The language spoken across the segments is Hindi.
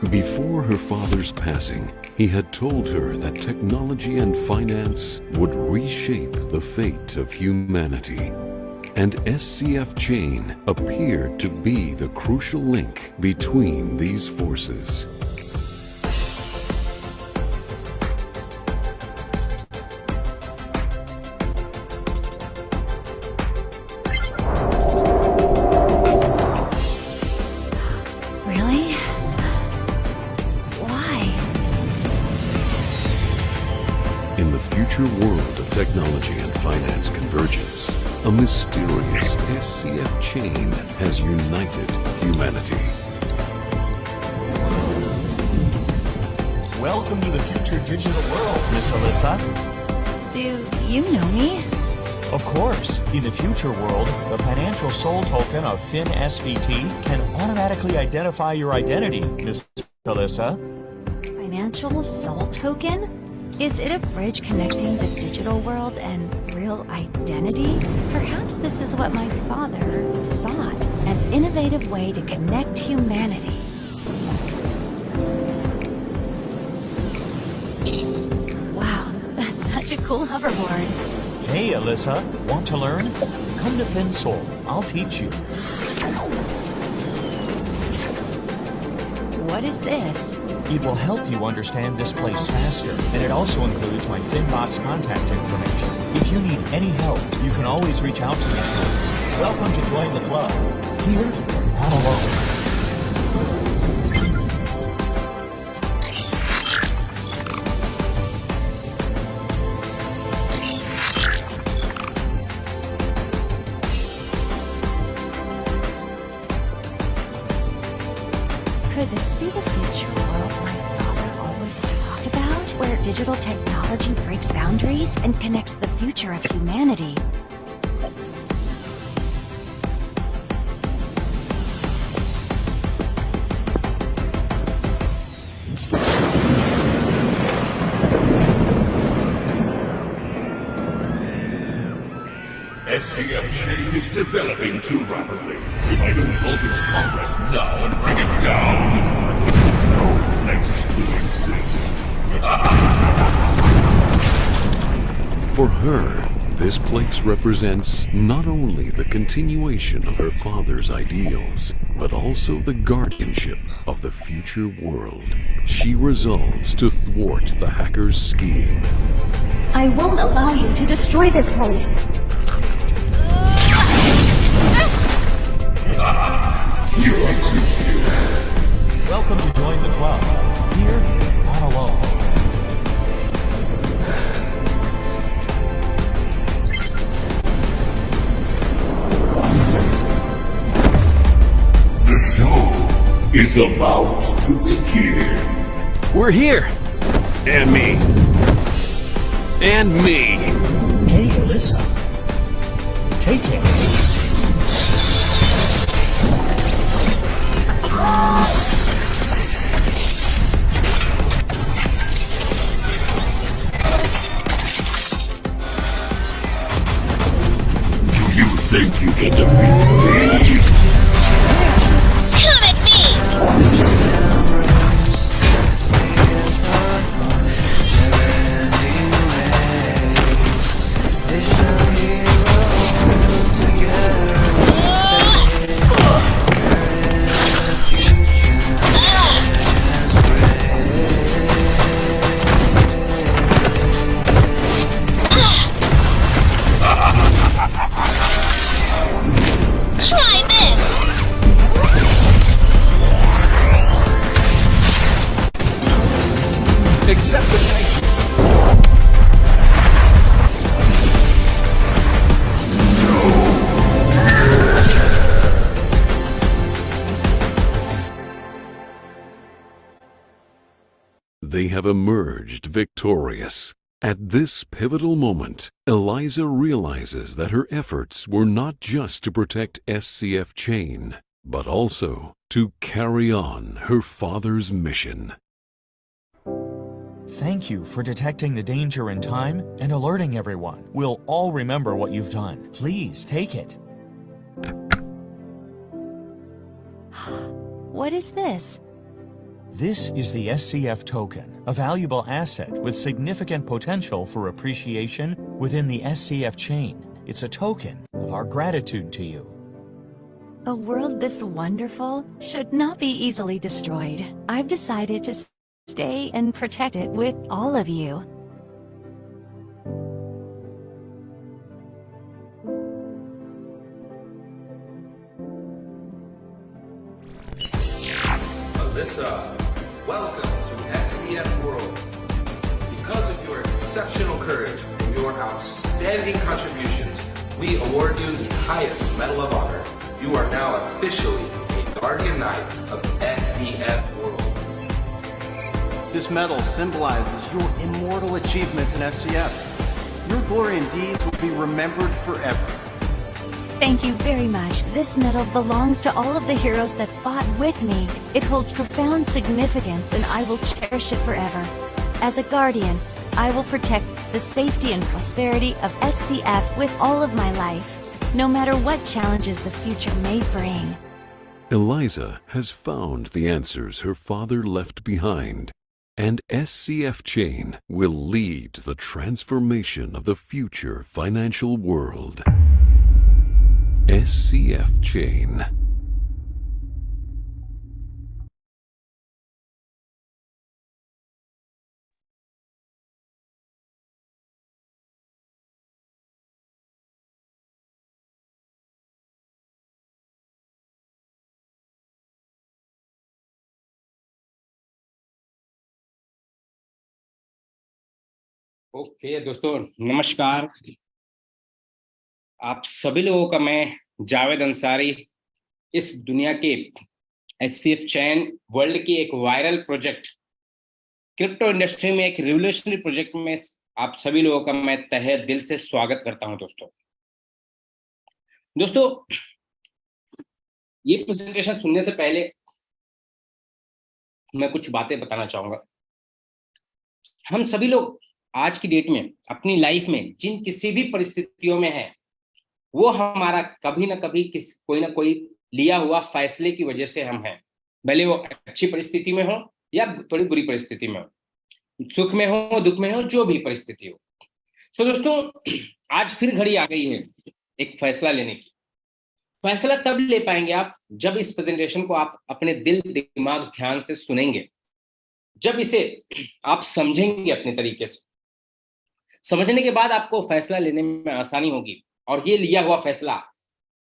Before her father's passing, he had told her that technology and finance would reshape the fate of humanity. And SCF Chain appeared to be the crucial link between these forces. Really? Why? In the future world of technology and finance convergence, a mysterious SCF chain has united humanity. Welcome to the future digital world, Miss Alyssa. Do you know me? Of course, in the future world, the financial soul token of FinSBT can automatically identify your identity, Miss Alyssa. Financial soul token? Is it a bridge connecting the digital world and real identity? Perhaps this is what my father sought, an innovative way to connect humanity. Wow, that's such a cool hoverboard. Hey, Alyssa, want to learn? Come to FinSoul. I'll teach you. What is this? It will help you understand this place faster, and it also includes my FinBox contact information. If you need any help, you can always reach out to me. Welcome to join the club. Here, not alone. Could this be the future world my father always talked about? Where digital technology breaks boundaries and connects the future of humanity? SCF Chain is developing too rapidly. If I don't halt its progress now and bring it down, no place to exist. For her, this place represents not only the continuation of her father's ideals, but also the guardianship of the future world. She resolves to thwart the hacker's scheme. I won't allow you to destroy this place! Welcome to join the club. Here, not alone. The show is about to begin. We're here! And me. And me. Hey, Alyssa. Take it. Do you think you can defeat me? Come at me! Try this! Accept the knife. They have emerged victorious. At this pivotal moment, Eliza realizes that her efforts were not just to protect SCF Chain, but also to carry on her father's mission. Thank you for detecting the danger in time and alerting everyone. We'll all remember what you've done. Please take it. What is this? This is the SCF token, a valuable asset with significant potential for appreciation within the SCF chain. It's a token of our gratitude to you. A world this wonderful should not be easily destroyed. I've decided to stay and protect it with all of you. Alyssa, welcome to SCF World. Because of your exceptional courage and your outstanding contributions, we award you the highest Medal of Honor. You are now officially a Guardian Knight of SCF World. This medal symbolizes your immortal achievements in SCF. Your glory and deeds will be remembered forever. Thank you very much. This medal belongs to all of the heroes that fought with me. It holds profound significance and I will cherish it forever. As a guardian, I will protect the safety and prosperity of SCF with all of my life, no matter what challenges the future may bring. Eliza has found the answers her father left behind, and SCF Chain will lead the transformation of the future financial world. SCF Chain. Okay दोस्तों, नमस्कार। आप सभी लोगों का मैं जावेद अंसारी इस दुनिया के एचसीएफ चैन वर्ल्ड की एक वायरल प्रोजेक्ट, क्रिप्टो इंडस्ट्री में एक रिवोल्यूशनरी प्रोजेक्ट में आप सभी लोगों का मैं तहे दिल से स्वागत करता हूं। दोस्तों ये प्रेजेंटेशन सुनने से पहले मैं कुछ बातें बताना चाहूंगा। हम सभी लोग आज की डेट में अपनी लाइफ में जिन किसी भी परिस्थितियों में है, वो हमारा कभी ना कभी कोई ना कोई लिया हुआ फैसले की वजह से हम हैं, भले वो अच्छी परिस्थिति में हो या थोड़ी बुरी परिस्थिति में हो, सुख में हो दुख में हो, जो भी परिस्थिति हो। तो दोस्तों आज फिर घड़ी आ गई है एक फैसला लेने की। फैसला तब ले पाएंगे आप जब इस प्रेजेंटेशन को आप अपने दिल दिमाग ध्यान से सुनेंगे, जब इसे आप समझेंगे अपने तरीके से। समझने के बाद आपको फैसला लेने में आसानी होगी और ये लिया हुआ फैसला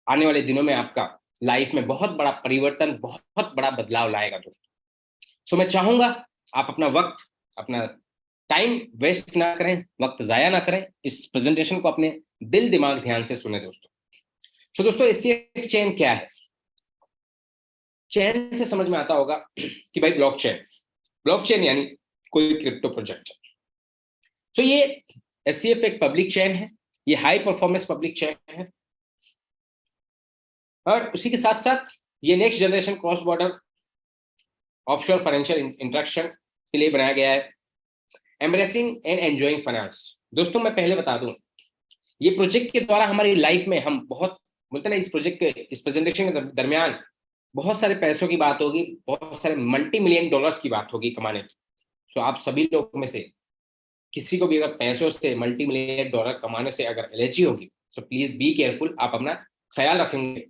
आने वाले दिनों में आपका लाइफ में बहुत बड़ा परिवर्तन, बहुत बड़ा बदलाव लाएगा दोस्तों। सो मैं चाहूंगा आप अपना वक्त, अपना टाइम वेस्ट ना करें, वक्त जाया ना करें, इस प्रेजेंटेशन को अपने दिल दिमाग ध्यान से सुने दोस्तों। सो दोस्तों एससीएफ चेन क्या है? चेन से समझ में आता होगा कि भाई ब्लॉकचेन यानी कोई क्रिप्टो प्रोजेक्ट है। सो ये एससीएफ एक पब्लिक चेन है, ये हाई परफॉर्मेंस पब्लिक चेन है और उसी के साथ साथ ये next generation cross border offshore financial interaction के लिए बनाया गया है, एम्ब्रेसिंग एंड एंजॉइंग फाइनेंस। दोस्तों मैं पहले बता दूं, ये प्रोजेक्ट के द्वारा हमारी लाइफ में हम बहुत बोलते हैं ना, इस प्रोजेक्ट के इस प्रेजेंटेशन के दरमियान बहुत सारे पैसों की बात होगी, बहुत सारे मल्टी मिलियन डॉलर्स की बात होगी कमाने की। तो आप सभी लोग में से किसी को भी अगर पैसों से मल्टी मिलियन डॉलर कमाने से अगर एलर्जी होगी तो प्लीज बी केयरफुल, आप अपना ख्याल रखेंगे।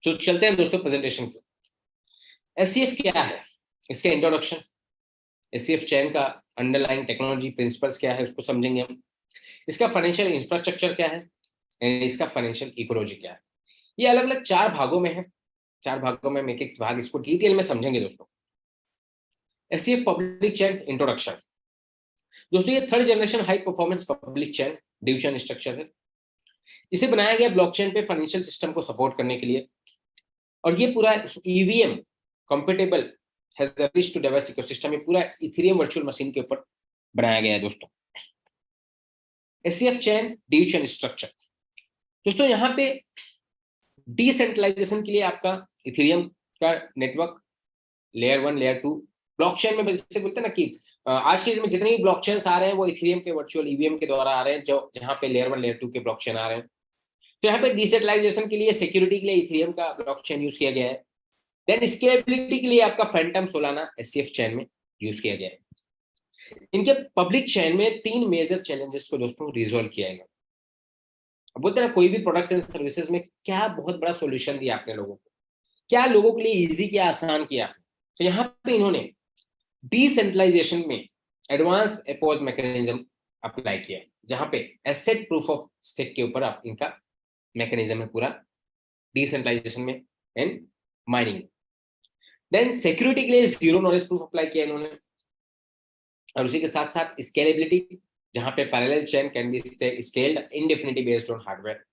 तो चलते हैं दोस्तों प्रेजेंटेशन की। एससीएफ क्या है, इसका इंट्रोडक्शन, एससीएफ चेन का अंडरलाइन टेक्नोलॉजी प्रिंसिपल्स क्या है उसको समझेंगे हम, इसका फाइनेंशियल इंफ्रास्ट्रक्चर क्या है एंड इसका फाइनेंशियल इकोलॉजी क्या है। ये अलग अलग 4 भागों में है, 4 भागों में हम एक एक भाग इसको डिटेल में समझेंगे दोस्तों। SCF public chain introduction. दोस्तों ये 3rd generation high performance public chain division structure है। इसे बनाया गया ब्लॉकचेन पे फाइनेंशियल सिस्टम को सपोर्ट करने के लिए और ये पूरा EVM compatible has reach to diverse ecosystem, ये पूरा इथेरियम वर्चुअल मशीन के ऊपर बनाया गया है दोस्तों। SCF chain division structure. दोस्तों यहाँ पे डिसेंट्रलाइजेशन के लिए आपका इथेरियम का नेटवर्क लेयर 1 लेयर 2 ब्लॉकचेन में जैसे बोलते हैं ना कि आज के डेट में जितने भी ब्लॉकचेन्स आ रहे हैं वो इथेरियम के वर्चुअल ईवीएम के द्वारा आ रहे हैं, जो यहाँ पे लेयर 1 लेयर 2 के ब्लॉकचेन आ रहे हैं। तो यहाँ पे डिसेंट्रलाइजेशन के लिए, सिक्योरिटी के लिए इथेरियम का ब्लॉकचेन यूज किया गया है। देन स्केलेबिलिटी के लिए आपका फैंटम सोलाना SCF चैन में यूज किया गया है। इनके पब्लिक चैन में 3 मेजर चैलेंजेस को दोस्तों रिजॉल्व किया है। अब बोलते हैं ना, कोई भी प्रोडक्ट्स एंड सर्विसेज में क्या बहुत बड़ा सॉल्यूशन दिया आपने लोगों को, क्या लोगों के लिए इजी किया, आसान किया। तो यहाँ पे इन्होंने डिसेंट्रलाइजेशन में एडवांस एपोज मैकेनिज्म अप्लाई किया, जहां पे एसेट प्रूफ ऑफ स्टेक के ऊपर आप इनका मैकेनिज्म है पूरा, डिसेंट्रलाइजेशन में एंड माइनिंग। देन सिक्योरिटी के लिए जीरो नॉलेज प्रूफ अप्लाई किया इन्होंने, और उसी के साथ साथ स्केलेबिलिटी, जहां पे parallel chain can be scaled indefinitely based on hardware.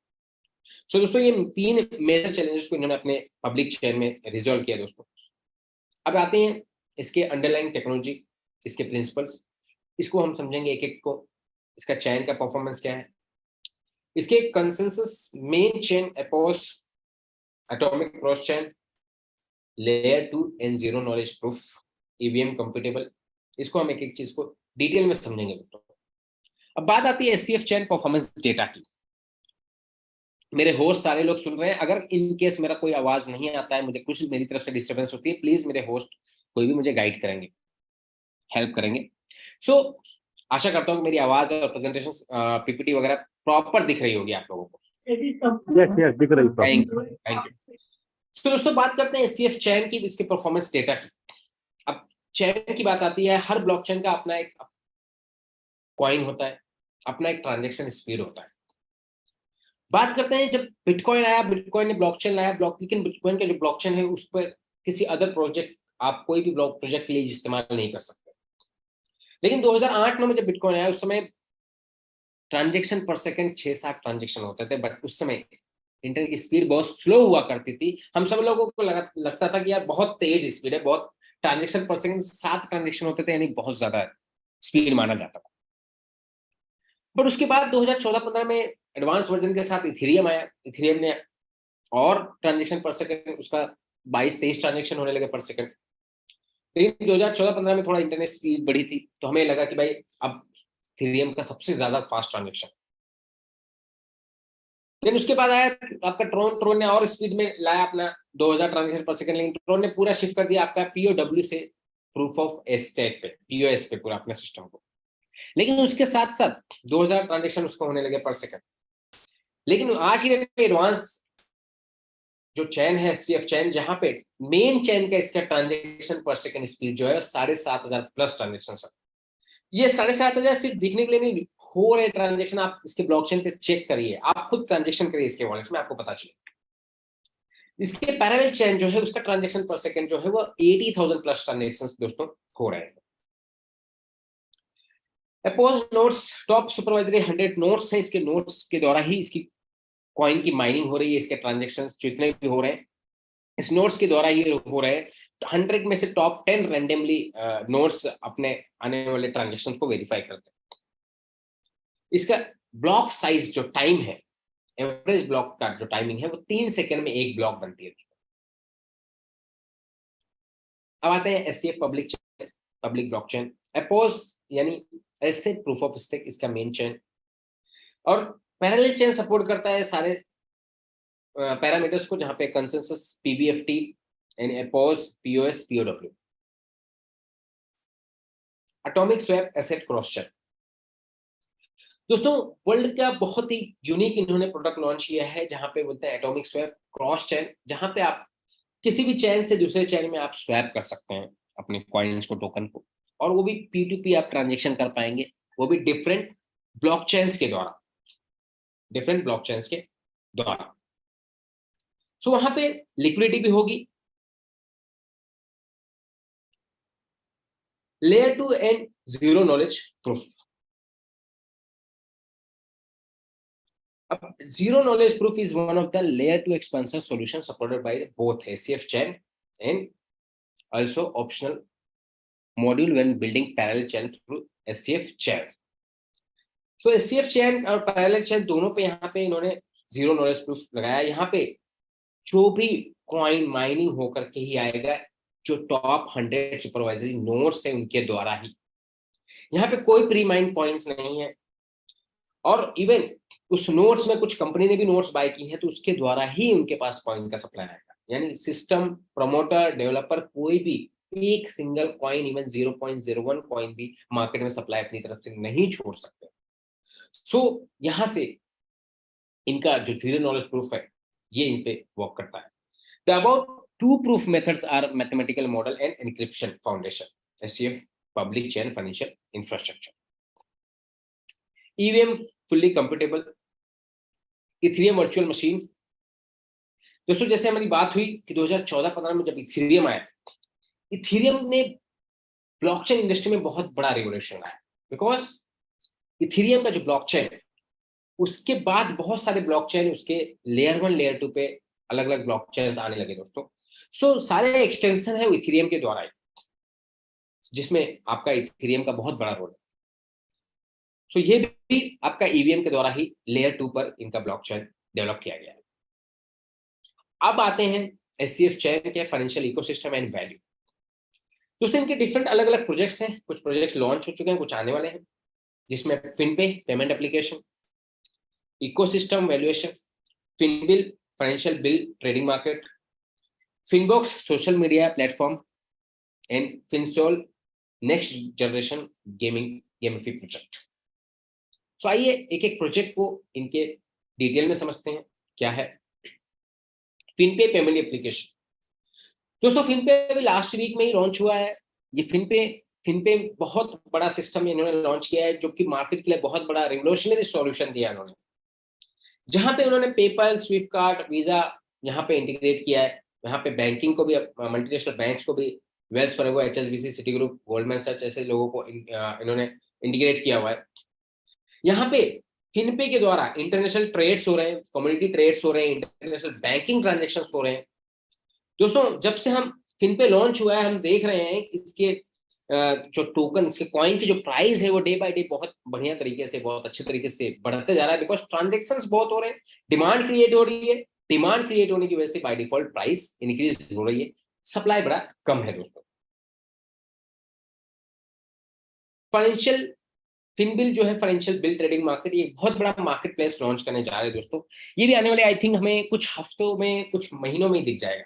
So दोस्तों ये 3 मेजर चैलेंजेस को इन्होंने अपने पब्लिक चेन में रिजॉल्व किया दोस्तों। अब आते हैं इसके अंडरलाइंग टेक्नोलॉजी, इसके प्रिंसिपल्स, इसको हम समझेंगे एक एक को। इसका चैन का परफॉर्मेंस क्या है, इसके कंसेंसस मेन चेन एपोज atomic cross chain, layer 2 and zero knowledge proof, EVM computable, इसको हम एक एक चीज को डिटेल में समझेंगे दोस्तों। अब बात आती है SCF चैन परफॉर्मेंस डेटा की। मेरे होस्ट सारे लोग सुन रहे हैं, अगर इन केस मेरा कोई आवाज नहीं आता है, मुझे कुछ मेरी तरफ से डिस्टर्बेंस होती है, प्लीज मेरे होस्ट कोई भी मुझे गाइड करेंगे, हेल्प करेंगे। सो आशा करता हूँ कि मेरी आवाज और प्रेजेंटेशन PPT वगैरह प्रॉपर दिख रही होगी आप लोगों को। यस दिख रही थैंक यू। तो दोस्तों बात करते हैं SCF चैन की, इसके परफॉर्मेंस डेटा की। अब चैन की बात आती है, हर ब्लॉकचेन का अपना एक कॉइन होता है, अपना एक ट्रांजैक्शन स्पीड होता है। बात करते हैं जब बिटकॉइन आया, बिटकॉइन ने ब्लॉकचेन लाया, लेकिन बिटकॉइन का जो ब्लॉकचेन है उस पर किसी अदर प्रोजेक्ट, आप कोई भी ब्लॉक प्रोजेक्ट के लिए इस्तेमाल नहीं कर सकते। लेकिन 2008-9 में जब बिटकॉइन आया, उस समय ट्रांजैक्शन पर सेकंड 6-7 ट्रांजैक्शन होते थे, बट उस समय इंटरनेट की स्पीड बहुत स्लो हुआ करती थी। हम सब लोगों को लगता था कि यार बहुत तेज स्पीड है, बहुत ट्रांजैक्शन पर सेकंड 7 ट्रांजैक्शन होते थे, यानी बहुत ज्यादा स्पीड माना जाता था। बट उसके बाद 2014-15 में एडवांस वर्जन के साथ इथेरियम आया, इथेरियम ने और ट्रांजैक्शन पर सेकंड उसका 22-23 ट्रांजैक्शन होने लगे पर सेकंड। लेकिन 2014-15 में थोड़ा इंटरनेट स्पीड बढ़ी थी, तो हमें लगा कि भाई अब इथेरियम का सबसे ज्यादा फास्ट ट्रांजैक्शन। लेकिन उसके बाद आया आपका ट्रोन ने और स्पीड में लाया अपना 2000 ट्रांजैक्शन पर सेकंड, लेकिन ट्रोन ने पूरा शिफ्ट कर दिया आपका POW से प्रूफ ऑफ स्टेक पे, POS पे पूरा अपने सिस्टम को। लेकिन उसके साथ साथ 2000 ट्रांजैक्शन उसको होने लगे पर सेकंड। लेकिन आज की डेट में एडवांस जो चैन है SCF चैन, जहां पे मेन चैन का इसका ट्रांजैक्शन पर सेकंड स्पीड जो है 7500 प्लस ट्रांजैक्शन है। ये 7500 सिर्फ दिखने के लिए नहीं हो रहे ट्रांजैक्शन, आप इसके ब्लॉकचेन पे चेक करिए, आप खुद ट्रांजैक्शन करिए इसके वॉलेट में, आपको पता चले। इसके पैरेलल चैन जो है उसका ट्रांजैक्शन पर सेकंड जो है वो 80,000 प्लस ट्रांजैक्शन दोस्तों हो रहे हैं। एपोज नोड्स, टॉप सुपरवाइजरी 100 नोड्स हैं, इसके नोड्स के द्वारा ही इसकी कॉइन की माइनिंग हो रही है। इसके ट्रांजैक्शन जितने भी हो रहे हैं इस नोड्स के द्वारा ही हो रहे हैं। 100 में से टॉप 10 रैंडमली नोड्स अपने आने वाले ट्रांजैक्शन को वेरीफाई करते हैं। इसका ब्लॉक साइज जो टाइम है, एवरेज ब्लॉक का जो टाइमिंग है वो 3 सेकंड में एक ब्लॉक बनती है। अब आते हैं SCF पब्लिक ब्लॉकचेन। एपोज यानी एसेट प्रूफ ऑफ स्टेक इसका मेन चेन, और पैरेलल चेन सपोर्ट करता है सारे पैरामीटर्स को, जहां पे कंसेंसस PBFT एंड एपोज POS POW। Atomic swap asset cross chain दोस्तों वर्ल्ड का बहुत ही यूनिक इन्होंने प्रोडक्ट लॉन्च किया है, जहां पे बोलते हैं एटॉमिक स्वैप क्रॉस चेन, जहां पे आप किसी भी चेन से दूसरे चेन में आप स्वैप कर सकते हैं अपने कॉइन्स को, टोकन को, और वो भी P2P आप ट्रांजैक्शन कर पाएंगे, वो भी डिफरेंट ब्लॉकचेन्स के द्वारा, डिफरेंट ब्लॉकचेन्स के द्वारा। सो वहां पे लिक्विडिटी भी होगी। Layer 2 and zero knowledge proof. अब zero knowledge proof is one of the layer 2 expansion solution supported by both SCF chain and also optional module when building parallel chain through SCF chain. So SCF chain और parallel chain दोनों पे यहाँ पे इन्होंने जीरो नॉलेज प्रूफ लगाया। यहाँ पे जो भी कॉइन माइनिंग होकर के ही आएगा, जो टॉप 100 सुपरवाइजरी नोड्स है उनके द्वारा ही। यहाँ पे कोई प्री माइन पॉइंट्स नहीं है, और इवन उस नोट्स में कुछ कंपनी ने भी नोट्स बाय की हैं, तो उसके द्वारा ही उनके पास कॉइन का सप्लाई आएगा। यानी सिस्टम, प्रमोटर, डेवलपर, कोई भी एक सिंगल कॉइन, इवन 0.01 कॉइन भी मार्केट में सप्लाई अपनी तरफ से नहीं छोड़ सकते। सो यहां से इनका जो जीरो नॉलेज प्रूफ है ये इन पे वर्क करता है। The about two proof methods are mathematical model and encryption foundation, SCF, public chain financial infrastructure. EVM fully computable, Ethereum virtual machine. दोस्तों जैसे हमारी बात हुई कि 2014-15 में जब इथेरियम आया, इथेरियम ने ब्लॉकचेन इंडस्ट्री में बहुत बड़ा रिवोल्यूशन लाया, बिकॉज इथेरियम का जो ब्लॉकचेन है उसके बाद बहुत सारे ब्लॉकचेन उसके लेयर 1 लेयर 2 पे अलग अलग ब्लॉकचेन आने लगे दोस्तों। सो सारे एक्सटेंशन है वो इथेरियम के द्वारा, जिसमें आपका इथेरियम का बहुत बड़ा रोल है। सो ये भी आपका ईवीएम के द्वारा ही लेयर 2 पर इनका ब्लॉकचेन डेवलप किया गया है। अब आते हैं एससीएफ चेन के फाइनेंशियल इकोसिस्टम एंड वैल्यू। दोस्तों इनके डिफरेंट अलग अलग प्रोजेक्ट्स हैं, कुछ प्रोजेक्ट्स लॉन्च हो चुके हैं, कुछ आने वाले हैं, जिसमें Finpay payment application, ecosystem valuation, Finbill financial bill trading market, Finbox social media platform and Finsol next generation gamefi project. So आइए एक एक प्रोजेक्ट को इनके डिटेल में समझते हैं क्या है। फिनपे पेमेंट एप्लीकेशन, दोस्तों फिनपे अभी लास्ट वीक में ही लॉन्च हुआ है। ये फिनपे बहुत बड़ा सिस्टम इन्होंने लॉन्च किया है, जो कि मार्केट के लिए बहुत बड़ा रिवोल्यूशनरी सॉल्यूशन दिया इन्होंने, जहां पे उन्होंने पेपल, स्विफ्ट कार्ड, वीजा यहाँ पे इंटीग्रेट किया है। यहाँ पे बैंकिंग को भी, मल्टीनेशनल बैंक्स को भी, Wells Fargo, HSBC, Citigroup, Goldman सैक्स ऐसे लोगों को इन्होंने इंटीग्रेट किया हुआ है। यहाँ पे फिनपे के द्वारा इंटरनेशनल ट्रेड्स हो रहे हैं, कम्युनिटी ट्रेड्स हो रहे हैं, इंटरनेशनल बैंकिंग ट्रांजेक्शन हो रहे हैं। दोस्तों जब से हम फिनपे लॉन्च हुआ है, हम देख रहे हैं कि इसके जो टोकन, इसके कॉइन की जो प्राइस है वो डे बाय डे बहुत बढ़िया तरीके से, बहुत अच्छे तरीके से बढ़ते जा रहा है, बिकॉज ट्रांजेक्शंस बहुत हो रहे हैं, डिमांड क्रिएट हो रही है। डिमांड क्रिएट होने की वजह से बाय डिफॉल्ट प्राइस इंक्रीज हो रही है, सप्लाई बड़ा कम है दोस्तों। फाइनेंशियल फिनबिल जो है फाइनेंशियल बिल ट्रेडिंग मार्केट, ये बहुत बड़ा मार्केट प्लेस लॉन्च करने जा रहे हैं दोस्तों। ये भी आने वाले आई थिंक हमें कुछ हफ्तों में, कुछ महीनों में दिख जाएगा,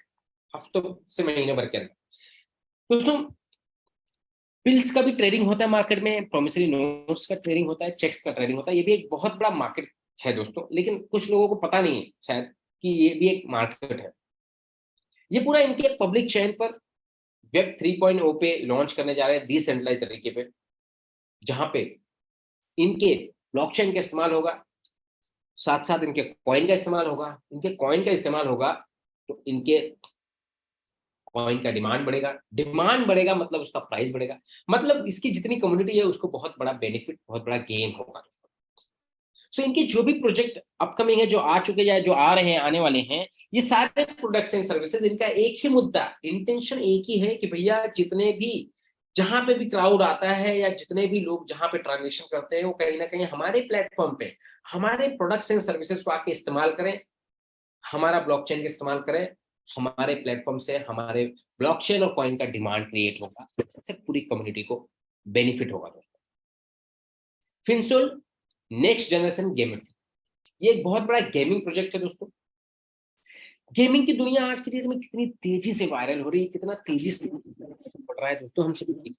हफ्तों से महीनों भर के अंदर। दोस्तों बिल्स का भी ट्रेडिंग होता है मार्केट में, प्रोमिसरी नोट्स का ट्रेडिंग होता है, चेक्स का ट्रेडिंग होता है। ये भी एक बहुत बड़ा मार्केट है दोस्तों, लेकिन कुछ लोगों को पता नहीं है शायद कि ये भी एक मार्केट है। ये पूरा इनके पब्लिक चेन पर वेब 3.0 पे लॉन्च करने जा रहे हैं, डिसेंट्रलाइज तरीके पे, जहां पे इनके ब्लॉकचेन का इस्तेमाल होगा, साथ साथ इनके कॉइन का इस्तेमाल होगा। इनके कॉइन का इस्तेमाल होगा तो इनके कॉइन का डिमांड बढ़ेगा, डिमांड बढ़ेगा मतलब उसका प्राइस बढ़ेगा, मतलब इसकी जितनी कम्युनिटी है उसको बहुत बड़ा बेनिफिट, बहुत बड़ा गेन होगा। सो इनके जो भी प्रोजेक्ट अपकमिंग है, जो आ चुके या जो आ रहे हैं, आने वाले हैं, ये सारे प्रोडक्ट्स एंड सर्विसेज, इनका एक ही मुद्दा, इंटेंशन एक ही है कि भैया जितने भी, जहां पे भी क्राउड आता है या जितने भी लोग जहां पे ट्रांजेक्शन करते हैं, वो कहीं ना कहीं हमारे प्लेटफॉर्म पे हमारे प्रोडक्ट्स एंड सर्विसेज को आके इस्तेमाल करें, हमारा ब्लॉकचेन का इस्तेमाल करें, हमारे प्लेटफॉर्म से हमारे ब्लॉकचेन और कॉइन का डिमांड क्रिएट होगा, इससे पूरी कम्युनिटी को बेनिफिट होगा दोस्तों। फिनसोल नेक्स्ट जनरेशन गेमिंग, ये एक बहुत बड़ा गेमिंग प्रोजेक्ट है दोस्तों। गेमिंग की दुनिया आज की डेट में कितनी तेजी से वायरल हो रही है, कितना तेजी से बढ़ रहा है दोस्तों, हम सभी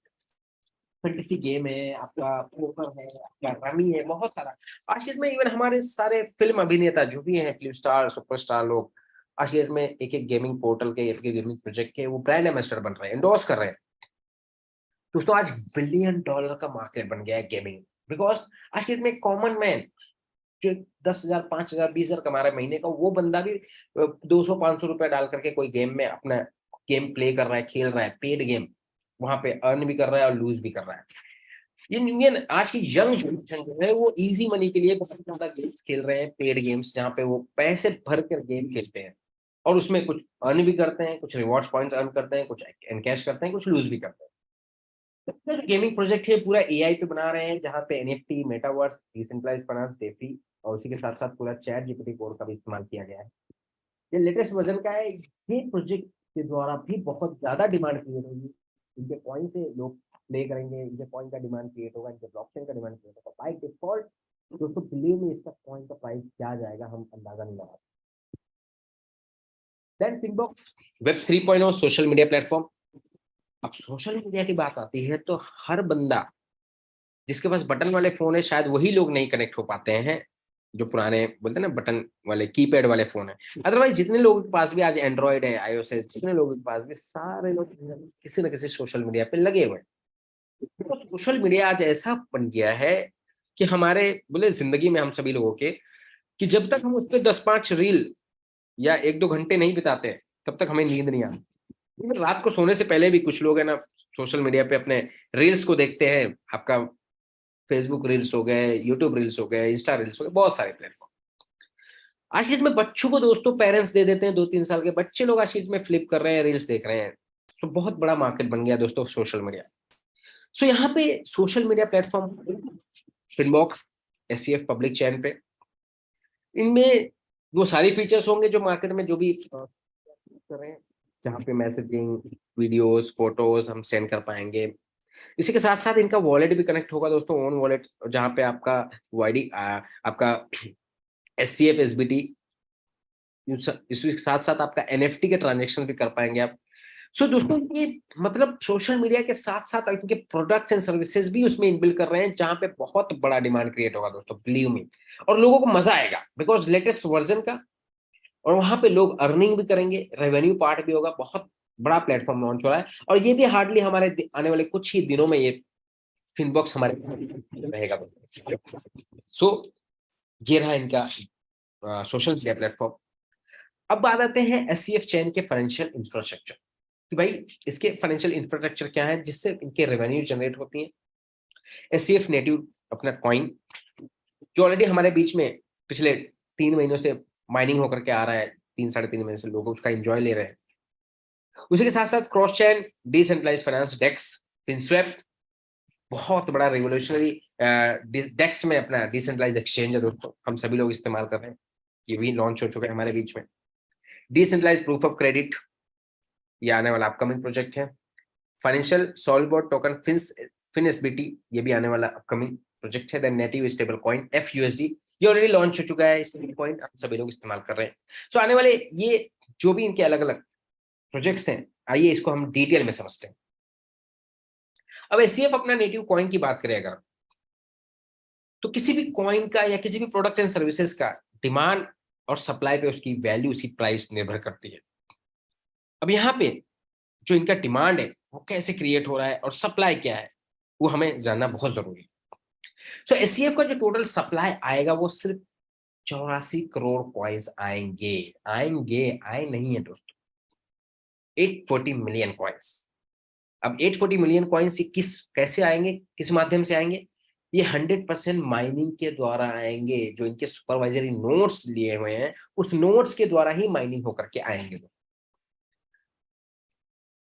फैंटेसी गेम है, आपका पोकर है, आपका रमी है, बहुत सारा। आज के डेट में इवन हमारे सारे फिल्म अभिनेता जो भी हैं, फिल्म स्टार, सुपरस्टार लोग, आज के डेट में एक एक गेमिंग पोर्टल के, एक गेमिंग प्रोजेक्ट के वो ब्रांड एम्बेसडर बन रहे हैं, एंडोर्स कर रहे हैं दोस्तों। आज $1 बिलियन का मार्केट बन गया है गेमिंग, बिकॉज आज के डेट में कॉमन मैन जो 10,000, 5,000, 20,000 कमा रहा है महीने का, वो बंदा भी 200-500 रुपया डाल करके कोई गेम में अपना गेम प्ले कर रहा है, खेल रहा है, पेड गेम, वहां पे अर्न भी कर रहा है और लूज भी कर रहा है। ये इंडियन आज की यंग जनरेशन जो है वो इजी मनी के लिए बहुत ज्यादा गेम्स खेल रहे हैं, पेड गेम्स, जहाँ पे वो पैसे भर कर गेम खेलते हैं और उसमें कुछ अर्न भी करते हैं, कुछ रिवॉर्ड पॉइंट्स अर्न करते हैं, कुछ एनकैश करते हैं, कुछ लूज भी करते हैं। गेमिंग प्रोजेक्ट है पूरा एआई पे बना रहे हैं, जहाँ पे NFT, metaverse, decentralised finance, DeFi और उसी के साथ साथ पूरा चैट जीपीटी कोड का भी इस्तेमाल किया गया है। ये लेटेस्ट वर्जन का है। ये प्रोजेक्ट के द्वारा भी बहुत ज्यादा डिमांड क्रिएट होगी, इनके कॉइन से लोग प्ले करेंगे, इनके कॉइन का डिमांड क्रिएट होगा, इनके ब्लॉकचेन का डिमांड क्रिएट होगा। बाय डिफॉल्ट दोस्तों बिलीव में इसका कॉइन का प्राइस क्या जाएगा हम अंदाजा नहीं लगा सकते। Then Finbox web 3.0 social media platform. अब सोशल मीडिया की बात आती है तो हर बंदा जिसके पास बटन वाले फोन है शायद वही लोग नहीं कनेक्ट हो पाते हैं जो पुराने बोलते हैं ना बटन वाले कीपैड वाले फोन है। अदरवाइज जितने लोगों के पास भी आज एंड्रॉइड है, iOS है, जितने लोगों के पास भी सारे लोग किसी न किसी सोशल मीडिया पे लगे हुए हैं। तो सोशल मीडिया आज ऐसा बन गया है कि हमारे बोले जिंदगी में हम सभी लोगों के कि जब तक हम उस पर 10-5 रील या 1-2 घंटे नहीं बिताते तब तक हमें नींद नहीं आती। इवन रात को सोने से पहले भी कुछ लोग है ना सोशल मीडिया पे अपने रील्स को देखते हैं। आपका फेसबुक रील्स हो गए, यूट्यूब रील्स हो गए, इंस्टा रील्स हो गए, बहुत सारे प्लेटफॉर्म। आज के डेट में बच्चों को दोस्तों पेरेंट्स दे देते हैं, 2-3 साल के बच्चे लोग आज शीट में फ्लिप कर रहे हैं, रील्स देख रहे हैं। तो बहुत बड़ा मार्केट बन गया दोस्तों सोशल मीडिया। सो यहाँ पे social media platform Finbox, SCF public chain पे, इनमें वो सारी फीचर्स होंगे जो मार्केट में जो भी कर रहे हैं, जहाँ पे मैसेजिंग, वीडियोस, फोटोज हम सेंड कर पाएंगे। इसी के साथ साथ इनका वॉलेट भी कनेक्ट होगा दोस्तों, ओन वॉलेट, जहाँ पे आपका वाईडी आपका एससीएफ एसबीटी, इसके साथ साथ आपका एनएफटी के ट्रांजेक्शन भी कर पाएंगे आप। सो दोस्तों ये मतलब सोशल मीडिया के साथ साथ इनके प्रोडक्ट्स एंड सर्विसेज भी उसमें इनबिल्ड कर रहे हैं, जहां पे बहुत बड़ा डिमांड क्रिएट होगा दोस्तों, बिलीव मी। और लोगों को मजा आएगा बिकॉज लेटेस्ट वर्जन का, और वहां पे लोग अर्निंग भी करेंगे, रेवेन्यू पार्ट भी होगा। बहुत बड़ा प्लेटफॉर्म लॉन्च हो रहा है और ये भी हार्डली हमारे आने वाले कुछ ही दिनों में ये फिनबॉक्स हमारे रहेगा। सो ये रहा इनका सोशल मीडिया प्लेटफॉर्म। अब बात आते हैं एससीएफ चैन के फाइनेंशियल इंफ्रास्ट्रक्चर कि भाई इसके फाइनेंशियल इंफ्रास्ट्रक्चर क्या है जिससे इनके रेवेन्यू जनरेट होती है। एससीएफ नेटिव अपना कॉइन जो ऑलरेडी हमारे बीच में पिछले 3 महीनों से माइनिंग होकर के आ रहा है, 3-3.5 महीने से लोग उसका एंजॉय ले रहे हैं। उसी के साथ साथ क्रॉस चैन डिसेंट्रलाइज्ड फाइनेंस डेक्स, फिनस्वैप बहुत बड़ा रिवोल्यूशनरी डेक्स में अपना डिसेंट्रलाइज्ड एक्सचेंज है दोस्तों, हम सभी लोग इस्तेमाल कर रहे हैं, ये भी लॉन्च हो चुका है हमारे बीच में। डिसेंट्रलाइज्ड प्रूफ ऑफ क्रेडिट ये आने वाला अपकमिंग प्रोजेक्ट है। फाइनेंशियल सॉल्वबोर्ड टोकन फिनएसबीटी ये भी आने वाला अपकमिंग प्रोजेक्ट है। देन नेटिव स्टेबल कॉइन एफयूएसडी ये ऑलरेडी लॉन्च हो चुका है, स्टेबल कॉइन हम सभी लोग इस्तेमाल कर रहे हैं। सो आने वाले ये जो भी इनके अलग अलग प्रोजेक्ट्स हैं, आइए इसको हम डिटेल में समझते हैं। अब एससीएफ अपना नेटिव कॉइन की बात करें अगर, तो किसी भी कॉइन का या किसी भी प्रोडक्ट एंड सर्विसेज का डिमांड और सप्लाई पे उसकी वैल्यू, उसकी प्राइस निर्भर करती है। अब यहाँ पे जो इनका डिमांड है वो कैसे क्रिएट हो रहा है और सप्लाई क्या है वो हमें जानना बहुत जरूरी है। सो एससीएफ का जो टोटल सप्लाई आएगा वो सिर्फ 84 करोड़ कॉइन्स आए नहीं है दोस्तों, 840 मिलियन कॉइन्स। अब 840 मिलियन कॉइन्स कैसे आएंगे, किस माध्यम से आएंगे? ये 100% माइनिंग के द्वारा आएंगे। जो इनके सुपरवाइजरी नोट्स लिए हुए हैं उस नोट्स के द्वारा ही माइनिंग होकर के आएंगे।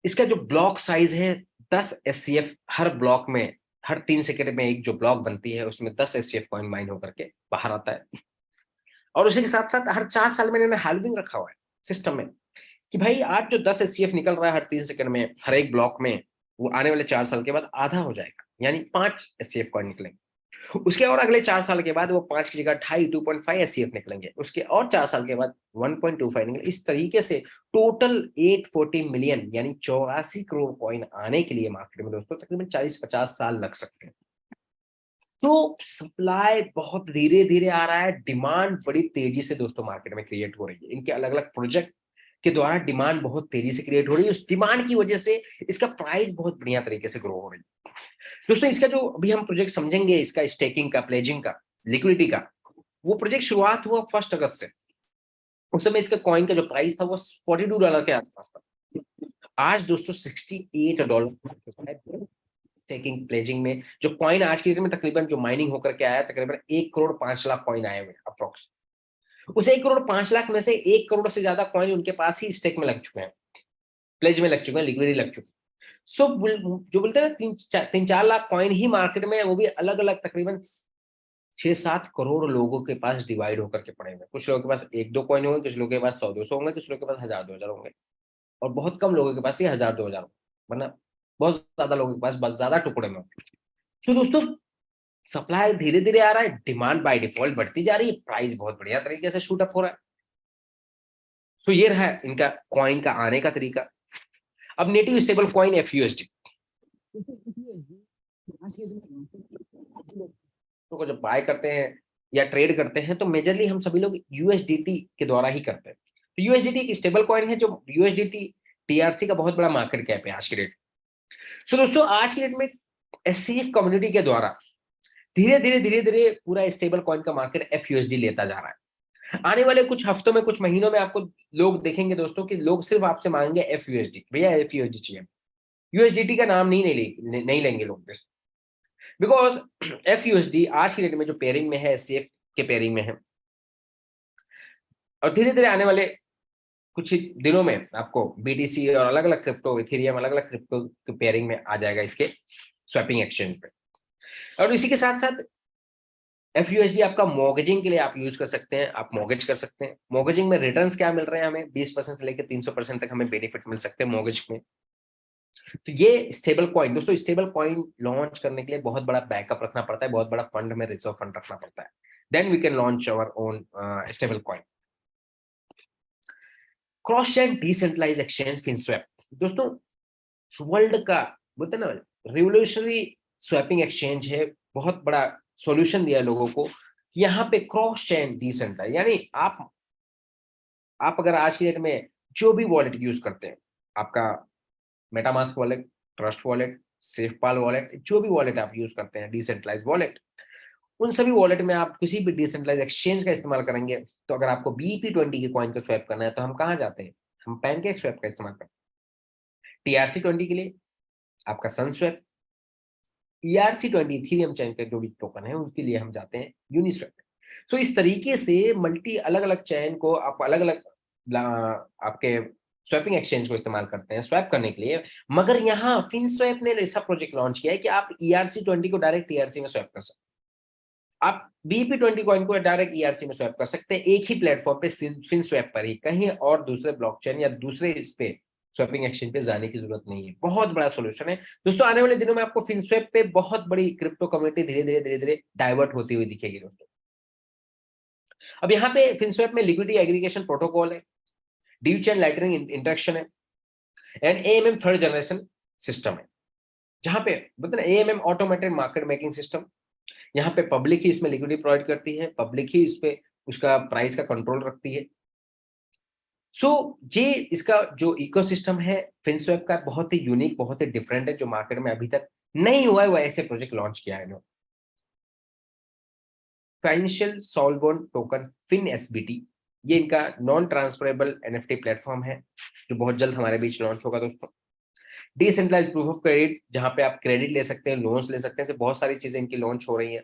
इसका जो ब्लॉक साइज है 10 एससीएफ हर ब्लॉक में, हर 3 सेकंड में एक जो ब्लॉक बनती है उसमें 10 एससीएफ कॉइन माइन होकर के बाहर आता है। और उसी के साथ साथ हर 4 साल में इन्होंने हाल्विंग रखा हुआ है सिस्टम में कि भाई आज जो 10 एससीएफ निकल रहा है हर 3 सेकंड में हर एक ब्लॉक में, वो आने वाले 4 साल के बाद आधा हो जाएगा, यानी 5 एससीएफ कॉइन निकलेंगे। उसके और अगले 4 साल के बाद वो 5 की जगह 2.5 एससीएफ निकलेंगे, उसके और 4 साल के बाद 1.25 निकलेंगे। इस तरीके से टोटल 840 मिलियन यानी 84 करोड़ कॉइन आने के लिए मार्केट में दोस्तों तकरीबन 40-50 साल लग सकते हैं। तो सप्लाई बहुत धीरे धीरे आ रहा है, डिमांड बड़ी तेजी से दोस्तों मार्केट में क्रिएट हो रही है। इनके अलग अलग प्रोजेक्ट के द्वारा डिमांड बहुत तेजी से क्रिएट हो रही है। उस डिमांड की वजह से इसका प्राइस बहुत बढ़िया तरीके से ग्रो हो रही है दोस्तों। इसका जो अभी हम प्रोजेक्ट समझेंगे, इसका स्टेकिंग का, प्लेजिंग का, लिक्विडिटी का, वो प्रोजेक्ट शुरुआत हुआ 1 अगस्त से। उस समय इसका कॉइन का जो प्राइस था वो $42 के आसपास था। आज दोस्तों $68 स्टेकिंग प्लेजिंग में जो कॉइन आज की डेट में तकरीबन जो माइनिंग होकर के आया तकरीबन 1 करोड़ 5 लाख कॉइन आए हुए अप्रोक्स। उस 1 करोड़ 5 लाख में से 1 करोड़ से ज्यादा कॉइन उनके पास ही स्टेक में लग चुके हैं, प्लेज में लग चुके हैं, लिक्विडिटी लग चुकी है। सो जो बोलते हैं 3-4 लाख कॉइन ही मार्केट में, वो भी अलग अलग तकरीबन 6-7 करोड़ लोगों के पास डिवाइड होकर के पड़े हुए। कुछ लोगों के पास 1-2 कॉइन होंगे, कुछ लोगों के पास 100-200 होंगे, कुछ लोगों के पास 1000-2000 होंगे, और बहुत कम लोगों के पास ये 1000-2000 होंगे, वरना बहुत ज्यादा लोगों के पास बहुत ज्यादा टुकड़े में होंगे। सो दोस्तों सप्लाई धीरे धीरे आ रहा है, डिमांड बाय डिफॉल्ट बढ़ती जा रही है, प्राइस बहुत बढ़िया तरीके से शूट अप हो रहा है। सो ये रहा इनका कॉइन का आने का तरीका। अब नेटिव स्टेबल कॉइन FUSD तो जब बाय करते हैं या ट्रेड करते हैं तो मेजरली हम सभी लोग USDT के द्वारा ही करते हैं। तो USDT एक स्टेबल कॉइन है जो USDT TRC का बहुत बड़ा मार्केट कैप है आज की डेट। सो दोस्तों आज की डेट में SCF कम्युनिटी के द्वारा धीरे धीरे पूरा स्टेबल कॉइन का मार्केट FUSD लेता जा रहा है। आने वाले कुछ हफ्तों में कुछ महीनों में आपको लोग देखेंगे दोस्तों कि लोग सिर्फ आपसे मांगेंगे FUSD, भैया FUSD चाहिए, USDT का नाम नहीं लेंगे लोग दोस्तों, बिकॉज FUSD आज की डेट में जो पेयरिंग में है SCF के पेयरिंग में है और धीरे धीरे आने वाले कुछ ही दिनों में आपको BTC और अलग अलग क्रिप्टो, इथेरियम, अलग अलग क्रिप्टो के पेयरिंग में आ जाएगा इसके स्वैपिंग एक्सचेंज पे। और इसी के साथ साथ FUSD आपका मॉर्गेजिंग के लिए आप यूज कर सकते हैं, आप मॉर्गेज कर सकते हैं। मॉर्गेजिंग में रिटर्न्स क्या मिल रहे हैं हमें, 20% से लेकर 300% तक हमें बेनिफिट मिल सकते हैं मॉर्गेज में। तो ये स्टेबल कॉइन दोस्तों, स्टेबल कॉइन लॉन्च करने के लिए बहुत बड़ा बैकअप रखना पड़ता है, बहुत बड़ा फंड में रिजर्व फंड रखना पड़ता है, then we can launch our own stable coin. Cross chain decentralize exchange Finswap दोस्तों वर्ल्ड का बोलते हैं ना रिवोल्यूशनरी स्वैपिंग एक्सचेंज है, बहुत बड़ा सॉल्यूशन दिया लोगों को कि यहाँ पे क्रॉस चेन डिसेंट्रलाइज, यानी आप अगर आज की डेट में जो भी वॉलेट यूज करते हैं, आपका MetaMask wallet, trust wallet, SafePal wallet, जो भी वॉलेट आप यूज करते हैं डिसेंट्रलाइज वॉलेट, उन सभी वॉलेट में आप किसी भी डिसेंट्रलाइज एक्सचेंज का इस्तेमाल करेंगे। तो अगर आपको BEP20 के कॉइन को स्वैप करना है तो हम कहाँ जाते हैं, हम पैनकेक स्वैप का इस्तेमाल करते हैं। TRC20 के लिए आपका सनस्वैप, ERC20 इथेरियम चेन के जो भी टोकन है उनके लिए हम जाते हैं यूनिस्वैप। सो इस तरीके से मल्टी अलग अलग चेन को आप अलग अलग आपके स्वैपिंग एक्सचेंज को इस्तेमाल करते हैं स्वैप करने के लिए। मगर यहाँ फिनस्वैप ने ऐसा प्रोजेक्ट लॉन्च किया है कि आप ERC20 को डायरेक्ट TRC में स्वैप कर सकते हैं, आप BEP20 कॉइन को डायरेक्ट ERC में स्वैप कर सकते हैं एक ही प्लेटफॉर्म पे, फिनस्वैप पर ही, कहीं और दूसरे ब्लॉकचेन या दूसरे इस पे स्वैपिंग एक्सचेंज पे जाने की जरूरत नहीं है। बहुत बड़ा सॉल्यूशन है दोस्तों। आने वाले दिनों में आपको फिनस्वैप पे बहुत बड़ी क्रिप्टो कम्युनिटी धीरे धीरे डाइवर्ट होती हुई दिखेगी दोस्तों। अब यहाँ पे फिनस्वैप में लिक्विडिटी एग्रीगेशन प्रोटोकॉल है, ड्यू चेन लाइटनिंग इंटरेक्शन है and AMM third generation system है, जहां पे मतलब AMM automated market making system, यहाँ पे पब्लिक ही इसमें लिक्विडिटी प्रोवाइड करती है, पब्लिक ही इस पे उसका प्राइस का कंट्रोल रखती है। सो ये इसका जो इकोसिस्टम है फिनस्वैप का बहुत ही यूनिक, बहुत ही डिफरेंट है, जो मार्केट में अभी तक नहीं हुआ है, वो ऐसे प्रोजेक्ट लॉन्च किया है इन्होंने। फाइनेंशियल सॉल्वन टोकन FinSBT, ये इनका नॉन ट्रांसफरेबल NFT प्लेटफॉर्म है जो बहुत जल्द हमारे बीच लॉन्च होगा दोस्तों। डिसेंट्रलाइज्ड प्रूफ ऑफ क्रेडिट, जहां पे आप क्रेडिट ले सकते हैं, लोन्स ले सकते हैं, बहुत सारी चीजें इनकी लॉन्च हो रही है।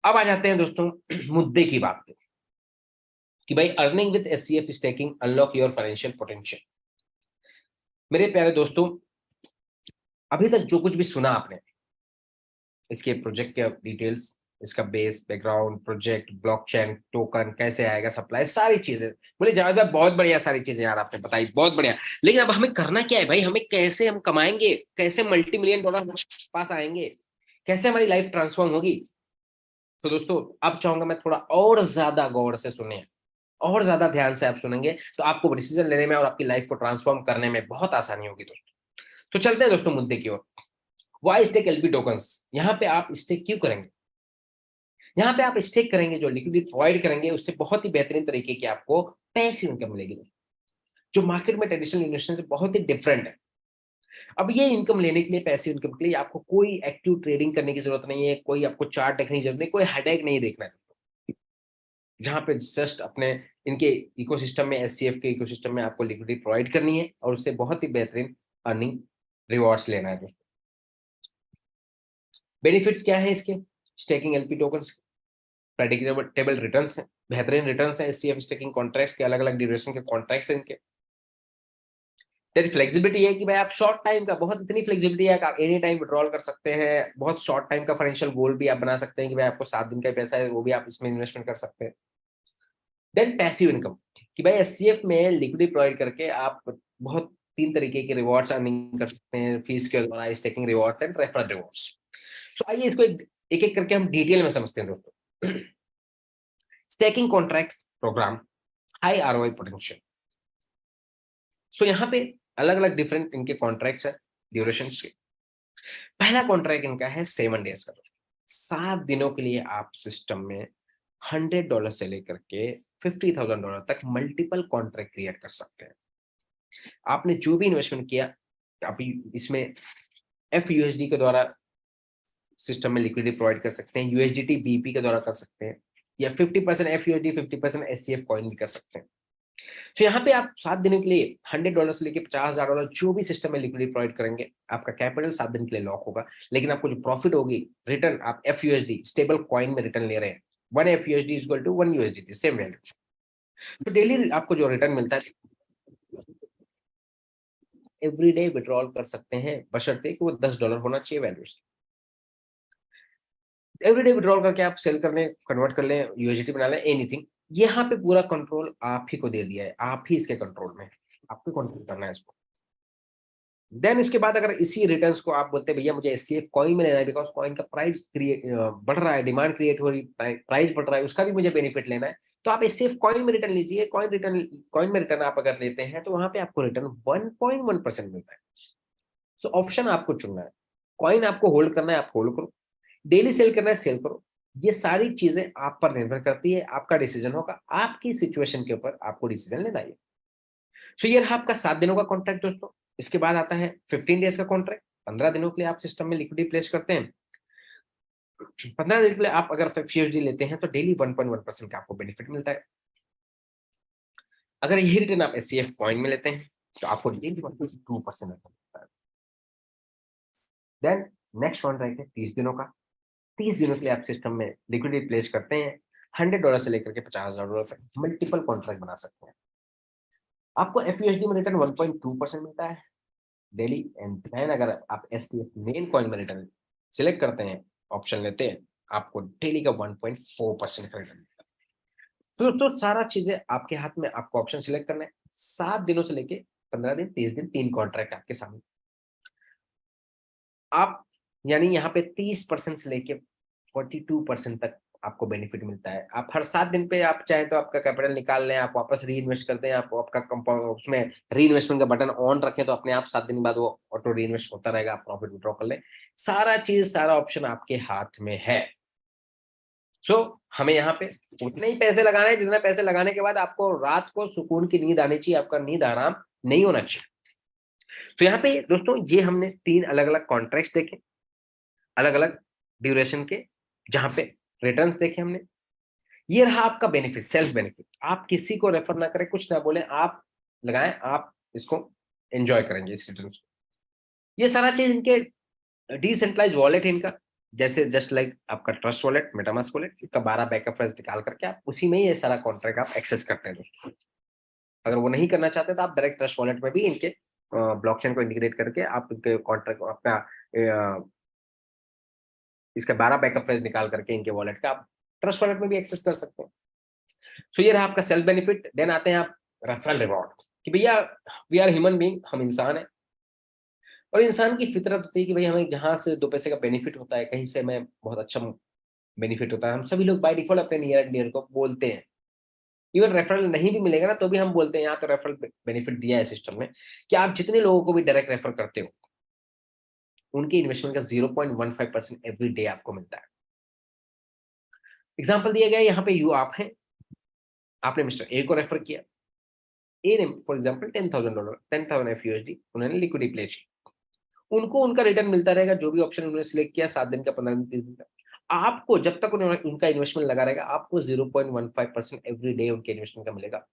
अब आ जाते हैं दोस्तों मुद्दे की बात पे कि भाई earning with SCF staking unlock your financial potential. मेरे प्यारे दोस्तों, अभी तक जो कुछ भी सुना आपने, इसके प्रोजेक्ट के डिटेल्स, इसका base, background, project, blockchain, token कैसे आएगा, सप्लाई, सारी चीजें, बोले जावेद भाई बहुत बढ़िया सारी चीजें यार आपने बताई, बहुत बढ़िया। लेकिन अब हमें करना क्या है भाई, हमें कैसे हम कमाएंगे, कैसे $multi-million हमारे पास आएंगे, कैसे हमारी लाइफ ट्रांसफॉर्म होगी। तो दोस्तों अब चाहूंगा मैं थोड़ा और ज्यादा गौर से सुने, और ज्यादा ध्यान से आप सुनेंगे तो आपको डिसीजन लेने में और आपकी लाइफ को ट्रांसफॉर्म करने में बहुत आसानी होगी दोस्तों। तो चलते हैं दोस्तों मुद्दे की ओर। वाई स्टेक LP टोकन्स, यहाँ पे आप स्टेक क्यों करेंगे? यहाँ पे आप स्टेक करेंगे, जो लिक्विडिटी प्रोवाइड करेंगे उससे बहुत ही बेहतरीन तरीके की आपको पैसिव इनकम मिलेगी जो मार्केट में ट्रेडिशनल इन्वेस्टमेंट से बहुत ही डिफरेंट है। अब ये इनकम लेने के लिए, पैसिव इनकम के लिए आपको कोई एक्टिव ट्रेडिंग करने की जरूरत नहीं है, कोई आपको चार्ट देखने की जरूरत नहीं, कोई हेडेक नहीं देखना है। जहाँ पे जस्ट अपने इनके इकोसिस्टम में, SCF के इकोसिस्टम में आपको लिक्विडिटी प्रोवाइड करनी है और उससे बहुत ही बेहतरीन अर्निंग रिवॉर्ड्स लेना है दोस्तों। बेनिफिट्स क्या है इसके? Staking LP tokens, predictable returns हैं, बेहतरीन रिटर्न्स हैं SCF स्टेकिंग कॉन्ट्रैक्ट्स के, अलग अलग ड्यूरेशन के कॉन्ट्रैक्ट्स हैं इनके। तेरी फ्लेक्सिबिलिटी है कि भाई आप शॉर्ट टाइम का, बहुत इतनी फ्लेक्सिबिलिटी है कि आप एनी टाइम विड्रॉल कर सकते हैं, बहुत शॉर्ट टाइम का फाइनेंशियल गोल भी आप बना सकते हैं कि भाई आपको 7 दिन का पैसा है वो भी आप इसमें इन्वेस्टमेंट कर सकते हैं। देन पैसिव इनकम, कि भाई SCF में लिक्विडिटी प्रोवाइड करके आप बहुत 3 तरीके के रिवॉर्ड्स अर्निंग कर सकते हैं, फीस के द्वारा, staking rewards and referral rewards. So आइए इसको एक एक करके हम डिटेल में समझते हैं दोस्तों। Staking contract program high ROI potential. So यहाँ पे अलग अलग डिफरेंट इनके कॉन्ट्रैक्ट्स है ड्यूरेशन के। पहला कॉन्ट्रैक्ट इनका है 7 डेज का, 7 दिनों के लिए आप सिस्टम में $100 से लेकर के $50,000 तक मल्टीपल कॉन्ट्रैक्ट क्रिएट कर सकते हैं। आपने जो भी इन्वेस्टमेंट किया आप इसमें FUSD के द्वारा सिस्टम में लिक्विडिटी प्रोवाइड कर सकते हैं, USDT BP के द्वारा कर सकते हैं, या 50% FUSD 50% SCF कॉइन भी कर सकते हैं। तो यहाँ पे आप 7 दिनों के लिए $100 से लेके $50,000 जो भी सिस्टम में लिक्विडिटी प्रोवाइड करेंगे, आपका कैपिटल 7 दिन के लिए लॉक होगा, लेकिन आपको जो प्रॉफिट होगी रिटर्न आप FUSD स्टेबल कॉइन में रिटर्न ले रहे हैं। 1 FUSD is equal to 1 USDT, same value. तो डेली आपको जो रिटर्न मिलता है एवरीडे विड्रॉल कर सकते हैं, बशर्ते कि वो $10 होना चाहिए वैल्यू। एवरीडे विड्रॉल करके आप सेल कर लें, कन्वर्ट कर लें, USDT बना लें, एनीथिंग। यहाँ पे पूरा कंट्रोल आप ही को दे दिया है, आप ही इसके कंट्रोल में, आपको कंट्रोल करना है इसको। देन इसके बाद अगर इसी रिटर्न्स को आप बोलते हैं भैया मुझे SCF कॉइन में लेना है, बिकॉज कॉइन का प्राइस बढ़ रहा है, डिमांड क्रिएट हो रही, प्राइस बढ़ रहा है, उसका भी मुझे बेनिफिट लेना है, तो आप SCF कॉइन में रिटर्न लीजिए। कॉइन में रिटर्न आप अगर लेते हैं तो वहां पे आपको रिटर्न 1.1% मिलता है। सो ऑप्शन आपको चुनना है, कॉइन आपको होल्ड करना है, आप होल्ड करो, डेली सेल करना है, सेल करो। ये सारी चीजें आप पर निर्भर करती है, आपका डिसीजन होगा, आपकी सिचुएशन के ऊपर आपको डिसीजन लेना है। सो ये रहा आपका 7 दिनों का कॉन्ट्रैक्ट दोस्तों। इसके बाद आता है 15 डेज का कॉन्ट्रैक्ट, 15 दिनों के लिए आप सिस्टम में लिक्विडिटी प्लेस करते हैं। 15 दिन के लिए आप अगर FUSD लेते हैं तो डेली 1.1% का आपको बेनिफिट मिलता है। अगर यही रिटर्न आप SCF कॉइन में लेते हैं तो आपको डेली 1.2% मिलता है। देन नेक्स्ट कॉन्ट्रैक्ट है 30 दिनों का। 30 दिनों के लिए आप सिस्टम में लिक्विडिटी प्लेस करते हैं, $100 से लेकर के $50,000 तक मल्टीपल कॉन्ट्रैक्ट बना सकते हैं। आपको FUSD में रिटर्न 1.2% मिलता है डेली। एंड देन अगर आप SCF मेन कॉइन में रिटर्न सिलेक्ट करते हैं, ऑप्शन लेते हैं, आपको डेली का 1.4% का रिटर्न मिलता है। तो सारा चीजें आपके हाथ में, आपको ऑप्शन सिलेक्ट करना है। 7 दिनों से लेके 15 दिन, 30 दिन, 3 कॉन्ट्रैक्ट आपके सामने। आप यानी यहाँ पे 30% से लेके 42% तक आपको बेनिफिट मिलता है। आप हर 7 दिन पे आप चाहे तो आपका कैपिटल निकाल लें, आप वापस री इन्वेस्ट करते हैं, आप आपका कंपाउंड उसमें री इन्वेस्टमेंट का बटन ऑन रखें तो अपने आप 7 दिन बाद वो ऑटो री इन्वेस्ट होता रहेगा, आप प्रॉफिट विड्रॉ कर लें। सारा ऑप्शन आपके हाथ में है। सो हमें यहाँ पे उतने ही पैसे लगाने हैं जितने पैसे लगाने के बाद आपको रात को सुकून की नींद आनी चाहिए, आपका नींद आराम नहीं होना चाहिए। तो यहाँ पे दोस्तों ये हमने 3 अलग अलग कॉन्ट्रैक्ट्स देखे, अलग अलग ड्यूरेशन के, जहां पे रिटर्न्स देखे हमने। ये रहा आपका बेनिफिट, सेल्फ बेनिफिट। आप किसी को रेफर ना करें, कुछ ना बोले, आप लगाएं, आप इसको एंजॉय करेंगे इस रिटर्न्स को। ये सारा चीज इनके डिसेंट्रलाइज वॉलेट है इनका, जैसे जस्ट लाइक आपका ट्रस्ट वॉलेट, मेटामास्क वॉलेट, इसका 12 बैकअप फ्रेज निकाल करके आप उसी में ये सारा कॉन्ट्रैक्ट आप एक्सेस करते हैं दोस्तों। अगर वो नहीं करना चाहते तो आप डायरेक्ट ट्रस्ट वॉलेट में भी इनके ब्लॉकचेन को इंटीग्रेट करके आप इनके कॉन्ट्रैक्ट आपका इसका 12 बैकअप फ्रेज निकाल करके इनके वॉलेट का आप ट्रस्ट वॉलेट में भी एक्सेस कर सकते हैं। सो ये रहा आपका सेल्फ बेनिफिट। देन आते हैं आप रेफरल रिवॉर्ड, कि भैया वी आर ह्यूमन बीइंग, हम इंसान हैं, और इंसान की फितरत होती है कि भाई हमें जहां से 2 पैसे का बेनिफिट होता है, कहीं से हमें बहुत अच्छा बेनिफिट होता है, हम सभी लोग बाय डिफॉल्ट अपने नियर एंड डियर को बोलते हैं। इवन रेफरल नहीं भी मिलेगा ना तो भी हम बोलते हैं, यहाँ तो रेफरल बेनिफिट दिया है सिस्टम में कि आप जितने लोगों को भी डायरेक्ट रेफर करते हो उनके इन्वेस्टमेंट का 0.15% एवरी डे आपको मिलता है। एग्जाम्पल दिया गया यहाँ पे, यू आप हैं, आपने मिस्टर ए को रेफर किया, ए ने फॉर एग्जाम्पल $10,000 FUSD उन्होंने लिक्विडिटी प्लेस की, उनको उनका रिटर्न मिलता रहेगा जो भी ऑप्शन उन्होंने सिलेक्ट किया, 7 दिन का, 15 दिन, 30 दिन का। आपको जब तक उन्होंने उनका इन्वेस्टमेंट लगा रहेगा, आपको 0.15% एवरी डे उनके इन्वेस्टमेंट का मिलेगा।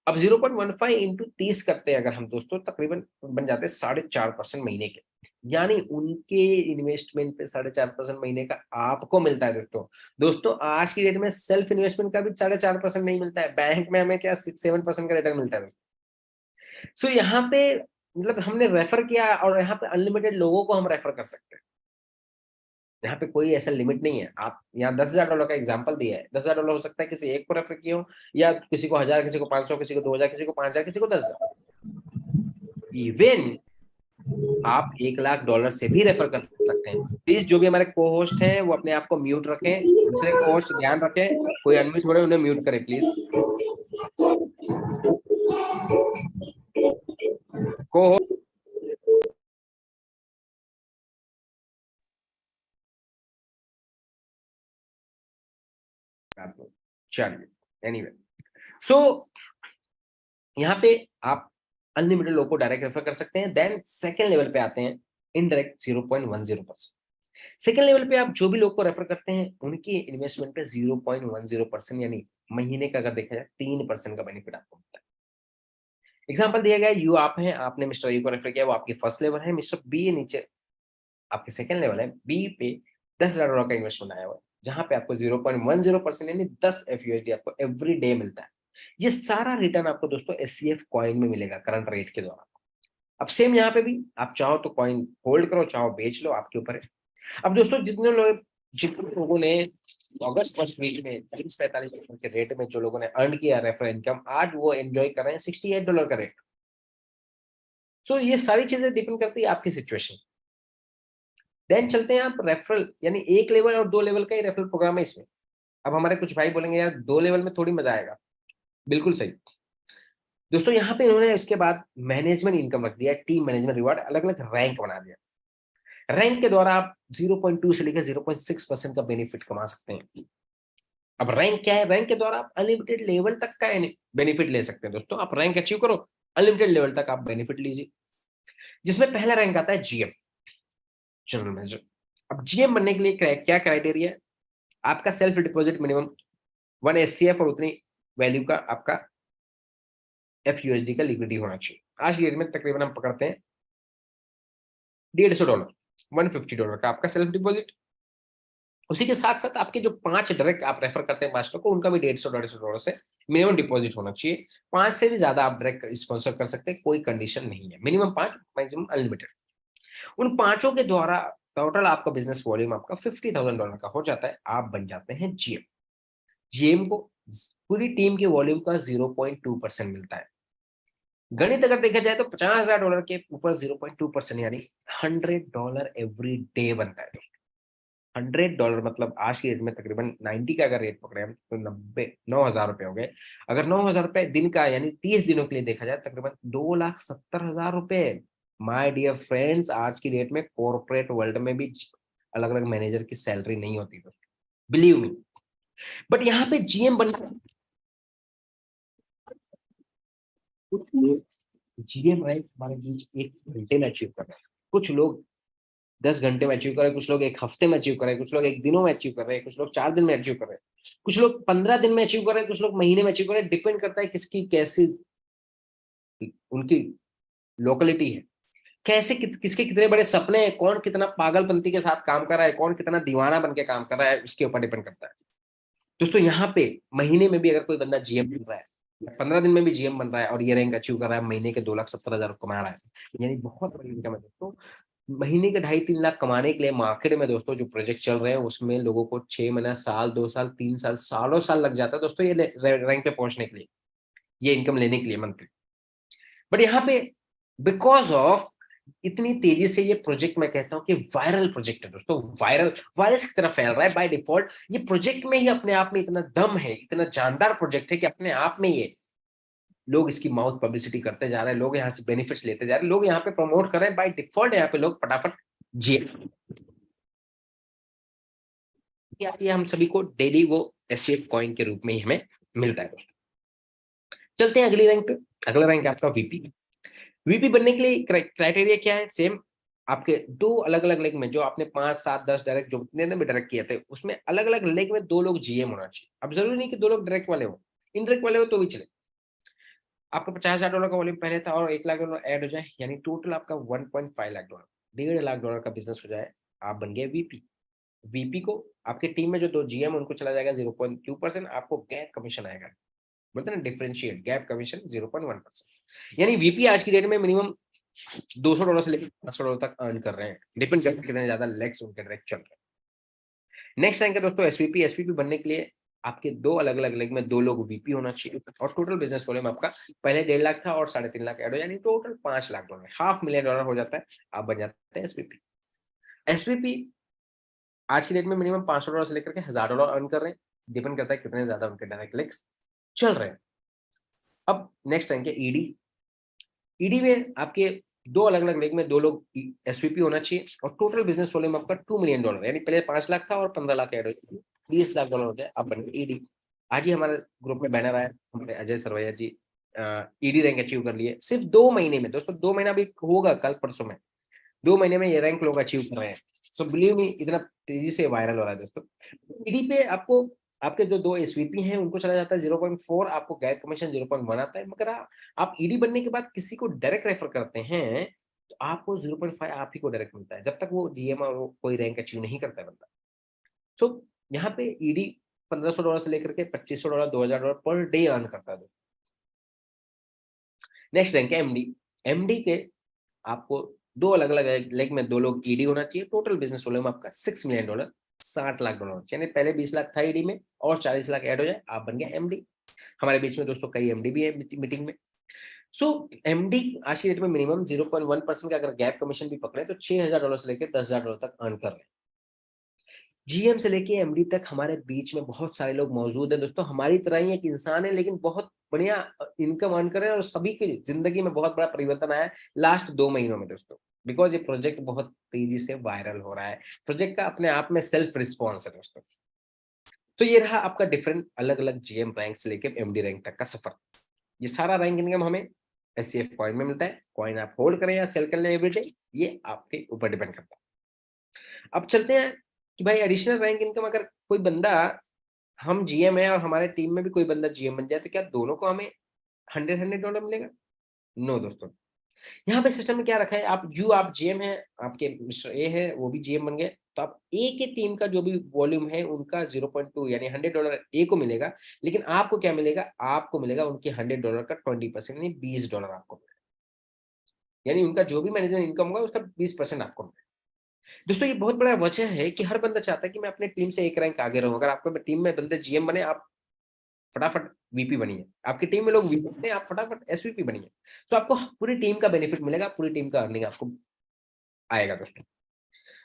अब 0.15 इंटू 30 करते हैं अगर हम दोस्तों, तकरीबन बन जाते हैं 4.5% महीने के, यानी उनके इन्वेस्टमेंट पे 4.5% महीने का आपको मिलता है दोस्तों। आज की डेट में सेल्फ इन्वेस्टमेंट का भी 4.5% नहीं मिलता है, बैंक में हमें क्या 6-7% का रिटर्न मिलता है। सो यहाँ पे मतलब हमने रेफर किया और यहाँ पे अनलिमिटेड लोगों को हम रेफर कर सकते हैं, यहाँ पे कोई ऐसा लिमिट नहीं है। आप यहाँ $10,000 का एग्जांपल दिया है, $10,000 हो सकता है किसी एक को रेफर किया हो, या किसी को 1000, किसी को 500, किसी को 2000, किसी को 5000, किसी को 10,000। इवन आप $1,00,000 से भी रेफर कर सकते हैं। प्लीज जो भी हमारे को होस्ट हैं वो अपने आप को म्यूट रखें, दूसरे को होस्ट ध्यान रखें, कोई अनम्यूट हो रहे उन्हें म्यूट करें प्लीज। को चलिए एनीवे, सो यहाँ पे आप अनलिमिटेड लोग को डायरेक्ट रेफर कर सकते हैं। देन सेकेंड लेवल पे आते हैं इनडायरेक्ट 0.10%। सेकेंड लेवल पे आप जो भी लोग को रेफर करते हैं उनकी इन्वेस्टमेंट पे 0.10% यानी महीने का अगर देखा जाए 3% का बेनिफिट आपको मिलता है। एग्जाम्पल दिया गया, यू आप हैं, आपने मिस्टर यू को रेफर किया, वो आपकी फर्स्ट लेवल है, मिस्टर बी नीचे आपके सेकेंड लेवल है, बी पे $10,000 का इन्वेस्टमेंट आया हुआ है, जहां पे आपको 0.10% यानी 10 FUSD आपको एवरी डे मिलता है। ये सारा रिटर्न आपको दोस्तों SCF कॉइन में मिलेगा करंट रेट के द्वारा। अब सेम यहाँ पे भी आप चाहो तो कॉइन होल्ड करो, चाहो बेच लो, आपके ऊपर है। अब दोस्तों जितने लोगों ने अगस्त फर्स्ट वीक में 40-45 के रेट में जो लोगों ने अर्न किया रेफर इनकम, आज वो एंजॉय कर रहे हैं $68 का रेट। सो ये सारी चीजें डिपेंड करती है आपकी सिचुएशन। देन चलते हैं आप रेफरल, यानी 1 लेवल और 2 लेवल का ही रेफरल प्रोग्राम है इसमें। अब हमारे कुछ भाई बोलेंगे यार 2 लेवल में थोड़ी मजा आएगा, बिल्कुल सही दोस्तों। यहाँ पे इन्होंने इसके बाद मैनेजमेंट इनकम रख दिया, टीम मैनेजमेंट रिवार्ड, अलग अलग रैंक बना दिया। रैंक के द्वारा आप 0.2 से लेकर 0.6% का बेनिफिट कमा सकते हैं। अब रैंक क्या है? रैंक के द्वारा आप अनलिमिटेड लेवल तक का बेनिफिट ले सकते हैं दोस्तों। आप रैंक अचीव करो, अनलिमिटेड लेवल तक आप बेनिफिट लीजिए, जिसमें पहला रैंक आता है GM, जनरल मैनेजर। अब GM बनने के लिए क्या क्राइटेरिया है? आपका सेल्फ डिपॉजिट मिनिमम 1 SCF और उतनी वैल्यू का आपका FUSD का लिक्विडिटी होना चाहिए। आज की डेट में तकरीबन हम पकड़ते हैं $150, $150 का आपका सेल्फ डिपॉजिट। उसी के साथ साथ आपके जो 5 डायरेक्ट आप रेफर करते हैं मास्टर को, उनका भी $150 से मिनिमम डिपॉजिट होना चाहिए। 5 से भी ज्यादा आप डायरेक्ट स्पॉन्सर कर सकते हैं, कोई कंडीशन नहीं है, मिनिमम 5, मैक्सिमम अनलिमिटेड। उन 5 के द्वारा टोटल आपका बिजनेस वॉल्यूम आपका $50,000 का हो जाता है, आप बन जाते हैं GM। GM को पूरी टीम के वॉल्यूम का 0.2% मिलता है। गणित अगर देखा जाए तो $50,000 के ऊपर 0.2% यानी $100 एवरी डे बनता है। $100 मतलब आज की डेट में तकरीबन 90 का अगर रेट पकड़े हम तो 9,000 रुपए हो गए। अगर 9,000 रुपए दिन का यानी 30 दिनों के लिए देखा जाए तकरीबन 2,70,000 रुपए। माय डियर फ्रेंड्स, आज की डेट में कॉर्पोरेट वर्ल्ड में भी अलग अलग मैनेजर की सैलरी नहीं होती दोस्तों, बिलीव मी। बट यहाँ पे GM बनना, GM रैंक हमारे बीच 1 घंटे में अचीव कर रहे हैं, कुछ लोग 10 घंटे में अचीव कर रहे हैं, कुछ लोग 1 हफ्ते में अचीव कर रहे हैं, कुछ लोग 1 दिनों में अचीव कर रहे हैं, कुछ लोग 4 दिन में अचीव कर रहे हैं, कुछ लोग 15 दिन में अचीव कर रहे हैं, कुछ लोग महीने में अचीव कर रहे हैं। डिपेंड करता है किसकी कैसी उनकी लोकेलिटी है, कैसे किसके कितने बड़े सपने हैं, कौन कितना पागलपंती के साथ काम कर रहा है, कौन कितना दीवाना बन के काम कर रहा है, उसके ऊपर डिपेंड करता है दोस्तों। यहाँ पे महीने में भी अगर कोई बंदा GM बन रहा है, 15 दिन में भी GM बन रहा है और ये रैंक अचीव कर रहा है, महीने के 2,70,000 कमा रहा है, यानी बहुत बड़ी इनकम है दोस्तों। महीने के 2.5-3 लाख कमाने के लिए मार्केट में दोस्तों जो प्रोजेक्ट चल रहे हैं उसमें लोगों को 6 महीना, साल, 2 साल, 3 साल, सालों साल लग जाता है दोस्तों ये रैंक पे पहुंचने के लिए, ये इनकम लेने के लिए मंथली। बट यहाँ पे बिकॉज ऑफ इतनी तेजी से ये प्रोजेक्ट, मैं कहता हूँ कि वायरल प्रोजेक्ट है दोस्तों, वायरस की तरफ फैल रहा है बाय डिफॉल्ट। ये प्रोजेक्ट में ही अपने आप में इतना दम है, इतना जानदार प्रोजेक्ट है कि अपने आप में ये लोग इसकी माउथ पब्लिसिटी करते जा रहे हैं, लोग यहाँ से बेनिफिट्स लेते जा रहे हैं, लोग यहाँ पे प्रमोट कर रहे हैं बाय डिफॉल्ट। यहाँ पे लोग फटाफट ये हम सभी को डेली वो SCF कॉइन के रूप में ही हमें मिलता है दोस्तों। चलते हैं अगली रैंक पे। अगला रैंक है आपका VP बनने के लिए क्राइटेरिया क्या है? सेम आपके 2 अलग अलग लेग में जो आपने 5, 7, 10 डायरेक्ट जो जितने भी डायरेक्ट किए थे उसमें अलग अलग लेग में 2 लोग GM होना चाहिए। अब जरूरी नहीं कि 2 लोग डायरेक्ट वाले हो, इनडायरेक्ट वाले हो तो भी चले। आपका $50,000 का वॉल्यूम पहले था और $1,00,000 ऐड हो जाए, यानी टोटल आपका $1.5 लाख, $1.5 लाख का बिजनेस हो जाए, आप बन गए VP को आपके टीम में जो 2 GM उनको चला जाएगा 0.2%, आपको गैप कमीशन आएगा, बोलते हैं ना डिफरेंशिएट, गैप कमीशन 0.1%। यानी VP आज की डेट में मिनिमम $200 से लेकर $500 तक अर्न कर रहे हैं, डिपेंड करता है कितने ज्यादा लेग्स उनके डायरेक्ट चल रहे हैं। नेक्स्ट रैंक है दोस्तों SVP बनने के लिए आपके 2 अलग-अलग लेग में 2 लोग वीपी होना चाहिए और टोटल बिजनेस वॉल्यूम आपका पहले 1.5 लाख था और 3.5 लाख ऐड हो, यानी टोटल $5 लाख, $500,000 हो जाता है, आप बन जाते हैं एसवीपी। एसवीपी आज की डेट में मिनिमम $500 से लेकर के $1000 अर्न कर रहे हैं, डिपेंड करता है कितने ज्यादा उनके डायरेक्ट क्लिक्स चल रहे हैं। अब नेक्स्ट रैंक है ईडी। ईडी में आपके 2 अलग-अलग लेग में 2 लोग एसवीपी होना चाहिए और टोटल बिजनेस वॉल्यूम आपका $2 मिलियन, यानी पहले 5 लाख था और 15 लाख ऐड हो, $20 लाख हो गया, आप बन गए ईडी। आज ही हमारे ग्रुप में बैनर आया, हमारे अजय सरवैया जी ईडी रैंक अचीव कर लिए सिर्फ 2 महीने में। दोस्तों 2 महीना भी होगा कल परसों में, 2 महीने में ये रैंक लोग अचीव कर रहे हैं। सो बिलीव मी, इतना तेजी से वायरल हो रहा है दोस्तों। ईडी पे आपको आपके जो 2 एसवीपी हैं उनको चला जाता है 0.4, आपको गैप कमीशन 0.1 आता है। मगर आप ईडी बनने के बाद किसी को डायरेक्ट रेफर करते हैं तो आपको 0.5 आप ही को डायरेक्ट मिलता है, जब तक वो डीएम और कोई रैंक अचीव नहीं करता है बंदा। सो यहाँ पे ईडी $1500 से लेकर के $2500, $2000 पर डे अर्न करता है। नेक्स्ट रैंक है एमडी। एमडी के आपको 2 अलग-अलग लेग में 2 लोग ईडी होना चाहिए, टोटल बिजनेस वॉल्यूम आपका $6 मिलियन, $60 लाख, यानी पहले 20 लाख था ईडी में और 40 लाख ऐड हो जाए, आप बन गए एमडी। हमारे बीच में दोस्तों कई एमडी भी है मीटिंग में। सो एमडी आज की डेट में मिनिमम 0.1% का अगर गैप कमीशन भी पकड़े तो $6000 से लेकर $10,000 तक अर्न कर रहे हैं। जीएम से लेके एमडी तक हमारे बीच में बहुत सारे लोग मौजूद हैं दोस्तों, हमारी तरह ही एक इंसान है लेकिन बहुत बढ़िया इनकम अर्न कर रहे हैं और सभी की जिंदगी में बहुत बड़ा परिवर्तन आया है लास्ट 2 महीनों में दोस्तों, बिकॉज ये प्रोजेक्ट बहुत तेजी से वायरल हो रहा है। प्रोजेक्ट का अपने आप में सेल्फ रिस्पॉन्स है दोस्तों। तो ये रहा आपका डिफरेंट अलग अलग जीएम रैंक से लेकर एमडी रैंक तक का सफर। ये सारा रैंक इनकम हमें एससीएफ कॉइन में मिलता है। कॉइन आप होल्ड करें या सेल कर लें एवरीडे, ये आपके ऊपर डिपेंड करता है। अब चलते हैं कि भाई एडिशनल रैंक इनकम, अगर कोई बंदा, हम जीएम है और हमारे टीम में भी कोई बंदा जीएम बन जाए तो क्या दोनों को हमें $100 मिलेगा? नो दोस्तों, यहाँ पे सिस्टम में क्या रखा है, आप जीएम है, आपके मिस्टर ए है वो भी जीएम बन गए, तो आप ए के टीम का जो भी वॉल्यूम है उनका 0.2 यानी $100 ए को मिलेगा, लेकिन आपको क्या मिलेगा, आपको मिलेगा उनके $100 का 20% यानी $20 आपको मिलेगा, यानी उनका जो भी मैनेजर इनकम होगा उसका 20% आपको मिलेगा। दोस्तों ये बहुत बड़ा वजह है कि हर बंदा चाहता है कि मैं अपने टीम से एक रैंक आगे रहूं। अगर आपको टीम में बंदे जीएम बने, आप फटाफट वीपी बनिए, आपकी टीम में लोग वीपी बने, आप फटाफट एसवीपी बनिए, तो आपको पूरी टीम का बेनिफिट मिलेगा, पूरी टीम का अर्निंग आपको आएगा दोस्तों।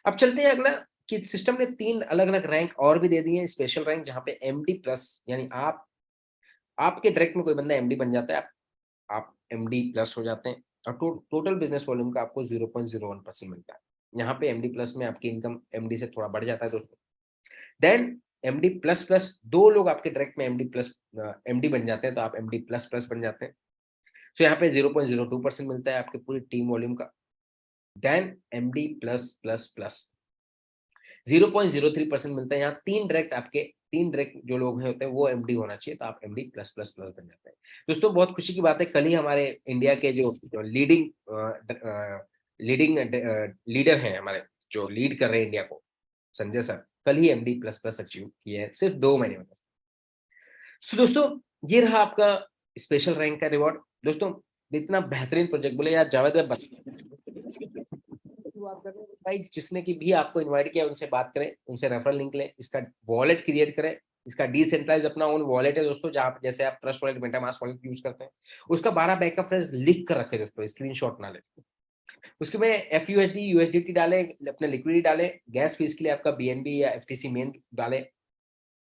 अब चलते हैं अगला कि सिस्टम ने 3 अलग अलग रैंक और भी दे दिए हैं, स्पेशल रैंक, जहां पे एमडी प्लस, यानी आपके डायरेक्ट में कोई बंदा एमडी बन जाता है, आप एमडी प्लस हो जाते हैं और टोटल बिजनेस वॉल्यूम का आपको 0.01% मिलता है। यहाँ पे एमडी प्लस में आपकी इनकम एमडी से थोड़ा बढ़ जाता है दोस्तों। देन एमडी प्लस प्लस 2 लोग आपके डायरेक्ट में एमडी बन जाते हैं तो आप एमडी प्लस प्लस बन जाते हैं। सो यहाँ पे 0.02% मिलता है आपके पूरी टीम वॉल्यूम का। Then MD plus plus plus 0.03% मिलता है। यहाँ 3 डायरेक्ट जो लोग होते हैं वो एमडी होना चाहिए, तो आप एमडी प्लस प्लस प्लस बन जाते हैं। दोस्तों बहुत खुशी की बात है, कल ही हमारे इंडिया के जो लीडर हैं, हमारे जो लीड कर रहे हैं इंडिया को, संजय सर, कल ही एमडी प्लस प्लस अचीव किए हैं सिर्फ 2 महीने में। सो दोस्तों ये रहा आपका स्पेशल रैंक का रिवॉर्ड। दोस्तों इतना बेहतरीन प्रोजेक्ट, बोले यार जावेद भाई, जिसने की भी आपको इनवाइट किया उनसे बात करें, उनसे रेफरल लिंक लें, इसका वॉलेट क्रिएट करें। इसका डिसेंट्रलाइज अपना ओन वॉलेट है दोस्तों, जहाँ जैसे आप trust wallet, MetaMask wallet use करते हैं, उसका 12 बैकअप फ्रेज लिख कर रखे दोस्तों, स्क्रीनशॉट ना ले। उसके में FUSD USDT डाले, अपने लिक्विडिटी डाले, गैस फीस के लिए आपका BNB या FTC मेन डाले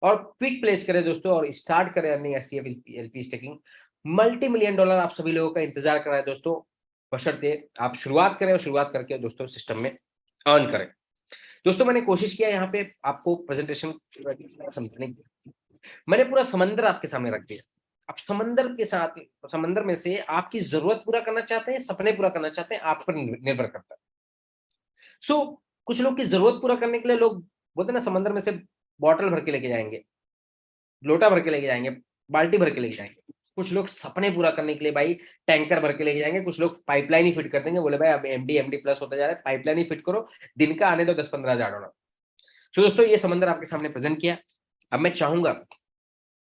और क्विक प्लेस करें दोस्तों और स्टार्ट करें earning SCF LP staking. $multi-million आप सभी लोगों का इंतजार कर रहा है दोस्तों, बशर्ते आप शुरुआत करें और शुरुआत करके दोस्तों सिस्टम में अर्न करें। दोस्तों मैंने कोशिश किया यहाँ पे आपको प्रेजेंटेशन समझने की, मैंने पूरा समंदर आपके सामने रख दिया। आप समंदर में से आपकी जरूरत पूरा करना चाहते हैं, सपने पूरा करना चाहते हैं, आप पर निर्भर करता है। सो कुछ लोग की जरूरत पूरा करने के लिए लोग बोलते हैं ना, समंदर में से बॉटल भर के लेके जाएंगे, लोटा भर के लेके जाएंगे, बाल्टी भर के लेके जाएंगे। कुछ लोग सपने पूरा करने के लिए भाई टैंकर भर के लेके जाएंगे, कुछ लोग पाइपलाइन ही फिट कर देंगे, बोले भाई अब एमडी प्लस होता जा रहा है, पाइपलाइन ही फिट करो, दिन का आने दो $10-15,000। तो दोस्तों ये समंदर आपके सामने प्रेजेंट किया। अब मैं चाहूंगा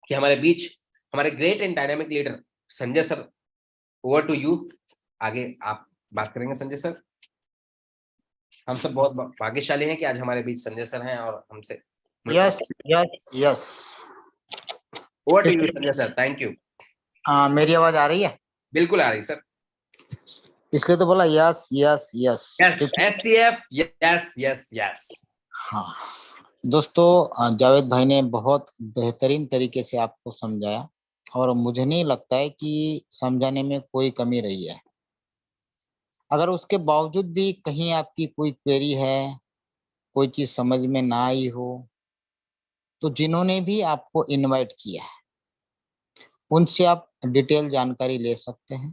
कि हमारे बीच हमारे great and dynamic leader Sanjay sir, over to you. आगे आप बात करेंगे संजय सर। हम सब बहुत भाग्यशाली हैं कि आज हमारे बीच संजय सर हैं और हमसे yes over to you Sanjay sir, thank you. मेरी आवाज आ रही है? बिल्कुल आ रही सर। इसलिए तो बोला yes yes yes. Yes SCF, yes yes yes. हाँ दोस्तों, जावेद भाई ने बहुत बेहतरीन तरीके से आपको समझाया और मुझे नहीं लगता है कि समझाने में कोई कमी रही है। अगर उसके बावजूद भी कहीं आपकी कोई क्वेरी है, कोई चीज समझ में ना आई हो, तो जिन्होंने भी आपको इनवाइट किया है उनसे आप डिटेल जानकारी ले सकते हैं,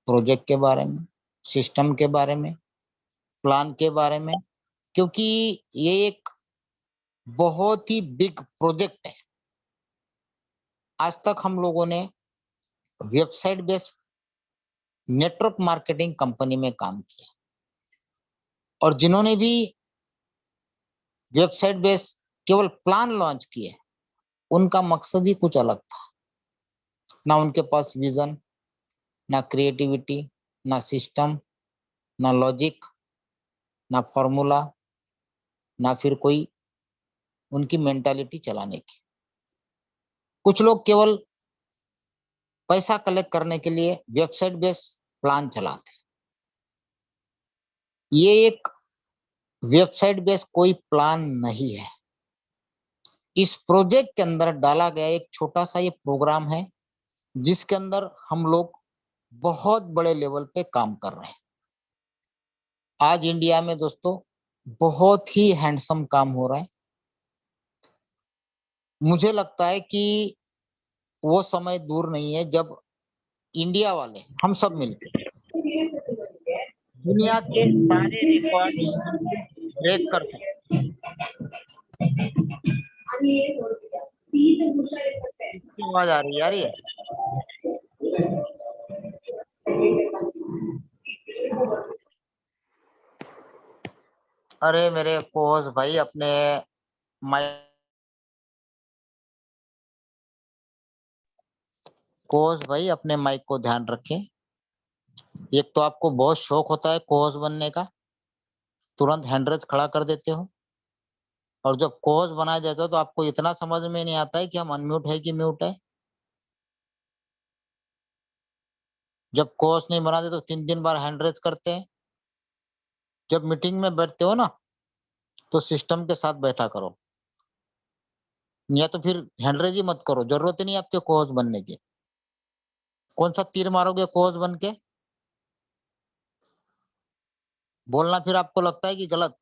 प्रोजेक्ट के बारे में, सिस्टम के बारे में, प्लान के बारे में, क्योंकि ये एक बहुत ही बिग प्रोजेक्ट है। आज तक हम लोगों ने website based network marketing company में काम किया और जिन्होंने भी वेबसाइट बेस्ड केवल प्लान लॉन्च किए, उनका मकसद ही कुछ अलग था। ना उनके पास विजन, ना क्रिएटिविटी, ना सिस्टम, ना लॉजिक, ना फॉर्मूला, ना फिर कोई उनकी मेंटालिटी चलाने की। कुछ लोग केवल पैसा कलेक्ट करने के लिए वेबसाइट बेस्ड प्लान चलाते। ये एक वेबसाइट बेस्ड कोई प्लान नहीं है। इस प्रोजेक्ट के अंदर डाला गया एक छोटा सा ये प्रोग्राम है जिसके अंदर हम लोग बहुत बड़े लेवल पे काम कर रहे हैं। आज इंडिया में दोस्तों बहुत ही हैंडसम काम हो रहा है। मुझे लगता है कि वो समय दूर नहीं है जब इंडिया वाले हम सब मिलकर दुनिया के सारे रिकॉर्ड ब्रेक कर सकते हैं। आवाज आ रही है यार ये? अरे मेरे कोच भाई अपने माइक को ध्यान रखें। एक तो आपको बहुत शौक होता है कोच बनने का, तुरंत हैंड रेज खड़ा कर देते हो, और जब कोच बनाया जाता है तो आपको इतना समझ में नहीं आता है कि हम अनम्यूट है कि म्यूट है। जब कोच नहीं बनाते तो 3 बार हैंड रेज करते हैं। जब मीटिंग में बैठते हो ना तो सिस्टम के साथ बैठा करो, या तो फिर हैंड रेज ही मत करो। जरूरत ही नहीं आपके कोच बनने की। कौन सा तीर मारोगे कोच बन के? बोलना फिर आपको लगता है कि गलत।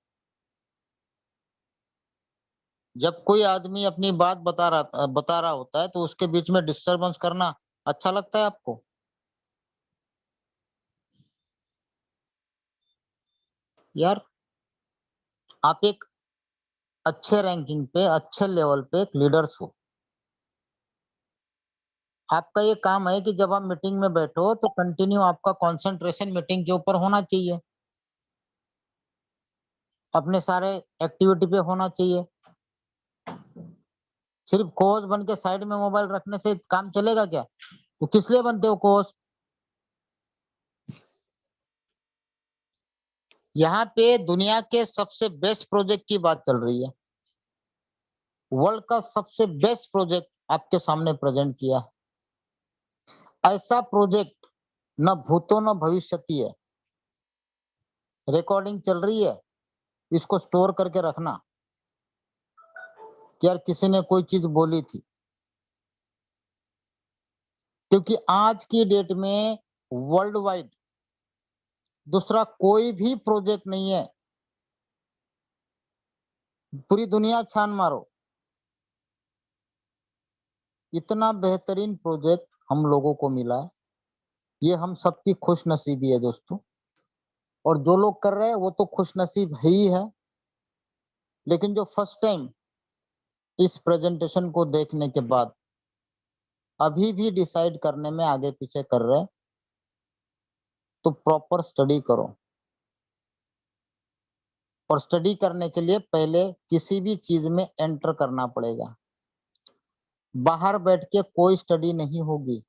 जब कोई आदमी अपनी बात बता रहा होता है तो उसके बीच में डिस्टरबेंस करना अच्छा लगता है आपको? यार आप एक अच्छे रैंकिंग पे, अच्छे लेवल पे एक लीडर्स हो। आपका ये काम है कि जब आप मीटिंग में बैठो तो कंटिन्यू आपका कंसंट्रेशन मीटिंग के ऊपर होना चाहिए, अपने सारे एक्टिविटी पे होना चाहिए। सिर्फ कोच बन के साइड में मोबाइल रखने से काम चलेगा क्या? तो किस लिए बनते हो कोच? यहाँ पे दुनिया के सबसे बेस्ट प्रोजेक्ट की बात चल रही है। वर्ल्ड का सबसे बेस्ट प्रोजेक्ट आपके सामने प्रेजेंट किया। ऐसा प्रोजेक्ट न भूतो न भविष्यति है। रिकॉर्डिंग चल रही है, इसको स्टोर करके रखना कि यार किसी ने कोई चीज बोली थी, क्योंकि आज की डेट में वर्ल्ड वाइड दूसरा कोई भी प्रोजेक्ट नहीं है। पूरी दुनिया छान मारो, इतना बेहतरीन प्रोजेक्ट हम लोगों को मिला है। ये हम सबकी खुश नसीबी है दोस्तों, और जो लोग कर रहे हैं वो तो खुश नसीब ही है, लेकिन जो फर्स्ट टाइम इस प्रेजेंटेशन को देखने के बाद अभी भी डिसाइड करने में आगे पीछे कर रहे हैं, तो प्रॉपर स्टडी करो। और स्टडी करने के लिए पहले किसी भी चीज में एंटर करना पड़ेगा। बाहर बैठ के कोई स्टडी नहीं होगी।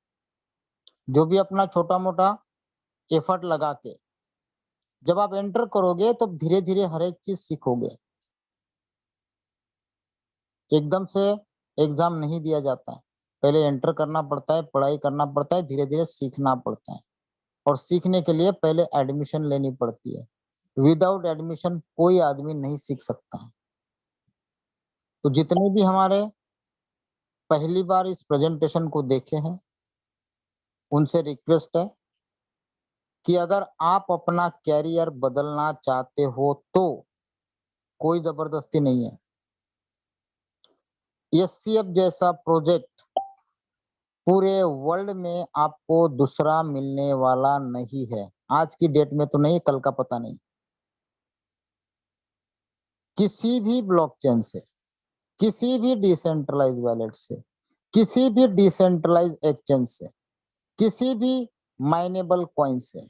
जो भी अपना छोटा मोटा एफर्ट लगा के जब आप एंटर करोगे तो धीरे धीरे हर एक चीज सीखोगे। एकदम से एग्जाम नहीं दिया जाता है, पहले एंटर करना पड़ता है, पढ़ाई करना पड़ता है, धीरे धीरे सीखना पड़ता है, और सीखने के लिए पहले एडमिशन लेनी पड़ती है। विदाउट एडमिशन कोई आदमी नहीं सीख सकता है। तो जितने भी हमारे पहली बार इस प्रेजेंटेशन को देखे हैं, उनसे रिक्वेस्ट है कि अगर आप अपना कैरियर बदलना चाहते हो तो कोई जबरदस्ती नहीं है। एससीएफ जैसा प्रोजेक्ट पूरे वर्ल्ड में आपको दूसरा मिलने वाला नहीं है। आज की डेट में तो नहीं, कल का पता नहीं। किसी भी ब्लॉकचेन से, किसी भी डिसेंट्रलाइज वॉलेट से, किसी भी डिसेंट्रलाइज एक्सचेंज से, किसी भी माइनेबल कॉइन से,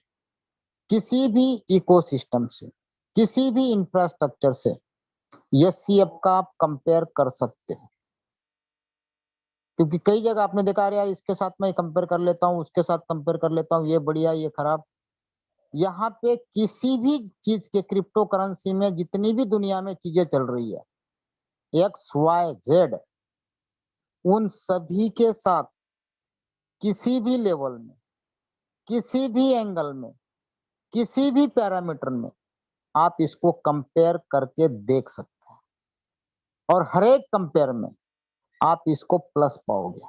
किसी भी इकोसिस्टम से, किसी भी इंफ्रास्ट्रक्चर से एससीएफ का आप कंपेयर कर सकते हो। क्योंकि कई जगह आपने देखा, यार इसके साथ मैं कंपेयर कर लेता हूँ, उसके साथ कंपेयर कर लेता हूँ, ये बढ़िया ये खराब। यहाँ पे किसी भी चीज के क्रिप्टो करेंसी में जितनी भी दुनिया में चीजें चल रही है, एक्स वाई जेड, उन सभी के साथ किसी भी लेवल में, किसी भी एंगल में, किसी भी पैरामीटर में आप इसको कंपेयर करके देख सकते हैं, और हर एक कंपेयर में आप इसको प्लस पाओगे,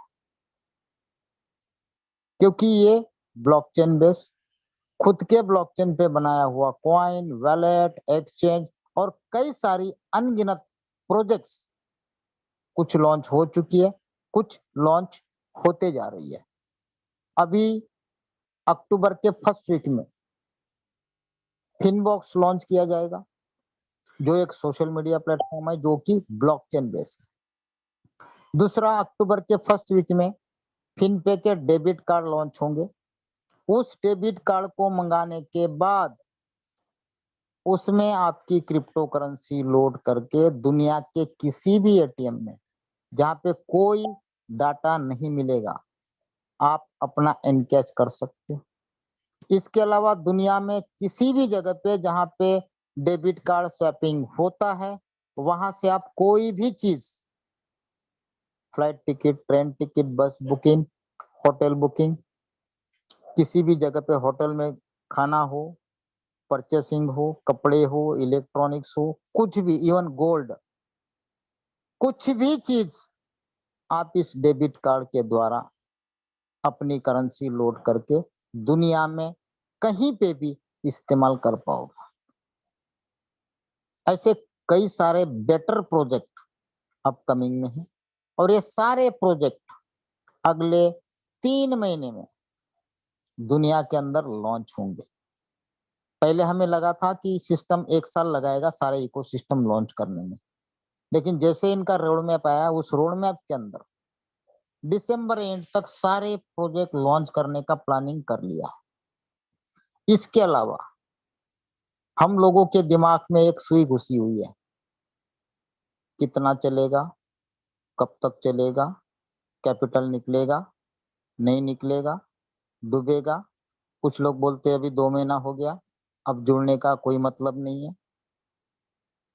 क्योंकि ये ब्लॉकचेन बेस्ड, खुद के ब्लॉकचेन पे बनाया हुआ कॉइन, वॉलेट, एक्सचेंज और कई सारी अनगिनत प्रोजेक्ट्स कुछ लॉन्च हो चुकी है, कुछ लॉन्च होते जा रही है। अभी अक्टूबर के फर्स्ट वीक में फिनबॉक्स लॉन्च किया जाएगा, जो एक सोशल मीडिया प्लेटफॉर्म है जो कि ब्लॉकचेन बेस्ड है। दूसरा, अक्टूबर के फर्स्ट वीक में फिनपे के डेबिट कार्ड लॉन्च होंगे। उस डेबिट कार्ड को मंगाने के बाद उसमें आपकी क्रिप्टो करेंसी लोड करके दुनिया के किसी भी एटीएम में, जहां पे कोई डाटा नहीं मिलेगा, आप अपना एनकैश कर सकते हो। इसके अलावा दुनिया में किसी भी जगह पे जहां पे डेबिट कार्ड स्वैपिंग होता है, वहां से आप कोई भी चीज, फ्लाइट टिकट, ट्रेन टिकट, बस बुकिंग, होटल बुकिंग, किसी भी जगह पे होटल में खाना हो, परचेसिंग हो, कपड़े हो, इलेक्ट्रॉनिक्स हो, कुछ भी, इवन गोल्ड, कुछ भी चीज आप इस डेबिट कार्ड के द्वारा अपनी करेंसी लोड करके दुनिया में कहीं पे भी इस्तेमाल कर पाओगे। ऐसे कई सारे बेटर प्रोजेक्ट अपकमिंग में हैं, और ये सारे प्रोजेक्ट अगले 3 महीने में दुनिया के अंदर लॉन्च होंगे। पहले हमें लगा था कि सिस्टम 1 साल लगाएगा सारे इकोसिस्टम लॉन्च करने में, लेकिन जैसे इनका रोड मैप आया, उस रोड मैप के अंदर दिसंबर एंड तक सारे प्रोजेक्ट लॉन्च करने का प्लानिंग कर लिया। इसके अलावा हम लोगों के दिमाग में एक सुई घुसी हुई है, कितना चलेगा, कब तक चलेगा, कैपिटल निकलेगा, नहीं निकलेगा, डूबेगा। कुछ लोग बोलते हैं अभी 2 महीना हो गया, अब जुड़ने का कोई मतलब नहीं है।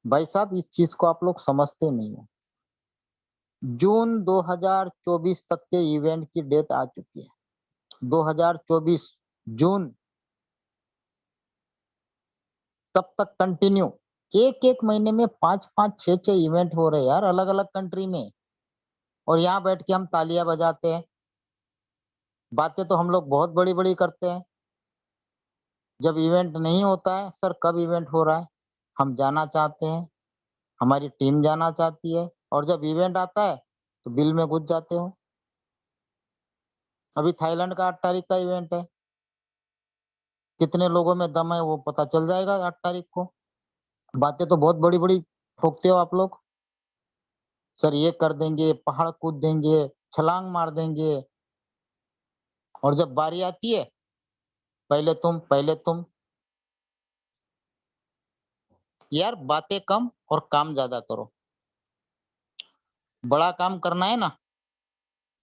भाई साहब, इस चीज को आप लोग समझते नहीं हो। जून 2024 तक के इवेंट की डेट आ चुकी है, 2024 जून, तब तक कंटिन्यू एक महीने में 5 6 इवेंट हो रहे हैं यार, अलग अलग कंट्री में, और यहाँ बैठ के हम तालियां बजाते हैं। बातें तो हम लोग बहुत बड़ी बड़ी करते हैं, जब इवेंट नहीं होता है, सर कब इवेंट हो रहा है, हम जाना चाहते हैं, हमारी टीम जाना चाहती है, और जब इवेंट आता है तो बिल में घुस जाते हो। अभी थाईलैंड का 8 तारीख का इवेंट है, कितने लोगों में दम है वो पता चल जाएगा 8 तारीख को। बातें तो बहुत बड़ी बड़ी ठोकते हो आप लोग, सर ये कर देंगे, पहाड़ कूद देंगे, छलांग मार देंगे, और जब बारी आती है पहले तुम। यार बातें कम और काम ज्यादा करो। बड़ा काम करना है ना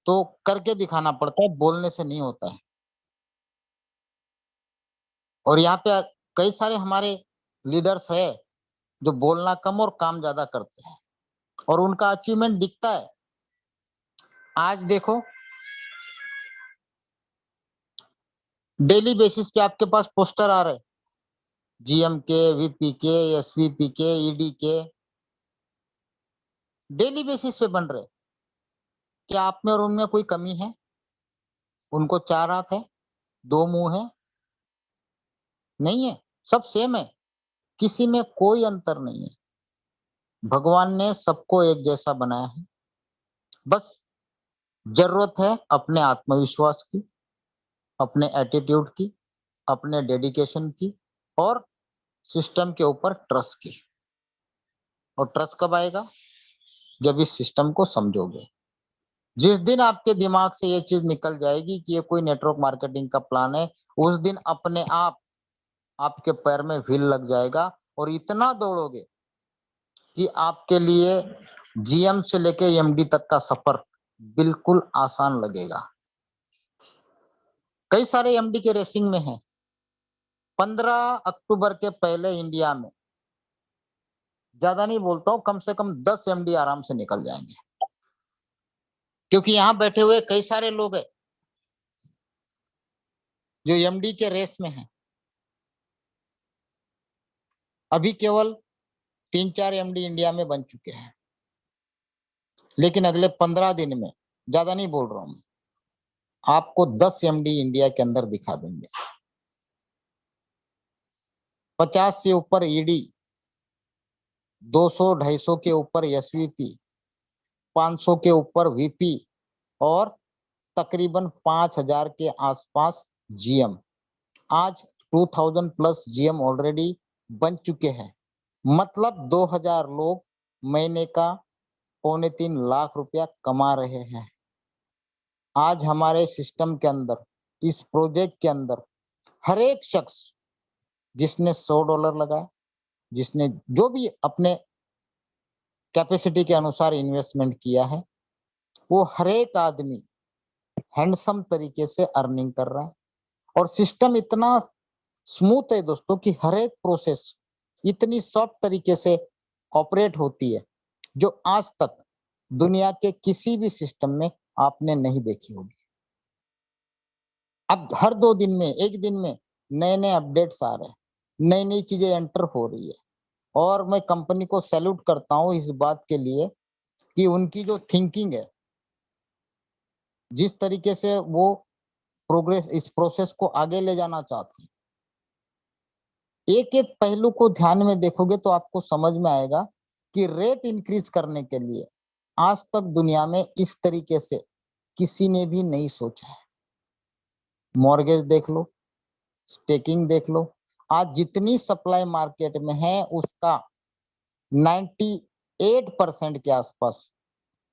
तो करके दिखाना पड़ता है, बोलने से नहीं होता है। और यहाँ पे कई सारे हमारे लीडर्स है जो बोलना कम और काम ज्यादा करते हैं, और उनका अचीवमेंट दिखता है। आज देखो डेली बेसिस पे आपके पास पोस्टर आ रहे, जीएम के, वीपी के, एसवीपी के, ईडी के, डेली बेसिस पे बन रहे। क्या आप में और उनमें कोई कमी है? उनको 4 हाथ है, 2 मुंह है? नहीं है, सब सेम है, किसी में कोई अंतर नहीं है। भगवान ने सबको एक जैसा बनाया है, बस जरूरत है अपने आत्मविश्वास की, अपने एटीट्यूड की, अपने डेडिकेशन की और सिस्टम के ऊपर ट्रस्ट की। और ट्रस्ट कब आएगा? जब इस सिस्टम को समझोगे। जिस दिन आपके दिमाग से ये चीज निकल जाएगी कि ये कोई नेटवर्क मार्केटिंग का प्लान है, उस दिन अपने आप आपके पैर में व्हील लग जाएगा और इतना दौड़ोगे कि आपके लिए जीएम से लेके एमडी तक का सफर बिल्कुल आसान लगेगा। कई सारे एमडी के रेसिंग में हैं। 15 अक्टूबर के पहले इंडिया में, ज्यादा नहीं बोलता हूं, कम से कम 10 एमडी आराम से निकल जाएंगे, क्योंकि यहां बैठे हुए कई सारे लोग हैं जो एमडी के रेस में हैं। अभी केवल 3-4 एमडी इंडिया में बन चुके हैं, लेकिन अगले 15 दिन में, ज्यादा नहीं बोल रहा हूं, आपको 10 एमडी इंडिया के अंदर दिखा देंगे। 50 से ऊपर ईडी, 200-250 के ऊपर एसवीपी, 500 के ऊपर वीपी और तकरीबन 5000 के आसपास जीएम। आज 2000 प्लस जीएम ऑलरेडी बन चुके हैं, मतलब 2000 लोग महीने का 2.25 लाख रुपया कमा रहे हैं। आज हमारे सिस्टम के अंदर, इस प्रोजेक्ट के अंदर, हर एक शख्स जिसने $100 लगाया, जिसने जो भी अपने कैपेसिटी के अनुसार इन्वेस्टमेंट किया है, वो हर एक आदमी हैंडसम तरीके से अर्निंग कर रहा है। और सिस्टम इतना स्मूथ है दोस्तों कि हर एक प्रोसेस इतनी सॉफ्ट तरीके से ऑपरेट होती है जो आज तक दुनिया के किसी भी सिस्टम में आपने नहीं देखी होगी। अब हर 2 दिन में, 1 दिन में नए नए अपडेट्स आ रहे हैं, नई नई चीजें एंटर हो रही है। और मैं कंपनी को सैल्यूट करता हूं इस बात के लिए कि उनकी जो थिंकिंग है, जिस तरीके से वो प्रोग्रेस, इस प्रोसेस को आगे ले जाना चाहते हैं, एक एक पहलू को ध्यान में देखोगे तो आपको समझ में आएगा कि रेट इंक्रीज करने के लिए आज तक दुनिया में इस तरीके से किसी ने भी नहीं सोचा है। मॉर्गेज देख लो, स्टेकिंग देख लो, आज जितनी सप्लाई मार्केट में है उसका 98% के आसपास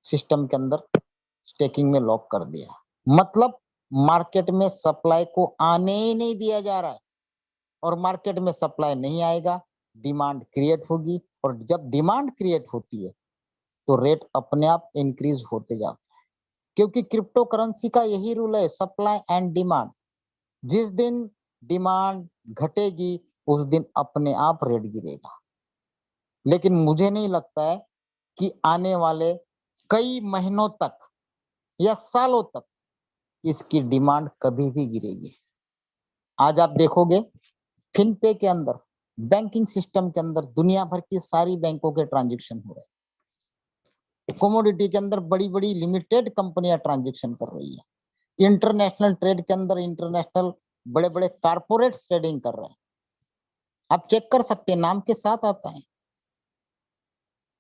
सिस्टम के अंदर स्टेकिंग में लॉक कर दिया। मतलब मार्केट में सप्लाई को आने ही नहीं दिया जा रहा है, और मार्केट में सप्लाई नहीं आएगा, डिमांड क्रिएट होगी, और जब डिमांड क्रिएट होती है तो रेट अपने आप इंक्रीज होते जाता है। क्योंकि क्रिप्टो करेंसी का यही रूल है, सप्लाई एंड डिमांड। जिस दिन डिमांड घटेगी उस दिन अपने आप रेट गिरेगा। लेकिन मुझे नहीं लगता है कि आने वाले कई महीनों तक या सालों तक इसकी डिमांड कभी भी गिरेगी। आज आप देखोगे फिनपे के अंदर, बैंकिंग सिस्टम के अंदर दुनिया भर की सारी बैंकों के ट्रांजैक्शन हो रहे हैं। कमोडिटी के अंदर बड़ी बड़ी लिमिटेड कंपनियां ट्रांजैक्शन कर रही है। इंटरनेशनल ट्रेड के अंदर इंटरनेशनल बड़े बड़े कारपोरेट ट्रेडिंग कर रहे हैं। आप चेक कर सकते हैं, नाम के साथ आता है।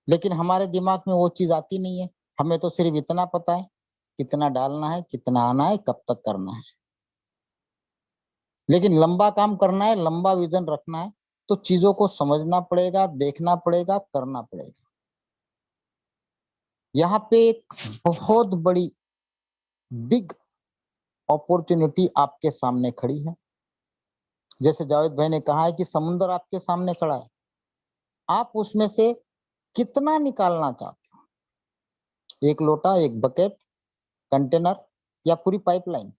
लेकिन हमारे दिमाग में वो चीज आती नहीं है। हमें तो सिर्फ इतना पता है कितना डालना है, कितना आना है, कब तक करना है। लेकिन लंबा काम करना है, लंबा विजन रखना है, तो चीजों को समझना पड़ेगा, देखना पड़ेगा, करना पड़ेगा। यहाँ पे एक बहुत बड़ी बिग अपॉर्चुनिटी आपके सामने खड़ी है। जैसे जावेद भाई ने कहा है कि समुद्र आपके सामने खड़ा है, आप उसमें से कितना निकालना चाहते हो? 1 लोटा, 1 बकेट, कंटेनर या पूरी पाइपलाइन?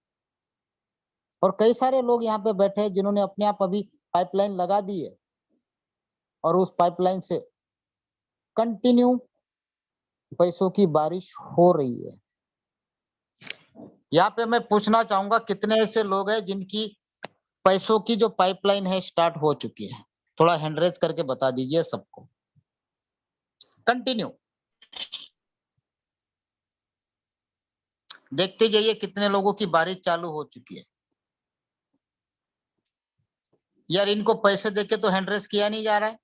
और कई सारे लोग यहाँ पे बैठे हैं जिन्होंने अपने आप अभी पाइपलाइन लगा दी है और उस पाइपलाइन से कंटिन्यू पैसों की बारिश हो रही है। यहाँ पे मैं पूछना चाहूंगा, कितने ऐसे लोग हैं जिनकी पैसों की जो पाइपलाइन है स्टार्ट हो चुकी है। थोड़ा हैंड रेज करके बता दीजिए सबको। कंटिन्यू देखते जाइए कितने लोगों की बारी चालू हो चुकी है। यार इनको पैसे देके तो हैंड रेज किया नहीं जा रहा है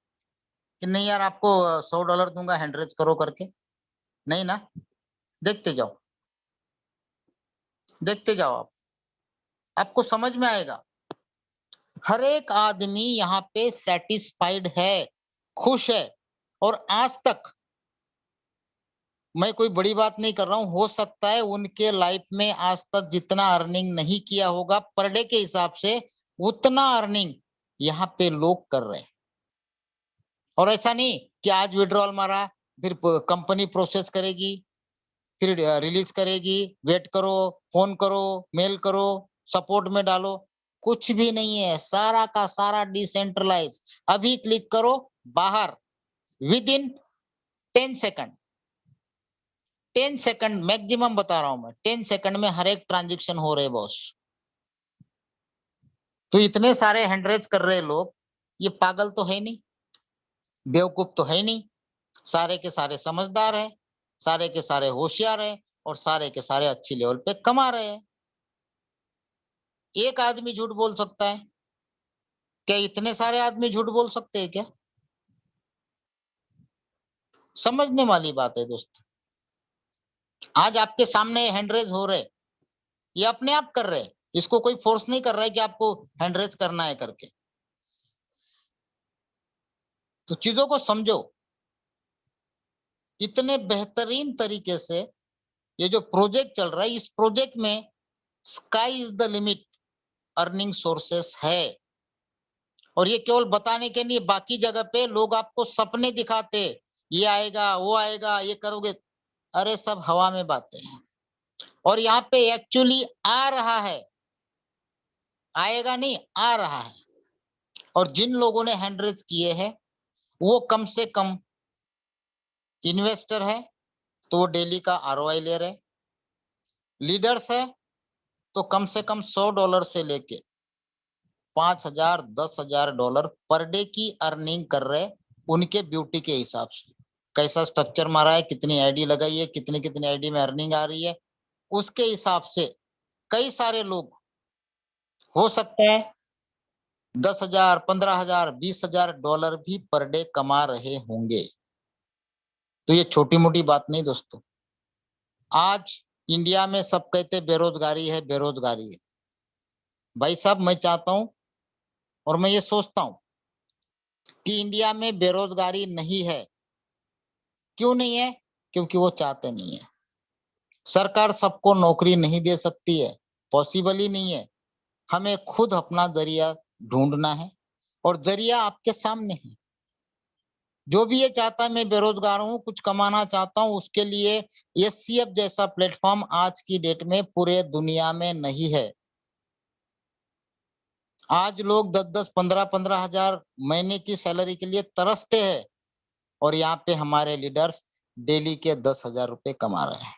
कि नहीं यार आपको $100 दूंगा हैंड रेज करो करके, नहीं ना। देखते जाओ देखते जाओ, आपको समझ में आएगा। हर एक आदमी यहाँ पे सेटिस्फाइड है, खुश है। और आज तक मैं कोई बड़ी बात नहीं कर रहा हूं, हो सकता है उनके लाइफ में आज तक जितना अर्निंग नहीं किया होगा पर डे के हिसाब से, उतना अर्निंग यहाँ पे लोग कर रहे हैं। और ऐसा नहीं कि आज विड्रॉल मारा फिर कंपनी प्रोसेस करेगी, फिर रिलीज करेगी, वेट करो, फोन करो, मेल करो, सपोर्ट में डालो, कुछ भी नहीं है। सारा का सारा डिसेंट्रलाइज। अभी क्लिक करो बाहर, with in 10 second, 10 second maximum बता रहा हूं मैं, 10 सेकंड में हर एक ट्रांजेक्शन हो रहे बॉस। तो इतने सारे हैंड रेज कर रहे लोग, ये पागल तो है नहीं, बेवकूफ तो है नहीं, सारे के सारे समझदार है, सारे के सारे होशियार है और सारे के सारे अच्छी लेवल पे कमा रहे हैं। एक आदमी झूठ बोल सकता है क्या? इतने सारे आदमी झूठ बोल सकते हैं क्या? समझने वाली बात है दोस्तों। आज आपके सामने हैंड रेज हो रहे, ये अपने आप कर रहे, इसको कोई फोर्स नहीं कर रहा है कि आपको हैंड रेज करना है करके। तो चीजों को समझो। इतने बेहतरीन तरीके से ये जो प्रोजेक्ट चल रहा है, इस प्रोजेक्ट में sky is the limit earning sources है। और ये केवल बताने के लिए, बाकी जगह पे लोग आपको सपने दिखाते, ये आएगा वो आएगा ये करोगे, अरे सब हवा में बातें हैं। और यहाँ पे एक्चुअली आ रहा है, आएगा नहीं, आ रहा है। और जिन लोगों ने हैंड रेज किए हैं वो कम से कम इन्वेस्टर है तो वो डेली का ROI ले रहे, लीडर्स है तो कम से कम $100 से लेके $5,000 $10,000 पर डे की अर्निंग कर रहे, उनके ब्यूटी के हिसाब से। कैसा स्ट्रक्चर मारा है, कितनी आईडी लगाई है, कितनी कितनी आईडी में अर्निंग आ रही है, उसके हिसाब से कई सारे लोग, हो सकता है 10,000 15,000 $20,000 भी पर डे कमा रहे होंगे। तो ये छोटी मोटी बात नहीं दोस्तों। आज इंडिया में सब कहते बेरोजगारी है, बेरोजगारी है। भाई साहब मैं चाहता हूं और मैं ये सोचता हूं कि इंडिया में बेरोजगारी नहीं है। क्यों नहीं है? क्योंकि वो चाहते नहीं है। सरकार सबको नौकरी नहीं दे सकती है, पॉसिबल ही नहीं है। हमें खुद अपना जरिया ढूंढना है और जरिया आपके सामने है। जो भी ये चाहता है मैं बेरोजगार हूं, कुछ कमाना चाहता हूं, उसके लिए SCF जैसा प्लेटफॉर्म आज की डेट में पूरे दुनिया में नहीं है। आज लोग 10-10 15-15 हजार महीने की सैलरी के लिए तरसते हैं और यहाँ पे हमारे लीडर्स डेली के 10,000 रुपए कमा रहे हैं।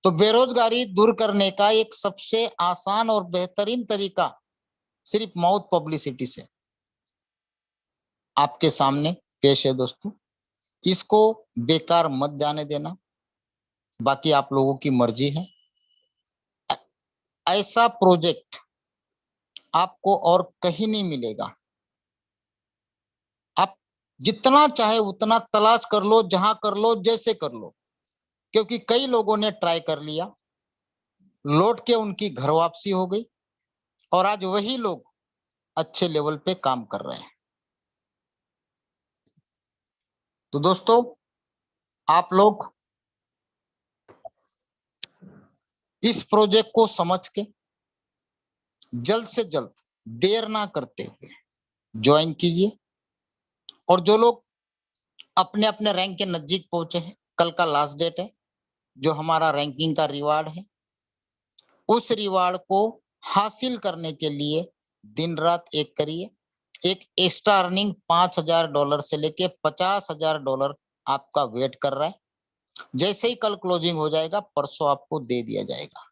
तो बेरोजगारी दूर करने का एक सबसे आसान और बेहतरीन तरीका सिर्फ माउथ पब्लिसिटी से आपके सामने पेश है दोस्तों। इसको बेकार मत जाने देना, बाकी आप लोगों की मर्जी है। ऐसा प्रोजेक्ट आपको और कहीं नहीं मिलेगा। आप जितना चाहे उतना तलाश कर लो, जहां कर लो, जैसे कर लो, क्योंकि कई लोगों ने ट्राई कर लिया, लौट के उनकी घर वापसी हो गई और आज वही लोग अच्छे लेवल पे काम कर रहे हैं। तो दोस्तों आप लोग इस प्रोजेक्ट को समझ के जल्द से जल्द, देर ना करते हुए ज्वाइन कीजिए। और जो लोग अपने अपने रैंक के नजदीक पहुंचे हैं, कल का लास्ट डेट है, जो हमारा रैंकिंग का रिवार्ड है, उस रिवार्ड को हासिल करने के लिए दिन रात एक करिए। एक एक्स्ट्रा अर्निंग $5,000 से लेके $50,000 आपका वेट कर रहा है। जैसे ही कल क्लोजिंग हो जाएगा, परसों आपको दे दिया जाएगा।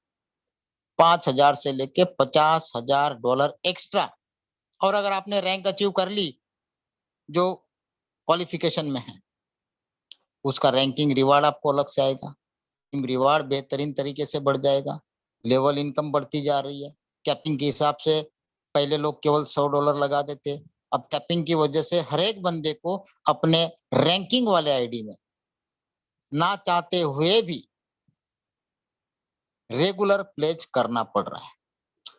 5,000 से लेके $50,000 एक्स्ट्रा। और अगर आपने रैंक अचीव कर ली जो क्वालिफिकेशन में है, उसका रैंकिंग रिवार्ड आपको अलग से आएगा, रिवार्ड बेहतरीन तरीके से बढ़ जाएगा, लेवल इनकम बढ़ती जा रही है। कैपिंग के हिसाब से पहले लोग केवल $100 लगा देते, अब कैपिंग की वजह से हर एक बंदे को अपने रैंकिंग वाले आईडी में ना चाहते हुए भी रेगुलर प्लेज करना पड़ रहा है,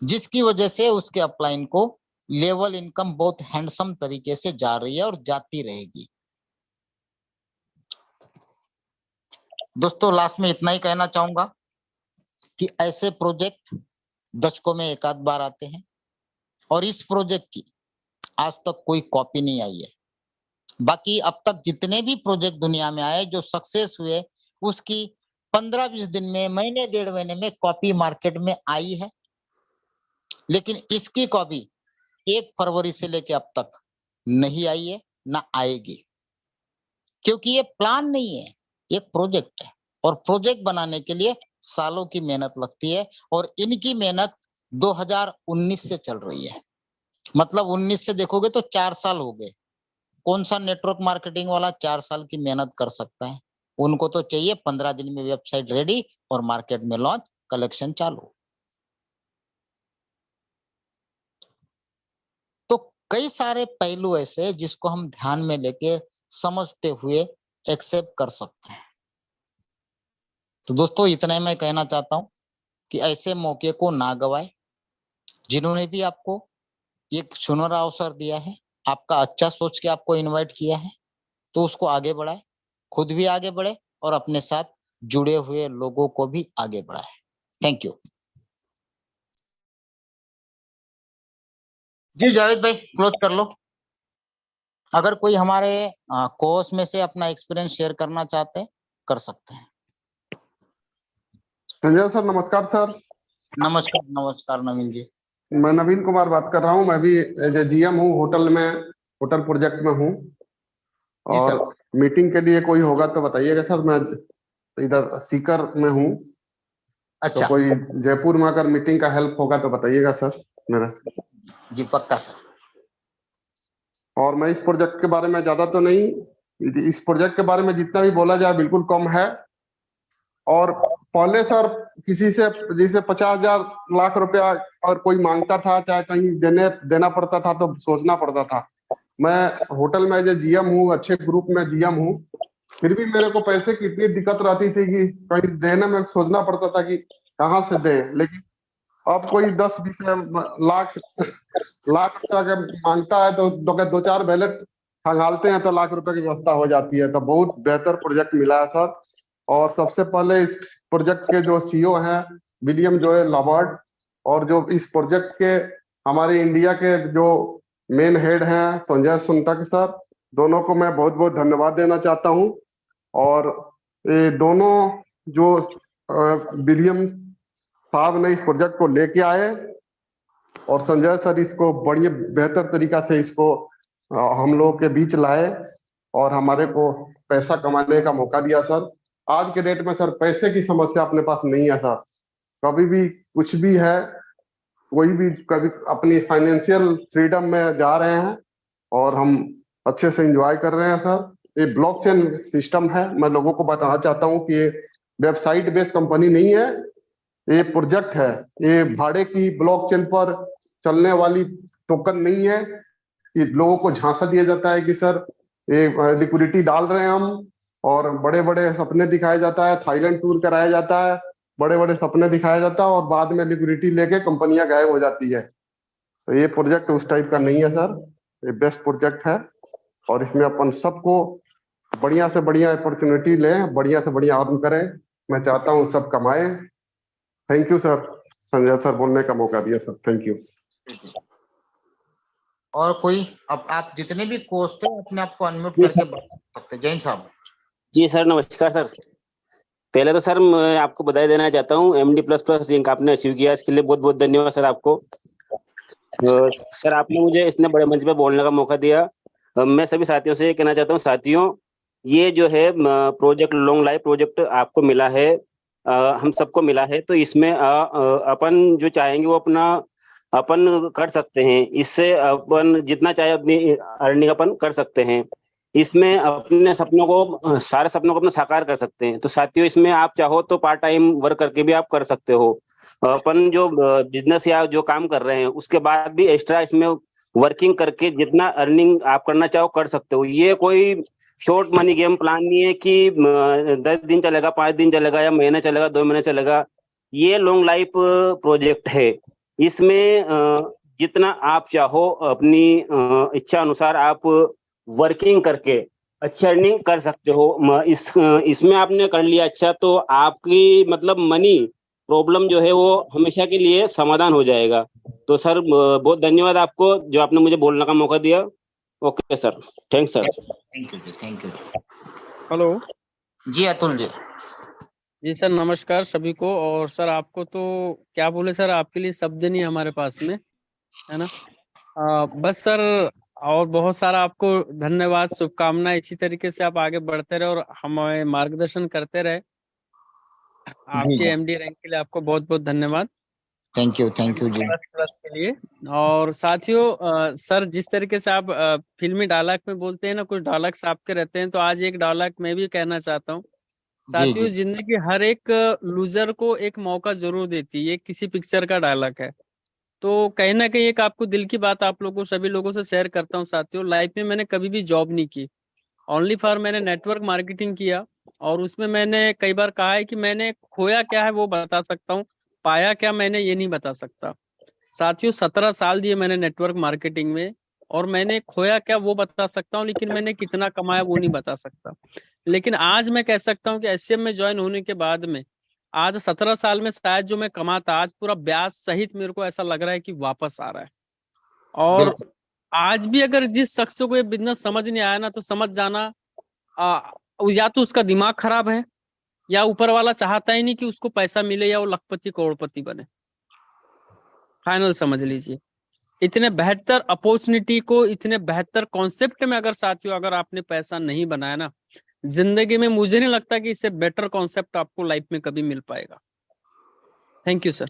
जिसकी वजह से उसके अपलाइन को लेवल इनकम बहुत हैंडसम तरीके से जा रही है और जाती रहेगी। दोस्तों लास्ट में इतना ही कहना चाहूंगा कि ऐसे प्रोजेक्ट दशकों में एक आध बार आते हैं और इस प्रोजेक्ट की आज तक कोई कॉपी नहीं आई है। बाकी अब तक जितने भी प्रोजेक्ट दुनिया में आए जो सक्सेस हुए, उसकी 15-20 दिन में, महीने 1.5 महीने में कॉपी मार्केट में आई है, लेकिन इसकी कॉपी 1 फरवरी से लेके अब तक नहीं आई है, ना आएगी, क्योंकि ये प्लान नहीं है, ये प्रोजेक्ट है और प्रोजेक्ट बनाने के लिए सालों की मेहनत लगती है और इनकी मेहनत 2019 से चल रही है। मतलब 19 से देखोगे तो 4 साल हो गए। कौन सा नेटवर्क मार्केटिंग वाला 4 साल की मेहनत कर सकता है? उनको तो चाहिए 15 दिन में वेबसाइट रेडी और मार्केट में लॉन्च, कलेक्शन चालू। तो कई सारे पहलू ऐसे जिसको हम ध्यान में लेके समझते हुए एक्सेप्ट कर सकते हैं। तो दोस्तों इतना ही मैं कहना चाहता हूं कि ऐसे मौके को ना गवाए। जिन्होंने भी आपको एक सुनहरा अवसर दिया है, आपका अच्छा सोच के आपको इनवाइट किया है, तो उसको आगे बढ़ाए, खुद भी आगे बढ़े और अपने साथ जुड़े हुए लोगों को भी आगे बढ़ाए। Thank you. जी जावेद भाई क्लोज कर लो। अगर कोई हमारे कोर्स में से अपना एक्सपीरियंस शेयर करना चाहते हैं, कर सकते हैं। संजय सर नमस्कार सर। नमस्कार नमस्कार नवीन जी। मैं नवीन कुमार बात कर रहा हूँ। मैं भी एज ए जीएम हूँ, होटल प्रोजेक्ट में हूँ। और मीटिंग के लिए कोई होगा तो बताइएगा सर। मैं इधर सीकर में हूँ। अच्छा तो कोई जयपुर में अगर मीटिंग का हेल्प होगा तो बताइएगा सर मेरा से। जी पक्का सर। और मैं इस प्रोजेक्ट के बारे में ज्यादा तो नहीं, इस प्रोजेक्ट के बारे में जितना भी बोला जाए बिल्कुल कम है। और पहले सर किसी से जैसे 50,000 लाख रुपया और कोई मांगता था, चाहे कहीं देना पड़ता था तो सोचना पड़ता था। मैं होटल में जो जीएम हूँ, अच्छे ग्रुप में जीएम हूँ, फिर भी मेरे को पैसे की इतनी दिक्कत रहती थी कि कहीं देने में सोचना पड़ता था कि कहाँ से दें। लेकिन अब कोई 10-20 लाख रुपया मांगता है तो 2-4 बैलेट खंगालते हैं तो लाख रुपए की व्यवस्था हो जाती है। तो बहुत बेहतर प्रोजेक्ट मिला है सर। और सबसे पहले इस प्रोजेक्ट के जो सीईओ हैं विलियम जोएल लॉबर्ट, और जो इस प्रोजेक्ट के हमारे इंडिया के जो मेन हेड हैं संजय सुंटक सर, दोनों को मैं बहुत बहुत धन्यवाद देना चाहता हूं। और ये दोनों जो विलियम साहब ने इस प्रोजेक्ट को लेके आए और संजय सर इसको बड़ी बेहतर तरीका से इसको हम लोगों के बीच लाए और हमारे को पैसा कमाने का मौका दिया सर। आज के डेट में सर पैसे की समस्या अपने पास नहीं है सर। कभी भी कुछ भी है, कोई भी कभी अपनी फाइनेंशियल फ्रीडम में जा रहे हैं और हम अच्छे से एंजॉय कर रहे हैं सर। ये ब्लॉकचेन सिस्टम है। मैं लोगों को बताना चाहता हूं कि ये वेबसाइट बेस्ड कंपनी नहीं है, ये प्रोजेक्ट है। ये भाड़े की ब्लॉकचेन पर चलने वाली टोकन नहीं है। ये लोगों को झांसा दिया जाता है कि सर ये लिक्विडिटी डाल रहे हैं हम, और बड़े बड़े सपने दिखाया जाता है, थाईलैंड टूर कराया जाता है, बड़े बड़े सपने दिखाया जाता है और बाद में लिक्विडिटी लेके कंपनियां गायब हो जाती है। तो ये प्रोजेक्ट उस टाइप का नहीं है सर। ये बेस्ट प्रोजेक्ट है और इसमें अपन सबको बढ़िया से बढ़िया अपॉर्चुनिटी लें, बढ़िया से बढ़िया अर्न करें। मैं चाहता हूँ सब कमाए। Thank you sir, Sanjay sir बोलने का मौका दिया सर। Thank you. और कोई अब आप जितने भी कोर्स थे अपने आप को अनम्यूट करके बता सकते। जैन साहब। जी सर नमस्कार सर। पहले तो सर मैं आपको बधाई देना चाहता हूँ, MD++ रैंक आपने अचीव किया, इसके लिए बहुत बहुत धन्यवाद सर आपको। सर आपने मुझे इतने बड़े मंच पे बोलने का मौका दिया। मैं सभी साथियों से ये कहना चाहता हूँ, साथियों ये जो है प्रोजेक्ट लॉन्ग लाइफ प्रोजेक्ट आपको मिला है, हम सबको मिला है, तो इसमें अपन जो चाहेंगे वो अपन कर सकते हैं। इससे अपन जितना चाहे अपनी अर्निंग अपन कर सकते हैं। इसमें अपने सपनों को सारे सपनों को अपना साकार कर सकते हैं। तो साथियों, इसमें आप चाहो तो पार्ट टाइम वर्क करके भी आप कर सकते हो। अपन जो बिजनेस या जो काम कर रहे हैं उसके बाद भी एक्स्ट्रा इसमें वर्किंग करके जितना अर्निंग आप करना चाहो कर सकते हो। ये कोई शॉर्ट मनी गेम प्लान नहीं है कि 10 दिन चलेगा, 5 दिन चलेगा या महीना चलेगा, 2 महीने चलेगा। ये लॉन्ग लाइफ प्रोजेक्ट है। इसमें जितना आप चाहो अपनी इच्छा अनुसार आप वर्किंग करके अच्छी अर्निंग कर सकते हो। इसमें आपने कर लिया अच्छा, तो आपकी मतलब मनी प्रॉब्लम जो है वो हमेशा के लिए समाधान हो जाएगा। तो सर बहुत धन्यवाद आपको जो आपने मुझे बोलने का मौका दिया। Okay sir, thanks sir. Thank you ji, thank you जी। हेलो जी अतुल जी। जी सर, नमस्कार सभी को। और सर आपको तो क्या बोले सर, आपके लिए शब्द नहीं हमारे पास में, है ना। बस सर, और बहुत सारा आपको धन्यवाद, शुभकामनाएं। इसी तरीके से आप आगे बढ़ते रहे और हमें मार्गदर्शन करते रहे। जी आपके जी, एमडी रैंक के लिए आपको बहुत बहुत धन्यवाद, थैंक यू जी। प्लस प्लस के लिए। और साथियों, सर जिस तरीके से आप फिल्मी डायलॉग में बोलते हैं ना, कुछ डायलॉग्स आपके रहते हैं, तो आज एक डायलॉग मैं भी कहना चाहता हूँ। जी साथियों, जी, जिंदगी हर एक लूजर को एक मौका जरूर देती है। ये किसी पिक्चर का डायलॉग है। तो कहीं ना कहीं एक आपको दिल की बात आप लोगों सभी लोगों से शेयर करता हूँ। साथियों, लाइफ में मैंने कभी भी जॉब नहीं की, ओनली फॉर मैंने नेटवर्क मार्केटिंग किया। और उसमें मैंने कई बार कहा है कि मैंने खोया क्या है वो बता सकता हूँ, पाया क्या मैंने ये नहीं बता सकता। साथियों, 17 साल दिए मैंने नेटवर्क मार्केटिंग में, और मैंने खोया क्या वो बता सकता हूँ, लेकिन मैंने कितना कमाया वो नहीं बता सकता। लेकिन आज मैं कह सकता हूँ कि एचसीएम में ज्वाइन होने के बाद में आज 17 साल में शायद जो मैं कमाता, आज पूरा ब्याज सहित मेरे को ऐसा लग रहा है कि वापस आ रहा है। और बिल्कुल आज भी अगर जिस शख्स को ये बिजनेस समझ नहीं आया ना, तो समझ जाना या तो उसका दिमाग खराब है, या ऊपर वाला चाहता ही नहीं कि उसको पैसा मिले या वो लखपति करोड़पति बने। फाइनल समझ लीजिए। इतने बेहतर अपॉर्चुनिटी को, इतने बेहतर कॉन्सेप्ट में अगर साथियों अगर आपने पैसा नहीं बनाया ना जिंदगी में, मुझे नहीं लगता कि इससे बेटर कॉन्सेप्ट आपको लाइफ में कभी मिल पाएगा। Thank you sir.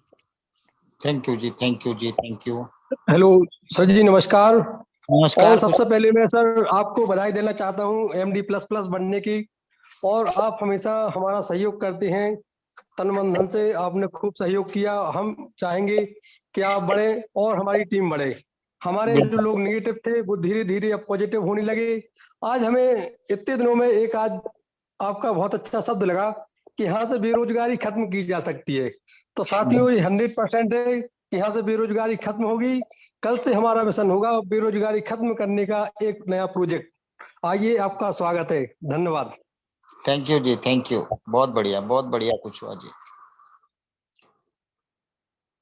Thank you ji, thank you ji, thank you. Hello sir ji, नमस्कार। नमस्कार। और सबसे पहले मैं सर आपको बधाई देना चाहता हूँ एमडी प्लस प्लस बनने की। और आप हमेशा हमारा सहयोग करते हैं, तन मन धन से आपने खूब सहयोग किया। हम चाहेंगे कि आप बढ़े और हमारी टीम बढ़े। हमारे जो लोग नेगेटिव थे वो धीरे धीरे अब पॉजिटिव होने लगे। आज हमें इतने दिनों में एक आज आपका बहुत अच्छा शब्द लगा कि यहाँ से बेरोजगारी खत्म की जा सकती है। तो साथियों, ये 100% है कि यहाँ से बेरोजगारी खत्म होगी। कल से हमारा मिशन होगा बेरोजगारी खत्म करने का एक नया प्रोजेक्ट। आइए, आपका स्वागत है। धन्यवाद। Thank you ji, thank you. बहुत बढ़िया कुछ हुआ जी।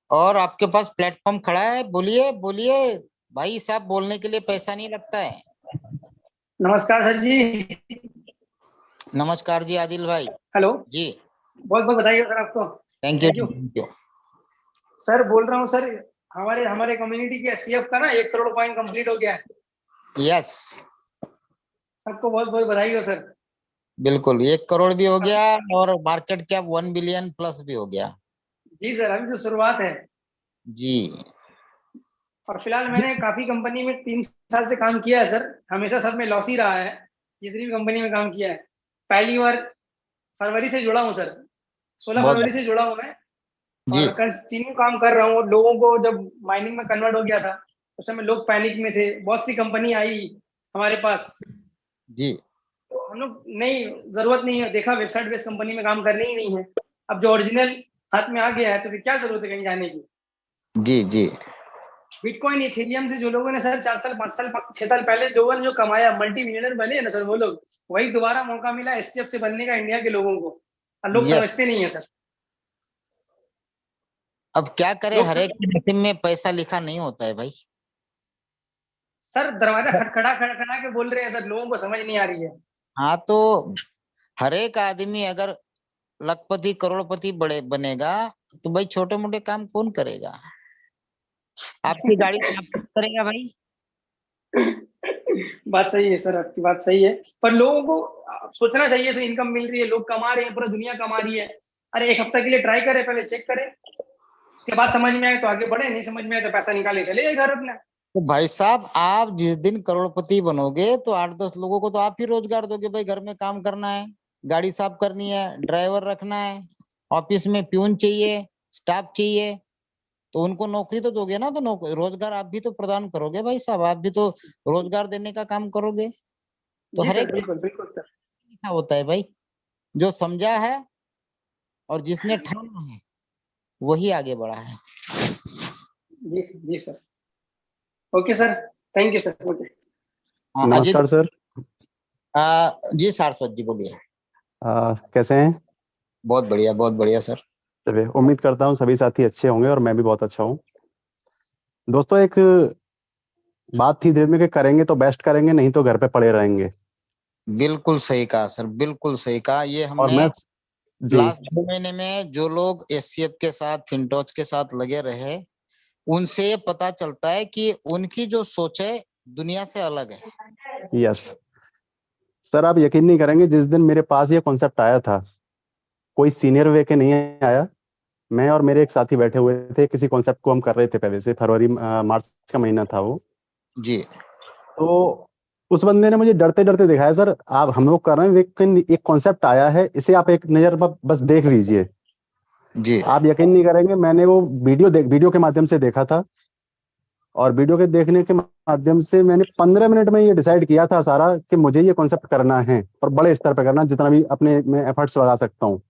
और आपके पास प्लेटफॉर्म खड़ा है, बोलिए बोलिए भाई साहब। बोलने के लिए पैसा नहीं लगता है। नमस्कार सर जी। नमस्कार जी आदिल भाई। हेलो जी, बहुत बहुत बधाई हो सर आपको। Thank you, thank you. Sir बोल रहा हूँ सर, हमारे कम्युनिटी के एससीएफ का ना 1 करोड़ पॉइंट कंप्लीट हो गया है। यस, सबको बहुत बहुत बधाई हो सर। बिल्कुल 1 करोड़ भी हो गया और मार्केट कैप 1 बिलियन प्लस भी हो गया। जी सर, अभी तो शुरुआत है जी। और फिलहाल मैंने काफी कंपनी में 3 साल से काम किया है सर। हमेशा सब में लॉस ही रहा है, जितनी भी कंपनी में काम किया है। पहली बार फरवरी से जुड़ा हूँ सर, 16 फरवरी से जुड़ा हूँ मैं। जी। और कंटिन्यू काम कर रहा हूँ। लोगों को जब माइनिंग में कन्वर्ट हो गया था उस समय लोग पैनिक में थे, बहुत सी कंपनी आई हमारे पास। जी। तो हम लोग नहीं, जरूरत नहीं है, देखा वेबसाइट बेस्ड कंपनी में काम करनी ही नहीं है। अब जो ओरिजिनल हाथ में आ गया है तो फिर क्या जरूरत है कहीं जाने की। जी जी। बिटकॉइन इथेरियम से जो लोगों ने सर 4 साल 5 साल 6 साल पहले लोगों ने जो कमाया, मल्टी मिलियनर बने ना सर वो लोग, वही दोबारा मौका मिला एससीएफ से बनने का इंडिया के लोगों को। और लोग समझते नहीं है सर। अब क्या करें, हर एक नसीब में पैसा लिखा नहीं होता है भाई। सर दरवाजा खटखड़ा के बोल रहे हैं सर, लोगों को समझ नहीं आ रही है। हाँ, तो हर एक आदमी अगर लखपति करोड़पति बड़े बनेगा तो भाई छोटे मोटे काम कौन करेगा? आपकी गाड़ी आप करेगा भाई? बात सही है सर, आपकी बात सही है। पर लोगों को सोचना चाहिए सर, इनकम मिल रही है, लोग कमा रहे हैं, पूरा दुनिया कमा रही है। अरे 1 हफ्ता के लिए ट्राई करे, पहले चेक करे, उसके बाद समझ में आए तो आगे बढ़े, नहीं समझ में आए तो पैसा निकाले चले जाए घर अपना। तो भाई साहब, आप जिस दिन करोड़पति बनोगे तो 8-10 लोगों को तो आप ही रोजगार दोगे। भाई घर में काम करना है, गाड़ी साफ करनी है, ड्राइवर रखना है, ऑफिस में प्यून चाहिए, स्टाफ चाहिए, तो उनको नौकरी तो दोगे ना। तो रोजगार आप भी तो प्रदान करोगे भाई साहब, आप भी तो रोजगार देने का काम करोगे। तो जी हर सर, एक बिल्कुल बिल्कुल सर। लिखा होता है भाई, जो समझा है और जिसने ठाना है वही आगे बढ़ा है। जी sir. Okay sir, thank you sir. Okay, नमस्कार सर। जी सारस्वत जी बोलिए। कैसे हैं? बहुत बढ़िया सर। चलिए, उम्मीद करता हूँ सभी साथी अच्छे होंगे और मैं भी बहुत अच्छा हूँ। दोस्तों, एक बात थी दिल में कि करेंगे तो बेस्ट करेंगे, नहीं तो घर पे पड़े रहेंगे। बिल्कुल सही कहा सर, बिल्कुल सही कहा। ये और हमने मैं जी लास्ट 2 महीने में जो लोग एससीएफ के साथ, फिनटॉच के साथ लगे रहे, उनसे ये पता चलता है कि उनकी जो सोच है दुनिया से अलग है। यस सर, आप यकीन नहीं करेंगे, जिस दिन मेरे पास ये कॉन्सेप्ट आया था, कोई सीनियर वे के नहीं आया। मैं और मेरे एक साथी बैठे हुए थे, किसी कॉन्सेप्ट को हम कर रहे थे पहले से, फरवरी मार्च का महीना था वो जी। तो उस बंदे ने मुझे डरते डरते दिखाया, सर आप हम लोग कर रहे हैं लेकिन एक कॉन्सेप्ट आया है, इसे आप एक नजर बस देख लीजिए। जी। आप यकीन नहीं करेंगे, मैंने वो वीडियो के माध्यम से देखा था, और वीडियो के देखने के माध्यम से मैंने 15 मिनट में ये डिसाइड किया था सारा कि मुझे ये कॉन्सेप्ट करना है और बड़े स्तर पे करना, जितना भी अपने में एफर्ट्स लगा सकता हूँ।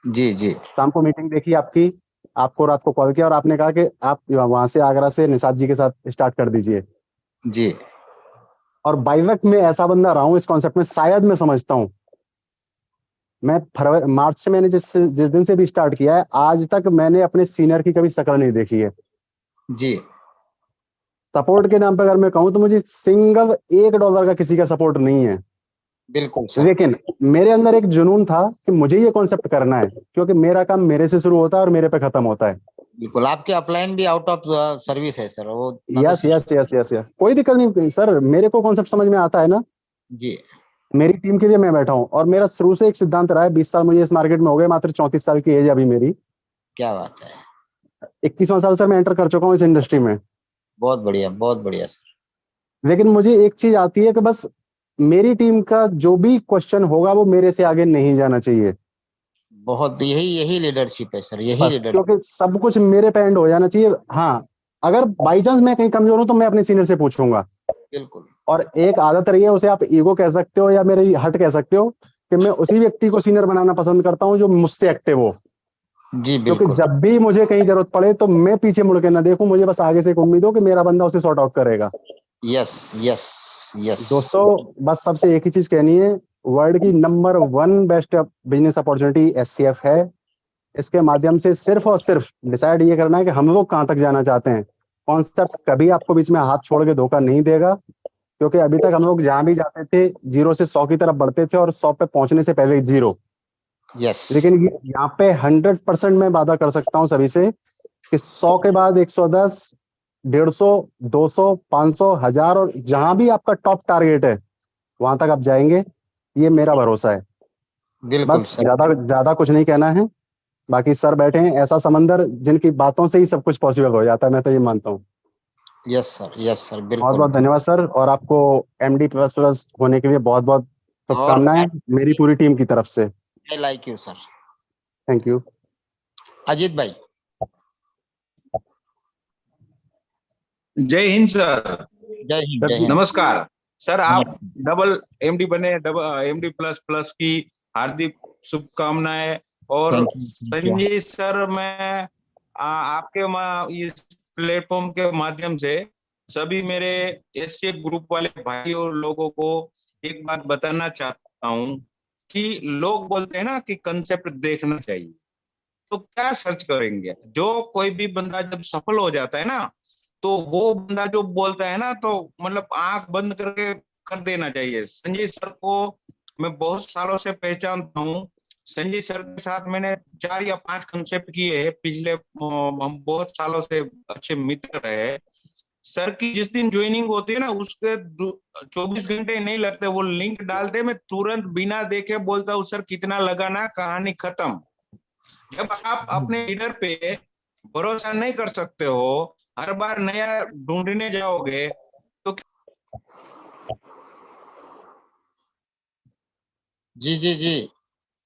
जी जी। शाम को मीटिंग देखी आपकी, आपको रात को कॉल किया और आपने कहा कि आप वहां से आगरा से निषाद जी के साथ स्टार्ट कर दीजिए। जी। और बाई वक्त में ऐसा बंदा रहा हूँ इस कॉन्सेप्ट में, शायद मैं समझता हूँ, मैं फरवरी मार्च से मैंने जिस दिन से भी स्टार्ट किया है, आज तक मैंने अपने सीनियर की कभी शक्ल नहीं देखी है। जी। सपोर्ट के नाम पर अगर मैं कहूँ तो मुझे सिंगल $1 का किसी का सपोर्ट नहीं है। बिल्कुल सर। लेकिन मेरे अंदर एक जुनून था कि मुझे ये कॉन्सेप्ट करना है, क्योंकि मेरा काम मेरे से शुरू होता है और मेरे पे खत्म होता है। बिल्कुल, आपके अपलाइन भी आउट ऑफ सर्विस है सर, वो yes yes yes yes yes, कोई दिक्कत नहीं सर, मेरे को कॉन्सेप्ट समझ में आता है ना। जी। मेरी टीम के लिए मैं बैठा हूँ, और मेरा शुरू से एक सिद्धांत रहा है। 20 साल मुझे इस मार्केट में हो गए, मात्र 34 साल की एज है अभी मेरी। क्या बात है। 21वां साल सर मैं एंटर कर चुका हूँ इस इंडस्ट्री में। बहुत बढ़िया सर। लेकिन मुझे एक चीज आती है कि बस मेरी टीम का जो भी क्वेश्चन होगा वो मेरे से आगे नहीं जाना चाहिए। बहुत, यही लीडरशिप है सर, यही लीडरशिप। क्योंकि सब कुछ मेरे पे एंड हो जाना चाहिए। हाँ, अगर बाई चांस मैं कहीं कमजोर हूं तो मैं अपने सीनियर से पूछूंगा। बिल्कुल। और एक आदत रही है, उसे आप ईगो कह सकते हो या मेरी हट कह सकते हो, कि मैं उसी व्यक्ति को सीनियर बनाना पसंद करता हूं जो मुझसे एक्टिव हो। जी क्योंकि बिल्कुल। जब भी मुझे कहीं जरूरत पड़े तो मैं पीछे मुड़ के ना देखूं, मुझे बस आगे से एक उम्मीद हो कि मेरा बंदा उसे सॉर्ट आउट करेगा। Yes yes yes. दोस्तों, बस सबसे एक ही चीज कहनी है, वर्ल्ड की number 1 best business opportunity SCF है। इसके माध्यम से सिर्फ और सिर्फ डिसाइड ये करना है कि हम लोग कहाँ तक जाना चाहते हैं। कॉन्सेप्ट कभी आपको बीच में हाथ छोड़ के धोखा नहीं देगा, क्योंकि अभी तक हम लोग जहां भी जाते थे 0 से 100 की तरफ बढ़ते थे और 100 पे पहुंचने से पहले 0। यस। लेकिन यहाँ पे 100% मैं वादा कर सकता हूँ सभी से कि 100 के बाद 110, 150, 200, 500, 1000 और जहां भी आपका टॉप टारगेट है वहां तक आप जाएंगे, ये मेरा भरोसा है। बिल्कुल बस सर। ज्यादा कुछ नहीं कहना है। बाकी सर बैठे हैं, ऐसा समंदर जिनकी बातों से ही सब कुछ पॉसिबल हो जाता है, मैं तो ये मानता हूँ। यस सर, बिल्कुल। बहुत बहुत धन्यवाद सर, और आपको MD++ होने के लिए बहुत बहुत शुभकामनाएं मेरी पूरी टीम की तरफ से। I like you sir. Thank you. Ajit भाई। जय हिंद सर। जय हिंद। नमस्कार सर, आप डबल MD बने, MD++ की हार्दिक शुभकामनाएं। और संजय सर, मैं आपके इस प्लेटफॉर्म के माध्यम से सभी मेरे एससीएफ ग्रुप वाले भाई और लोगों को एक बात बताना चाहता हूं कि लोग बोलते हैं ना कि कंसेप्ट देखना चाहिए, तो क्या सर्च करेंगे। जो कोई भी बंदा जब सफल हो जाता है ना, तो वो बंदा जो बोलता है ना, तो मतलब आंख बंद करके कर देना चाहिए। संजय सर को मैं बहुत सालों से पहचानता हूँ। संजय सर के साथ मैंने 4 या 5 कंसेप्ट किए हैं पिछले, हम बहुत सालों से अच्छे मित्र रहे। सर की जिस दिन ज्वाइनिंग होती है ना, उसके 24 घंटे नहीं लगते, वो लिंक डालते, मैं तुरंत बिना देखे बोलता हूँ सर कितना लगाना, कहानी खत्म। जब आप अपने लीडर पे भरोसा नहीं कर सकते हो, हर बार नया ढूंढने जाओगे तो जी जी जी,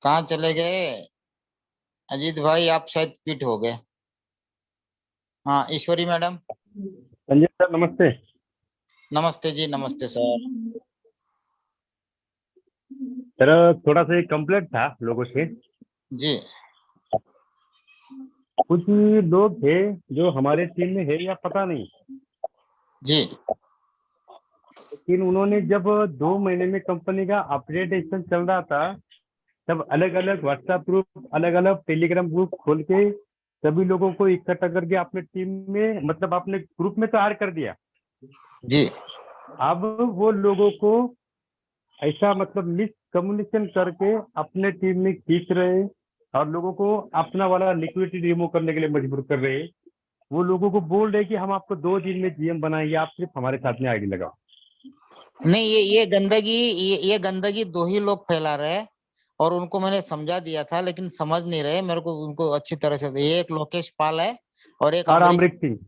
कहाँ चले गए अजीत भाई? आप शायद क्विट हो गए। हाँ, ईश्वरी मैडम। संजय सर नमस्ते। नमस्ते जी, नमस्ते सर। सर थोड़ा सा एक कंप्लेंट था लोगों से। जी कुछ लोग थे जो हमारे टीम में है या पता नहीं जी, लेकिन उन्होंने जब 2 महीने में कंपनी का अपडेटेशन चल रहा था तब अलग अलग व्हाट्सएप ग्रुप, अलग अलग टेलीग्राम ग्रुप खोल के सभी लोगों को इकट्ठा करके अपने टीम में, मतलब अपने ग्रुप में तो ऐड कर दिया जी। अब वो लोगों को ऐसा मतलब मिस कम्युनिकेशन करके अपने टीम में खींच रहे हैं और लोगों को अपना वाला लिक्विडिटी रिमूव करने के लिए मजबूर कर रहे हैं। वो लोगों को बोल रहे हैं कि हम आपको 2 दिन में जीएम बनाएंगे, आप सिर्फ हमारे साथ में आईडी लगाओ। नहीं, ये गंदगी 2 ही लोग फैला रहे हैं और उनको मैंने समझा दिया था लेकिन समझ नहीं रहे मेरे को उनको अच्छी तरह से। ये एक लोकेश पाल है और एक अमरीक सिंह।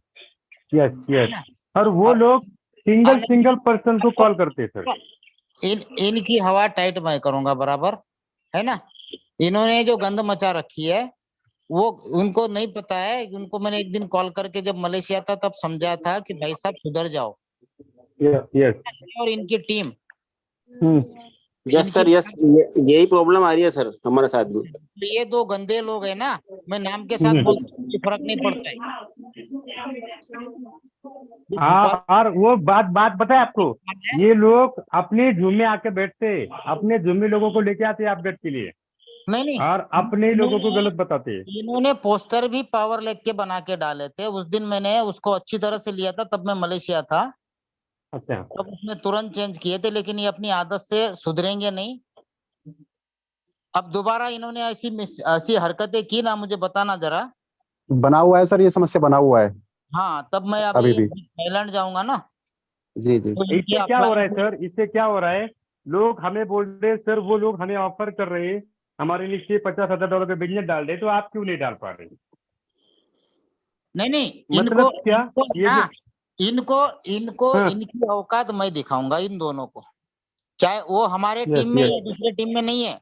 Yes yes. और वो लोग सिंगल पर्सन को कॉल करते हैं सर। इनकी हवा टाइट मैं करूंगा बराबर, है ना। इन्होंने जो गंद मचा रखी है वो उनको नहीं पता है। उनको मैंने एक दिन कॉल करके जब मलेशिया था तब समझाया था कि भाई साहब सुधर जाओ। यस। और इनकी टीम यस सर, यस, यही प्रॉब्लम आ रही है सर हमारे साथ भी। ये 2 गंदे लोग है ना, मैं नाम के साथ बोलता हूँ, फर्क नहीं पड़ता है। हाँ, और वो बात पता है आपको, ये लोग अपने जूम में आके बैठते, अपने जूम में लोगों को लेके आते हैं अपडेट के लिए। नहीं, और अपने लोगों को गलत बताते हैं। इन्होंने पोस्टर भी पावर लेक के बना के डाले थे। उस दिन मैंने उसको अच्छी तरह से लिया था, तब मैं मलेशिया था। अच्छा। तब उसने तुरंत चेंज किए थे, लेकिन ये अपनी आदत से सुधरेंगे नहीं। अब दोबारा इन्होंने ऐसी हरकतें की ना, मुझे बताना जरा। बना हुआ है सर, ये समस्या बना हुआ है। हाँ, तब मैं अभी भी थाईलैंड जाऊंगा ना। जी जी। इससे क्या हो रहा है सर, इससे क्या हो रहा है, लोग हमें बोल रहे हैं सर, वो लोग हमें ऑफर कर रहे हैं, हमारे नीचे $50,000 का बिजनेस डाल रहे, तो आप क्यों नहीं डाल पा रहे? नहीं, मतलब क्या इनको इनकी औकात मैं दिखाऊंगा इन दोनों को, चाहे वो हमारे टीम में या दूसरे टीम में नहीं है।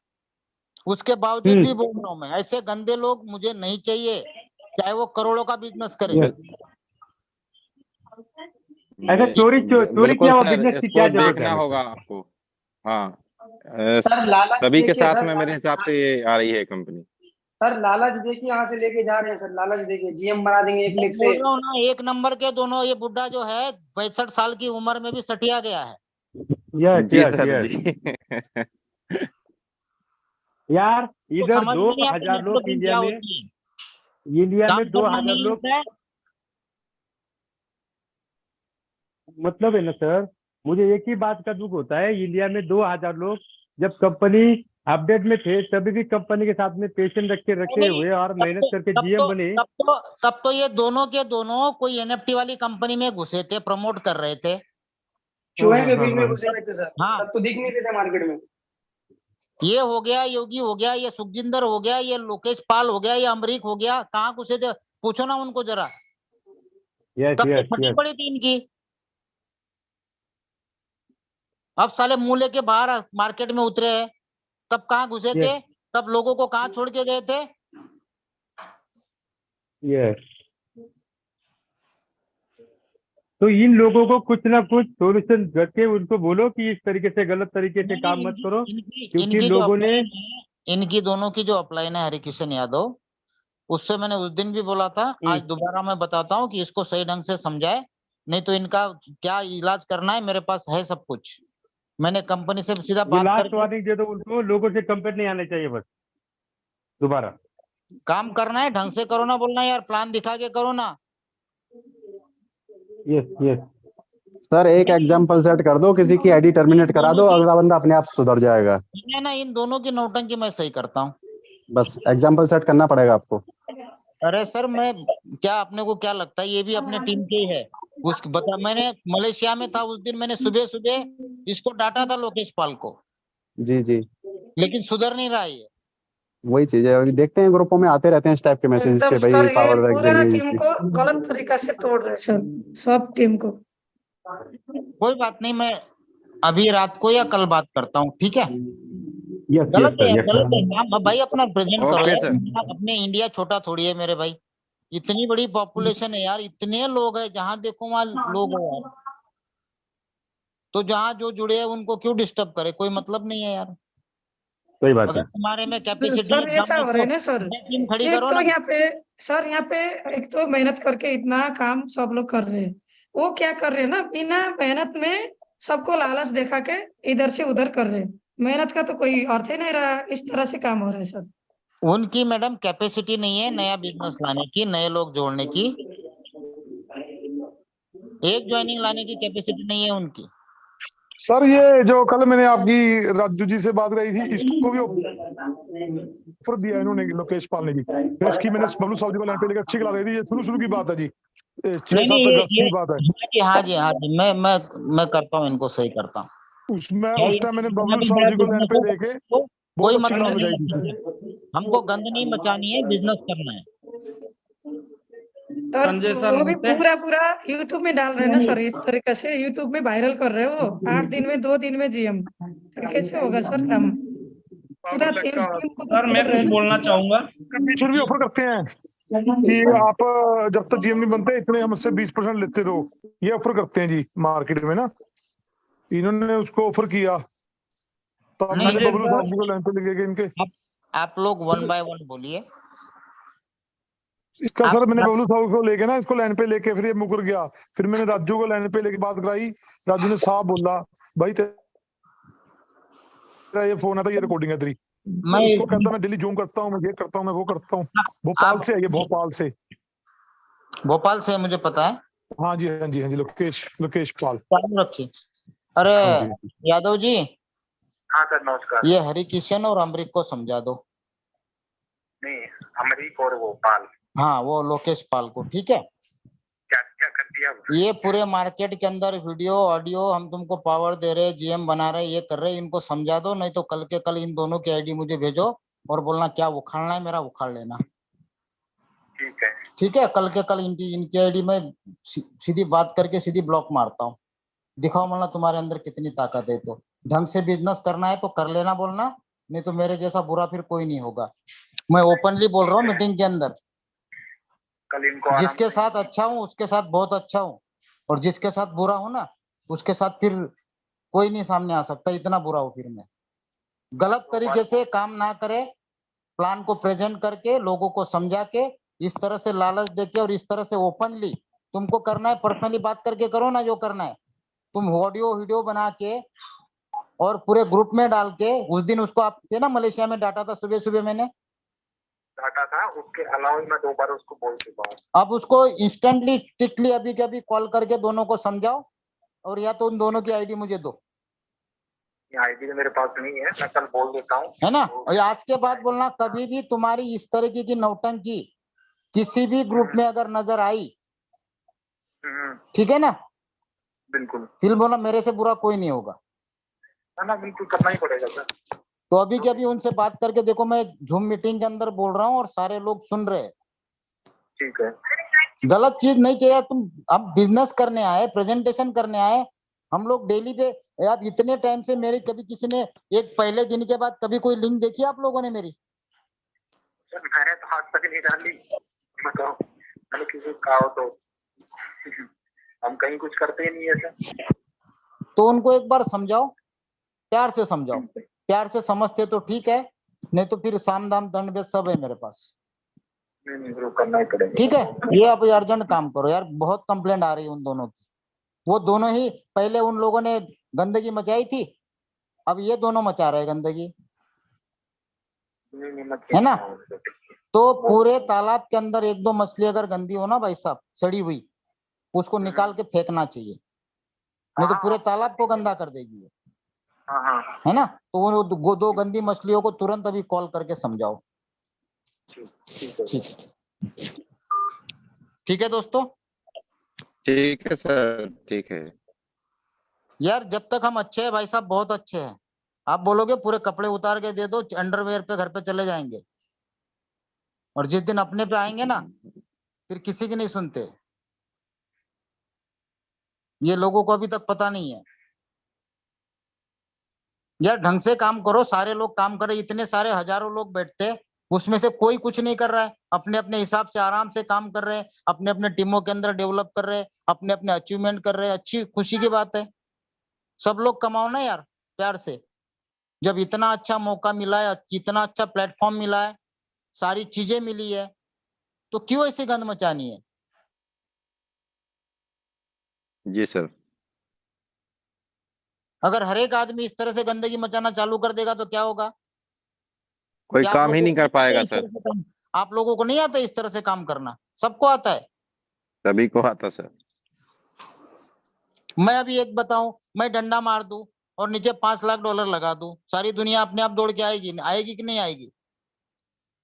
उसके बावजूद भी बोल रहा हूँ मैं, ऐसे गंदे लोग मुझे नहीं चाहिए, चाहे वो करोड़ों का बिजनेस करे। ऐसा चोरी किया हुआ बिजनेस की क्या जरूरत देखना है? होगा आपको। हाँ, सर लालच सभी के देखिए साथ सर, में मेरे हिसाब से ये आ रही है कंपनी। सर लालच देखिए यहाँ से लेके जा रहे हैं सर, लालच देखिए जीएम बना देंगे 1 लाख से। बोल रहा हूँ ना, 1 नंबर के दोनों। ये बुड्ढा जो है 65 साल की उम्र में भी सटिया गया है। जी सर जी। यार इधर समझ में नहीं आता 2,000 लोग networking इंडिया क्या में, होती है। इंडिया काम में करना 2,000 नहीं लोग, आता है। मतलब है ना सर, मुझे एक ही बात का दुख होता है, इंडिया में 2,000 लोग जब कंपनी अपडेट में थे तभी भी कंपनी के साथ में पेशेंट रखे हुए और मेहनत करके जीएम बने। तब तो ये दोनों के दोनों कोई एनएफटी वाली कंपनी में घुसे थे, प्रमोट कर रहे थे। चूहे के बिल में घुसे हुए थे सर। हाँ। तब तो दिख नहीं रहे थे मार्केट में। ये हो गया, योगी हो गया, ये सुखजिंदर हो गया, ये लोकेश पाल हो गया, ये अमरीक हो गया, कहाँ घुसे थे पूछो ना उनको जरा। तब तो फटी पड़ी थी इनकी। अब साले मुंह लेके बाहर मार्केट में उतरे हैं। तब कहाँ घुसे थे, तब लोगों को कहाँ छोड़ के गए थे। तो इन लोगों को कुछ ना कुछ सोल्यूशन करके उनको बोलो कि इस तरीके से गलत तरीके से काम मत करो, क्योंकि लोगों ने इनकी दोनों की जो अपलाइन है हरिकिशन यादव, उससे मैंने उस दिन भी बोला था, आज दोबारा मैं बताता हूँ कि इसको सही ढंग से समझाए, नहीं तो इनका क्या इलाज करना है मेरे पास है सब कुछ। मैंने कंपनी से सीधा बात लास्ट वार्निंग दे दो उनको, लोगों से कंप्लेंट नहीं आने चाहिए, बस दोबारा काम करना है, ढंग से करो ना, बोलना यार प्लान दिखा के करो ना। यस सर, एक एग्जांपल सेट कर दो, किसी की आईडी टर्मिनेट करा दो, अगला बंदा अपने आप सुधर जाएगा। ना, इन दोनों की नौटंकी मैं सही करता हूँ। बस एग्जांपल सेट करना पड़ेगा आपको। अरे सर, मैं क्या, अपने को क्या लगता है ये भी अपने टीम के ही है। मैंने मलेशिया में था उस दिन, मैंने सुबह सुबह इसको डांटा था लोकेश पाल को। जी जी। लेकिन सुधर नहीं रहा है। वही चीज है, अभी देखते हैं ग्रुपों में आते रहते हैं इस टाइप के मैसेजेस एकदम के भाई सर, ये पावर रख पूरा देंगे ये टीम चीज। को गलत तरीका से तोड़ रहे सर, सब टीम को। कोई बात नहीं, मैं अभी रात को या कल बात करता हूँ, ठीक है? यस गलत है, यस गलत है काम। भाई अपना प्रेजेंट करो ओके यार, सर। अपने इंडिया छोटा थोड़ी है मेरे भाई, इतनी बड़ी पॉपुलेशन है यार, इतने लोग हैं, जहां देखो वहां लोग हैं यार। तो जहां जो जुड़े हैं उनको क्यों डिस्टर्ब करे, कोई मतलब नहीं है यार। सही बात अगर है तुम्हारे में कैपेसिटी सर ऐसा हो रहा है ना सर, टीम खड़ी एक करो तो ना। यहाँ पे सर, यहाँ पे एक तो मेहनत करके इतना काम सब लोग कर रहे हैं, वो क्या कर रहे हैं ना, बिना मेहनत में सबको लालच दिखा के इधर से उधर कर रहे हैं। मेहनत का तो कोई अर्थ ही नहीं रहा, इस तरह से काम हो रहा है सर। उनकी मैडम कैपेसिटी नहीं है नया बिजनेस लाने की, नए लोग जोड़ने की, एक ज्वाइनिंग लाने की कैपेसिटी नहीं है उनकी। सर ये जो कल मैंने आपकी राजू जी से बात करी थी, इसको भी ऑफर दिया इन्होंने, लोकेश पाल ने जी। फिर इसकी मैंने बबलू साहब जी को लाइन पे लेकर अच्छी कला रही थी, ये शुरू की बात है जी, 6-7 अगस्त की बात है। हाँ जी हाँ जी, मैं करता हूँ, इनको सही करता हूँ। उसमें उस टाइम मैंने बबलू साहब जी को लाइन पे लेके कोई बहुत अच्छी मतलब कला नहीं लगाई थी। हमको गंद नहीं मचानी है, बिजनेस करना है। सर वो भी पूरा यूट्यूब में डाल रहे हैं ना सर, इस तरीके से यूट्यूब में वायरल कर रहे हो, 8 दिन में 2 दिन में जीएम, फिर कैसे होगा सर काम? पूरा टीम को सर मैं कुछ बोलना चाहूंगा। कमीशन भी ऑफर करते हैं कि आप जब तक जीएम नहीं बनते इतने हमसे 20% लेते रहो, ये ऑफर करते हैं जी मार्केट में ना। इन्होंने उसको ऑफर किया तो अब मैंने बबलू साहब जी को लाइन पे लेके इनके। आप लोग 1 बाय 1 बोलिए। इसका सर मैंने बबलू साहब को लेके ना, इसको लाइन पे लेके फिर ये मुकर गया, फिर मैंने राजू को लाइन पे लेके बात कराई, राजू ने साफ बोला भाई तेरा ये फोन आता, ये रिकॉर्डिंग है तेरी। उसको कहता मैं दिल्ली जूम करता हूँ, मैं ये करता हूँ, मैं वो करता हूँ। भोपाल से है ये, भोपाल से मुझे पता है। हाँ जी हाँ जी हाँ जी, लोकेश पाल। रखिए। अरे यादव जी। हाँ सर नमस्कार। ये हरि किशन और अमरीक को समझा दो। नहीं, अमरीक और वो पाल। हाँ वो लोकेश पाल को, ठीक है? क्या क्या कर दिया? ये पूरे मार्केट के अंदर वीडियो ऑडियो हम तुमको पावर दे रहे, जीएम बना रहे, ये कर रहे, इनको समझा दो, नहीं तो कल के कल इन दोनों की आईडी मुझे भेजो और बोलना क्या उखाड़ना है मेरा उखाड़ लेना। ठीक है। ठीक है, कल के कल इनकी आईडी में सीधी बात करके सीधी ब्लॉक मारता हूँ। दिखाओ मतलब तुम्हारे अंदर कितनी ताकत है। तो ढंग से बिजनेस करना है तो कर लेना बोलना, नहीं तो मेरे जैसा बुरा फिर कोई नहीं होगा। मैं ओपनली बोल रहा हूँ मीटिंग के अंदर। कल इनको जिसके साथ अच्छा हूँ उसके साथ बहुत अच्छा हूँ, और जिसके साथ बुरा हूँ ना उसके साथ फिर कोई नहीं सामने आ सकता, इतना बुरा हूँ फिर मैं। गलत तरीके से काम ना करे, प्लान को प्रेजेंट करके लोगों को समझा के, इस तरह से लालच देके और इस तरह से ओपनली तुमको करना है, पर्सनली बात करके करो ना जो करना है। तुम ऑडियो वीडियो बना के और पूरे ग्रुप में डाल के, उस दिन उसको आप थे ना मलेशिया में डाटा था, सुबह सुबह मैंने डाटा था, उसके अलावा मैं 2 बार उसको बोल चुका हूँ। अब उसको इंस्टेंटली स्ट्रिक्टली अभी के अभी कॉल करके दोनों को समझाओ, और या तो उन दोनों की आईडी मुझे दो। आईडी तो मेरे पास नहीं है, मैं कल बोल देता हूँ, है ना? और आज के बाद बोलना कभी भी तुम्हारी इस तरीके की नौटंकी किसी भी ग्रुप में अगर नजर आई, ठीक है ना? बिल्कुल। फिर बोला मेरे से बुरा कोई नहीं होगा ना, बिल्कुल करना ही पड़ेगा सर। तो अभी के अभी उनसे बात करके देखो, मैं जूम मीटिंग के अंदर बोल रहा हूँ और सारे लोग सुन रहे हैं। ठीक है। गलत चीज नहीं चाहिए। तुम अब बिजनेस करने आए, प्रेजेंटेशन करने आए, हम लोग डेली पे। आप इतने टाइम से मेरी कभी किसी ने एक पहले दिन के बाद कभी कोई लिंक देखी आप लोगों ने मेरी? सर मैंने तो आज तक नहीं डाली, बताओ मैंने किसी को कहा हो तो। हम कहीं कुछ करते ही नहीं है सर। तो उनको एक बार समझाओ, प्यार से समझाओ। प्यार से समझते तो ठीक है, नहीं तो फिर साम दाम दंड भेद सब है मेरे पास। नहीं करना ही पड़ेगा। ठीक है, ये अब अर्जेंट काम करो यार, बहुत कंप्लेंट आ रही है उन दोनों की। वो दोनों ही पहले उन लोगों ने गंदगी मचाई थी, अब ये दोनों मचा रहे गंदगी, है ना? तो पूरे तालाब के अंदर 1-2 मछली अगर गंदी हो ना भाई साहब, सड़ी हुई, उसको निकाल के फेंकना चाहिए, नहीं तो पूरे तालाब को गंदा कर देगी, है ना? तो वो 2 गंदी मछलियों को तुरंत अभी कॉल करके समझाओ। ठीक है दोस्तों? ठीक है सर, ठीक है यार। जब तक हम अच्छे हैं भाई साहब, बहुत अच्छे हैं। आप बोलोगे पूरे कपड़े उतार के दे दो, अंडरवेयर पे घर पे चले जाएंगे, और जिस दिन अपने पे आएंगे ना, फिर किसी की नहीं सुनते। ये लोगों को अभी तक पता नहीं है। यार ढंग से काम करो, सारे लोग काम करें, इतने सारे हजारों लोग बैठते हैं, उसमें से कोई कुछ नहीं कर रहा है, अपने अपने हिसाब से आराम से काम कर रहे हैं, अपने अपने टीमों के अंदर डेवलप कर रहे हैं, अपने अपने अचीवमेंट कर रहे हैं, अच्छी खुशी की बात है। सब लोग कमाओ ना यार प्यार से। जब इतना अच्छा मौका मिला है, इतना अच्छा प्लेटफॉर्म मिला है, सारी चीजें मिली है, तो क्यों ऐसी गंद मचानी है? जी सर। अगर हर एक आदमी इस तरह से गंदगी मचाना चालू कर देगा तो क्या होगा? कोई क्या काम ही नहीं कर पाएगा सर। आप लोगों को नहीं आता इस तरह से काम करना? सबको आता है। सभी को आता सर। मैं अभी एक बताऊं, मैं डंडा मार दूं और नीचे $5 लाख लगा दूं, सारी दुनिया अपने आप दौड़ के आएगी? आएगी कि नहीं आएगी?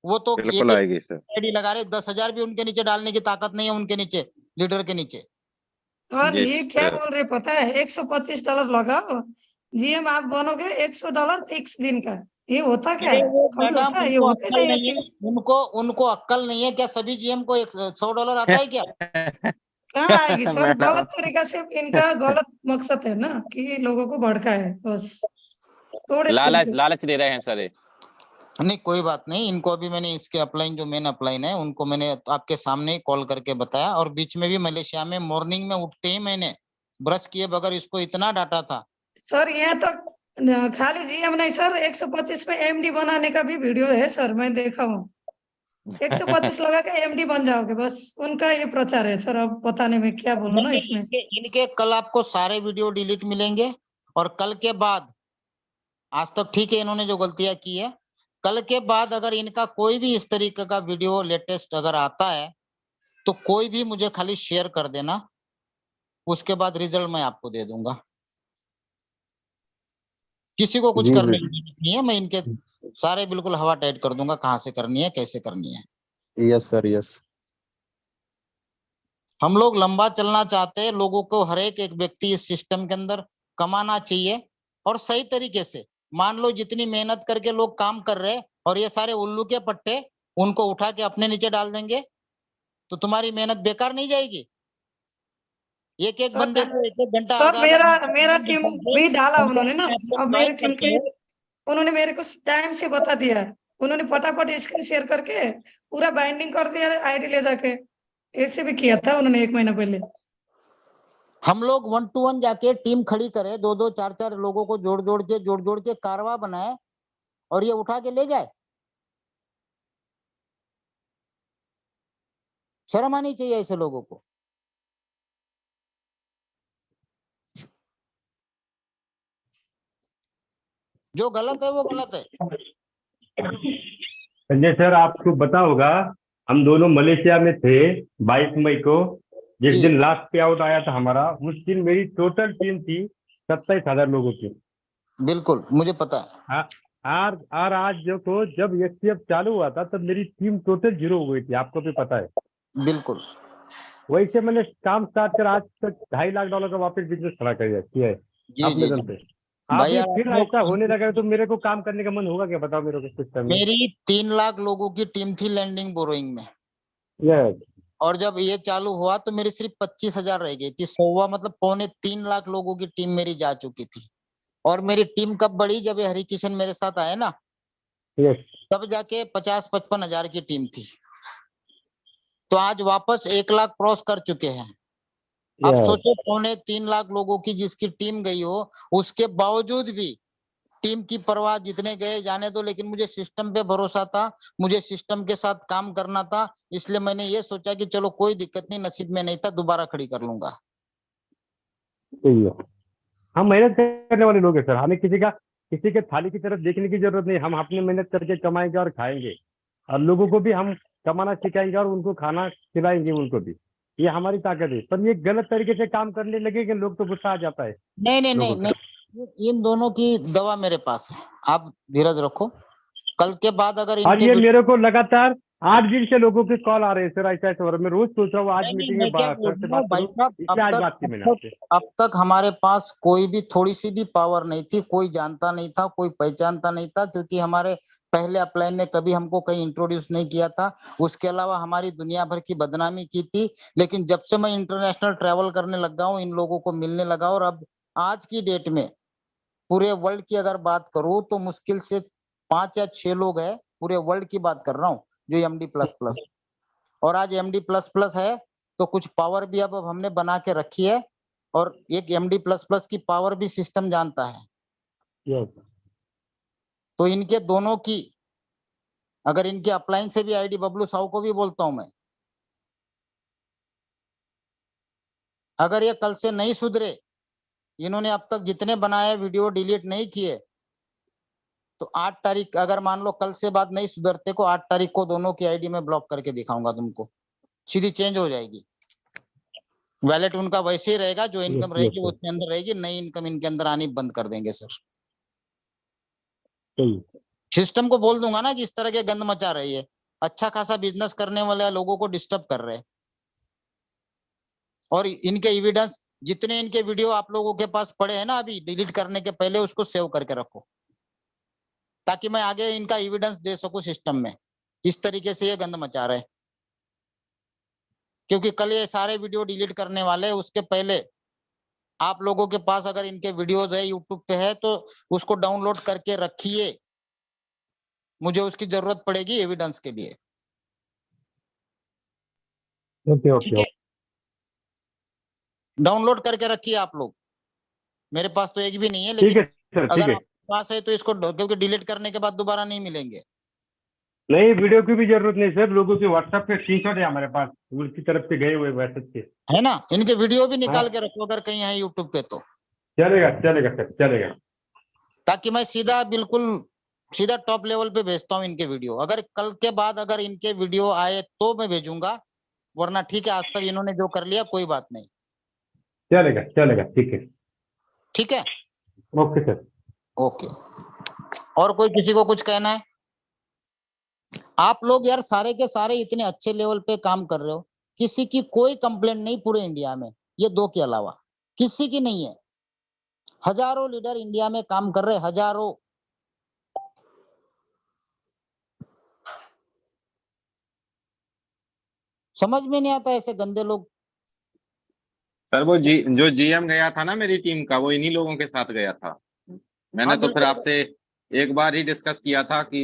वो तो बिल्कुल आएगी सर। आईडी लगा रहे, 10,000 भी उनके नीचे डालने की ताकत नहीं है, उनके नीचे, लीडर के नीचे। और जी ये क्या सर। बोल रहे पता है, $125 लगाओ, जीएम आप बनोगे, $100 फिक्स दिन का। ये होता क्या है? कभी मैडम, होता है? ये उनको होता अक्कल नहीं है नहीं है, चीज। उनको अक्कल नहीं है क्या? सभी जीएम को $100 आता है क्या? कहाँ आएगी सर? मैडम। गलत तरीका से इनका गलत मकसद है ना, कि लोगों को भड़काए बस। थोड़े लालच दे रहे हैं सर ये। नहीं कोई बात नहीं, इनको अभी मैंने इसके अपलाइन, जो मेन अपलाइन है, उनको मैंने आपके सामने ही कॉल करके बताया। और बीच में भी मलेशिया में मॉर्निंग में उठते ही मैंने ब्रश किए बगैर इसको इतना डांटा था। सर यहाँ तक खाली जीएम नहीं सर, 125 में एमडी बनाने का भी वीडियो है सर, मैं देखा हूँ। 125 लगा के एमडी बन जाओगे, बस उनका ये प्रचार है सर। अब बताने में क्या बोलूं ना इसमें। इनके कल आपको सारे वीडियो डिलीट मिलेंगे, और कल के बाद, आज तक ठीक है इन्होंने जो गलतियां की है, कल के बाद अगर इनका कोई भी इस तरीके का वीडियो लेटेस्ट अगर आता है तो कोई भी मुझे खाली शेयर कर देना, उसके बाद रिजल्ट मैं आपको दे दूंगा। किसी को कुछ जी, करने जी। की जरूरत नहीं है, मैं इनके सारे बिल्कुल हवा टाइट कर दूंगा, कहाँ से करनी है, कैसे करनी है। Yes sir, yes. हम लोग लंबा चलना चाहते हैं, लोगों को हर एक व्यक्ति इस सिस्टम के अंदर कमाना चाहिए, और सही तरीके से। मान लो जितनी मेहनत करके लोग काम कर रहे हैं, और ये सारे उल्लू के पट्टे उनको उठा के अपने नीचे डाल देंगे, तो तुम्हारी मेहनत बेकार नहीं जाएगी। एक एक बंदे को एक घंटा, सर मेरा टीम भी डाला उन्होंने ना, अब मेरी टीम के उन्होंने मेरे को टाइम से बता दिया, उन्होंने फटाफट स्क्रीन शेयर करके पूरा बाइंडिंग कर दिया आईडी ले जाके। ऐसे भी किया था उन्होंने 1 महीना पहले। हम लोग 1 to 1 जाके टीम खड़ी करे, 2-2 4-4 लोगों को जोड़ जोड़ के कारवा बनाए, और ये उठा के ले जाए। शर्म आनी चाहिए ऐसे लोगों को। जो गलत है वो गलत है। संजय सर, आपको पता होगा, हम दोनों मलेशिया में थे 22 मई को, जिस दिन लास्ट पे आउट आया था हमारा, उस दिन मेरी टोटल टीम थी 27,000 लोगों की। बिल्कुल मुझे पता है। और आज जो जब एससीएफ चालू हुआ था तब मेरी टीम टोटल 0 हो गई थी, आपको भी पता है। बिल्कुल। वैसे मैंने काम स्टार्ट कर आज तक $2.5 लाख का वापस बिजनेस खड़ा किया है अपने दम पे। भाई आप फिर ऐसा होने लगा तो मेरे को काम करने का मन होगा क्या, बताओ मेरे को सिस्टम में। मेरी 3 लाख लोगों की टीम थी लैंडिंग बोरोइंग में, यस। और जब ये चालू हुआ तो मेरी सिर्फ 25,000 रह गई थी। 1.25 मतलब 2.25 लाख लोगों की टीम मेरी जा चुकी थी। और मेरी टीम कब बढ़ी? जब ये हरिकिशन मेरे साथ आए ना, यस, तब जाके 50-55 हजार की टीम थी। तो आज वापस 1 लाख क्रॉस कर चुके हैं। अब सोचो 2.25 लाख लोगों की जिसकी टीम गई हो, उसके बावजूद भी टीम की परवाह, जितने गए जाने दो, लेकिन मुझे सिस्टम पे भरोसा था, मुझे सिस्टम के साथ काम करना था, इसलिए मैंने ये सोचा कि चलो कोई दिक्कत नहीं, नसीब में नहीं था, दोबारा खड़ी कर लूंगा। सही है। हम मेहनत करने वाले लोग हैं सर, हमें किसी के थाली की तरफ देखने की जरूरत नहीं। हम अपनी मेहनत करके कमाएंगे और खाएंगे, और लोगों को भी हम कमाना सिखाएंगे और उनको खाना खिलाएंगे उनको भी। ये हमारी ताकत है। पर ये गलत तरीके से काम करने लगे कि लोग तो गुस्सा आ जाता है। नहीं, इन दोनों की दवा मेरे पास है, आप धीरज रखो। कल के बाद अगर आज ये मेरे को लगातार 8 दिन से लोगों के कॉल आ रहे हैं सर, ऐसा ऐसा। मैं रोज सोच रहा हूँ आज नहीं, मीटिंग मैं में क्या सर बोल से रहा हूँ बात भाई करूँ, साहब, इसलिए आज बात की मैंने आपसे। अब तक हमारे पास कोई भी थोड़ी सी भी पावर नहीं थी, कोई जानता नहीं था, कोई पहचानता नहीं था, क्योंकि हमारे पहले अपलाइन ने कभी हमको कहीं इंट्रोड्यूस नहीं किया था। उसके अलावा हमारी दुनिया भर की बदनामी की थी। लेकिन जब से मैं इंटरनेशनल ट्रैवल करने लगा हूँ, इन लोगों को मिलने लगा, और अब आज की डेट में पूरे वर्ल्ड की अगर बात करूं तो मुश्किल से 5 या 6 लोग हैं, पूरे वर्ल्ड की बात कर रहा हूँ, जो एमडी प्लस प्लस। और आज एमडी प्लस प्लस है तो कुछ पावर भी अब हमने बना के रखी है, और एक एमडी प्लस प्लस की पावर भी सिस्टम जानता है। तो इनके दोनों की, अगर इनके अपलाइन से भी आईडी, बबलू साहू को भी बोलता हूं मैं, अगर ये कल से नहीं सुधरे, इन्होंने अब तक जितने बनाए वीडियो डिलीट नहीं किए, तो 8 तारीख, अगर मान लो कल से बात नहीं सुधरते को, 8 तारीख को दोनों की आईडी में ब्लॉक करके दिखाऊंगा तुमको, सीधी चेंज हो जाएगी। वैलेट उनका वैसे ही रहेगा, जो इनकम रहेगी वो उसके अंदर रहेगी, नई इनकम इनके अंदर आनी बंद कर देंगे सर। सिस्टम को बोल दूंगा ना कि इस तरह के गंद मचा रही है, अच्छा खासा बिजनेस करने वाले लोगों को डिस्टर्ब कर रहे हैं। और इनके एविडेंस, जितने इनके वीडियो आप लोगों के पास पड़े हैं ना अभी डिलीट करने के पहले, उसको सेव करके रखो, ताकि मैं आगे इनका एविडेंस दे सकूं सिस्टम में, इस तरीके से ये गंद मचा रहे हैं। क्योंकि कल ये सारे वीडियो डिलीट करने वाले हैं, उसके पहले आप लोगों के पास अगर इनके वीडियोस है यूट्यूब पे है तो उसको डाउनलोड करके रखिए, मुझे उसकी जरूरत पड़ेगी एविडेंस के लिए। ओके ओके, डाउनलोड करके रखिए आप लोग, मेरे पास तो एक भी नहीं है, ठीक लेकिन है सर, ठीक अगर है। आपके पास है तो इसको, क्योंकि डिलीट करने के बाद दोबारा नहीं मिलेंगे। नहीं, वीडियो की भी जरूरत नहीं सर, लोगों के व्हाट्सएप पे स्क्रीनशॉट है हमारे पास, उनकी तरफ से गए हुए मैसेज के, है ना, इनके वीडियो भी निकाल हाँ। के रखो अगर कहीं है यूट्यूब पे तो, चलेगा चलेगा सर, चलेगा। ताकि मैं सीधा, बिल्कुल सीधा टॉप लेवल पे भेजता हूँ इनके वीडियो। अगर कल के बाद अगर इनके वीडियो आए तो मैं भेजूंगा, वरना ठीक है, आज तक इन्होंने जो कर लिया कोई बात नहीं। चलेगा चलेगा, ठीक है। ठीक है, ओके सर। ओके। और कोई किसी को कुछ कहना है? आप लोग यार सारे के सारे इतने अच्छे लेवल पे काम कर रहे हो, किसी की कोई कंप्लेंट नहीं पूरे इंडिया में, ये 2 के अलावा किसी की नहीं है। हजारों लीडर इंडिया में काम कर रहे, हजारों। समझ में नहीं आता ऐसे गंदे लोग। सर वो जो जीएम गया था ना मेरी टीम का, वो इन्हीं लोगों के साथ गया था। मैंने तो फिर आपसे एक बार ही डिस्कस किया था कि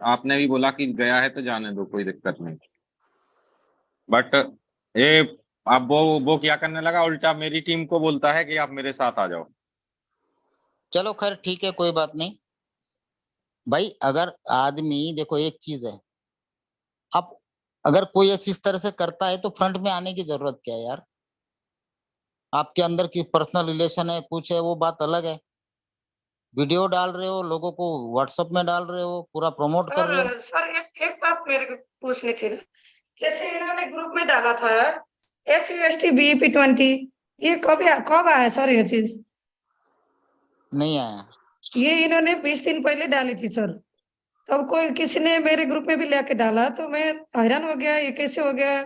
आपने भी बोला कि गया है तो जाने दो, कोई दिक्कत नहीं। बट ये अब वो क्या करने लगा, उल्टा मेरी टीम को बोलता है कि आप मेरे साथ आ जाओ। चलो खैर ठीक है, कोई बात नहीं भाई। अगर आदमी, देखो एक चीज है, अब अगर कोई ऐसी इस तरह से करता है तो फ्रंट में आने की जरूरत क्या है यार? आपके अंदर की पर्सनल रिलेशन है, कुछ है, वो बात अलग है। वीडियो डाल रहे हो, लोगों को व्हाट्सएप में डाल रहे हो, पूरा प्रमोट कर रहे हो। सर एक बात मेरे को पूछनी थी, जैसे इन्होंने ग्रुप में डाला था FUST BEP20, ये कब आया सर? ये चीज नहीं आया, ये इन्होंने 20 दिन पहले डाली थी सर। तब कोई किसी ने मेरे ग्रुप में भी लेके डाला तो मैं हैरान हो गया, ये कैसे हो गया?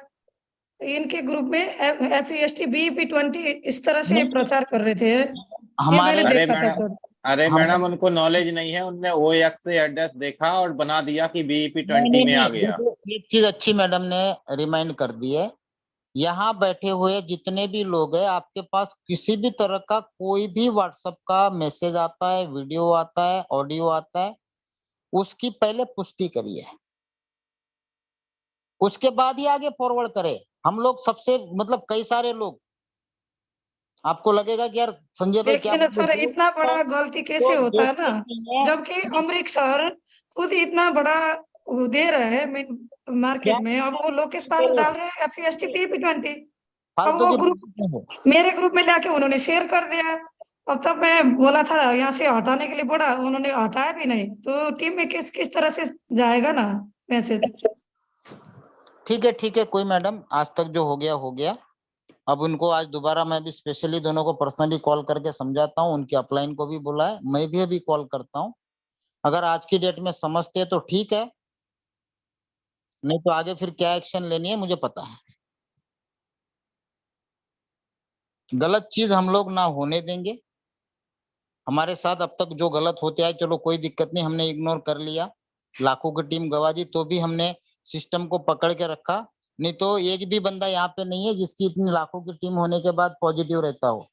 इनके ग्रुप में FUST BEP20 इस तरह से प्रचार कर रहे थे, ये मैंने देखा था सर। अरे मैडम, उनको नॉलेज नहीं है, उनने OX से एड्रेस देखा और बना दिया कि BEP20 में आ गया। एक चीज अच्छी मैडम ने रिमाइंड कर दी है, यहाँ बैठे हुए जितने भी लोग हैं, आपके पास किसी भी तरह का कोई भी व्हाट्सएप का मैसेज आता है, वीडियो आता है, ऑडियो आता है, उसकी पहले पुष्टि करिए, उसके बाद ही आगे फॉरवर्ड करे। हम लोग सबसे, मतलब कई सारे लोग, आपको लगेगा कि यार संजय भाई क्या, लेकिन सर इतना बड़ा गलती कैसे होता है ना, जबकि अमरीक सर खुद इतना बड़ा दे रहे हैं मार्केट में, अब वो लोकेश पाल डाल रहे हैं FUST BEP20। अब वो ग्रुप, मेरे ग्रुप में लाके उन्होंने शेयर कर दिया, और तब मैं बोला था यहाँ से हटाने के लिए, बोला उन्होंने हटाया भी नहीं, तो टीम में किस तरह से जाएगा ना मैसेज। ठीक है कोई मैडम, आज तक जो हो गया हो गया। अब उनको आज दोबारा मैं भी स्पेशली दोनों को पर्सनली कॉल करके समझाता हूँ, उनके अपलाइन को भी बुलाए, मैं भी अभी कॉल करता हूँ। अगर आज की डेट में समझते हैं तो ठीक है, नहीं तो आगे फिर क्या एक्शन लेनी है मुझे पता है। गलत चीज हम लोग ना होने देंगे। हमारे साथ अब तक जो गलत होते आए चलो कोई दिक्कत नहीं, हमने इग्नोर कर लिया, लाखों की टीम गवा दी तो भी हमने सिस्टम को पकड़ के रखा। नहीं तो एक भी बंदा यहाँ पे नहीं है जिसकी इतनी लाखों की टीम होने के बाद पॉजिटिव रहता हो।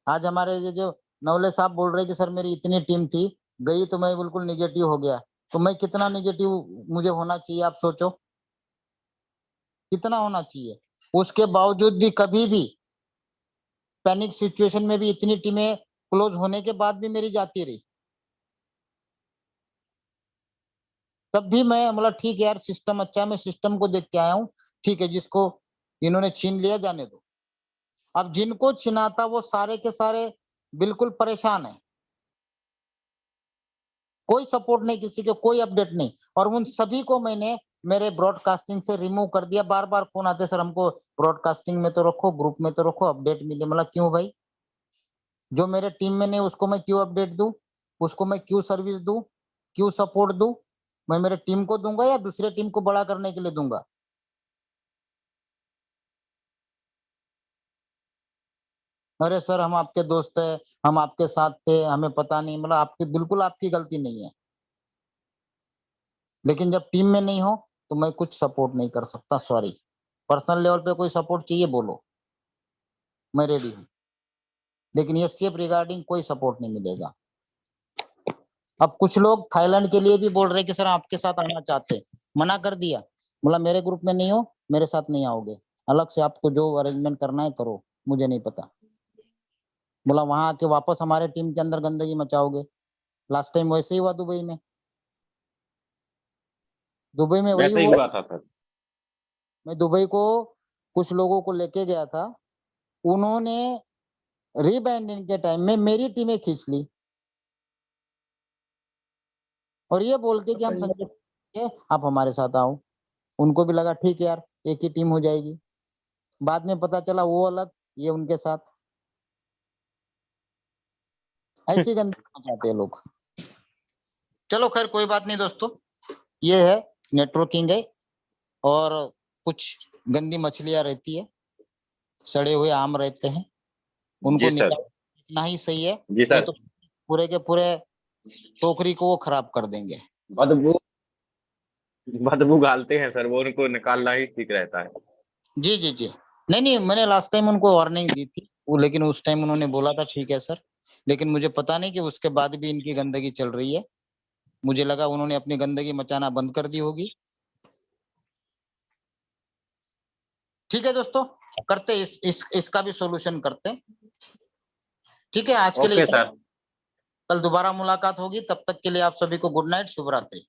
आज हमारे ये जो नवले साहब बोल रहे कि सर मेरी इतनी टीम थी, गई तो मैं बिल्कुल निगेटिव हो गया, तो मैं कितना निगेटिव मुझे होना चाहिए आप सोचो, कितना होना चाहिए। उसके बावजूद भी कभी भी पैनिक सिचुएशन में भी इतनी टीमें क्लोज होने के बाद भी मेरी जाती रही, तब भी मैं मतलब ठीक है यार सिस्टम अच्छा है, मैं सिस्टम को देख के आया हूँ, ठीक है जिसको इन्होंने छीन लिया जाने दो। अब जिनको छिनाता वो सारे के सारे बिल्कुल परेशान है, कोई सपोर्ट नहीं किसी के, कोई अपडेट नहीं, और उन सभी को मैंने मेरे ब्रॉडकास्टिंग से रिमूव कर दिया। बार बार फोन आते सर हमको ब्रॉडकास्टिंग में तो रखो, ग्रुप में तो रखो, अपडेट मिले। मतलब क्यों भाई, जो मेरे टीम में नहीं उसको मैं क्यों अपडेट दूं, उसको मैं क्यों सर्विस दूं, क्यों सपोर्ट दूं? मैं मेरे टीम को दूंगा या दूसरे टीम को बड़ा करने के लिए दूंगा? अरे सर हम आपके दोस्त है, हम आपके साथ थे, हमें पता नहीं, मतलब आपकी बिल्कुल आपकी गलती नहीं है, लेकिन जब टीम में नहीं हो तो मैं कुछ सपोर्ट नहीं कर सकता, सॉरी। पर्सनल लेवल पे कोई सपोर्ट चाहिए बोलो, मैं रेडी हूँ, लेकिन ये सिर्फ रिगार्डिंग कोई सपोर्ट नहीं मिलेगा। अब कुछ लोग थाईलैंड के लिए भी बोल रहे कि सर आपके साथ आना चाहते, मना कर दिया, बोला मेरे ग्रुप में नहीं हो, मेरे साथ नहीं आओगे, अलग से आपको जो अरेंजमेंट करना है करो, मुझे नहीं पता। बोला वहां आके वापस हमारे टीम के अंदर गंदगी मचाओगे। लास्ट टाइम वैसे ही हुआ दुबई में, दुबई में वही वैसे ही हुआ था सर। मैं दुबई को कुछ लोगों को लेके गया था, उन्होंने रीब्रांडिंग के टाइम में मेरी टीमें खींच ली और ये बोल के कि हम संजय के आप हमारे साथ आओ। उनको भी लगा ठीक है यार एक ही टीम हो जाएगी, बाद में पता चला वो अलग ये उनके साथ। ऐसी गंदगी मचाते हैं लोग। चलो खैर कोई बात नहीं दोस्तों, ये है नेटवर्किंग है, और कुछ गंदी मछलियां रहती है, सड़े हुए आम रहते हैं, उनको निकालना ही सही है, नहीं तो पूरे के पूरे टोकरी को वो खराब कर देंगे। बदबू गालते हैं सर वो, उनको निकालना ही ठीक रहता है। जी जी जी, नहीं मैंने लास्ट टाइम उनको वार्निंग दी थी वो, लेकिन उस टाइम उन्होंने बोला था ठीक है सर, लेकिन मुझे पता नहीं कि उसके बाद भी इनकी गंदगी चल रही है। मुझे लगा उन्होंने अपनी गंदगी मचाना बंद कर दी होगी। ठीक है दोस्तों, करते इसका भी सॉल्यूशन करते हैं। ठीक है आज के लिए सर, कल दोबारा मुलाकात होगी, तब तक के लिए आप सभी को गुड नाइट, शुभ रात्रि।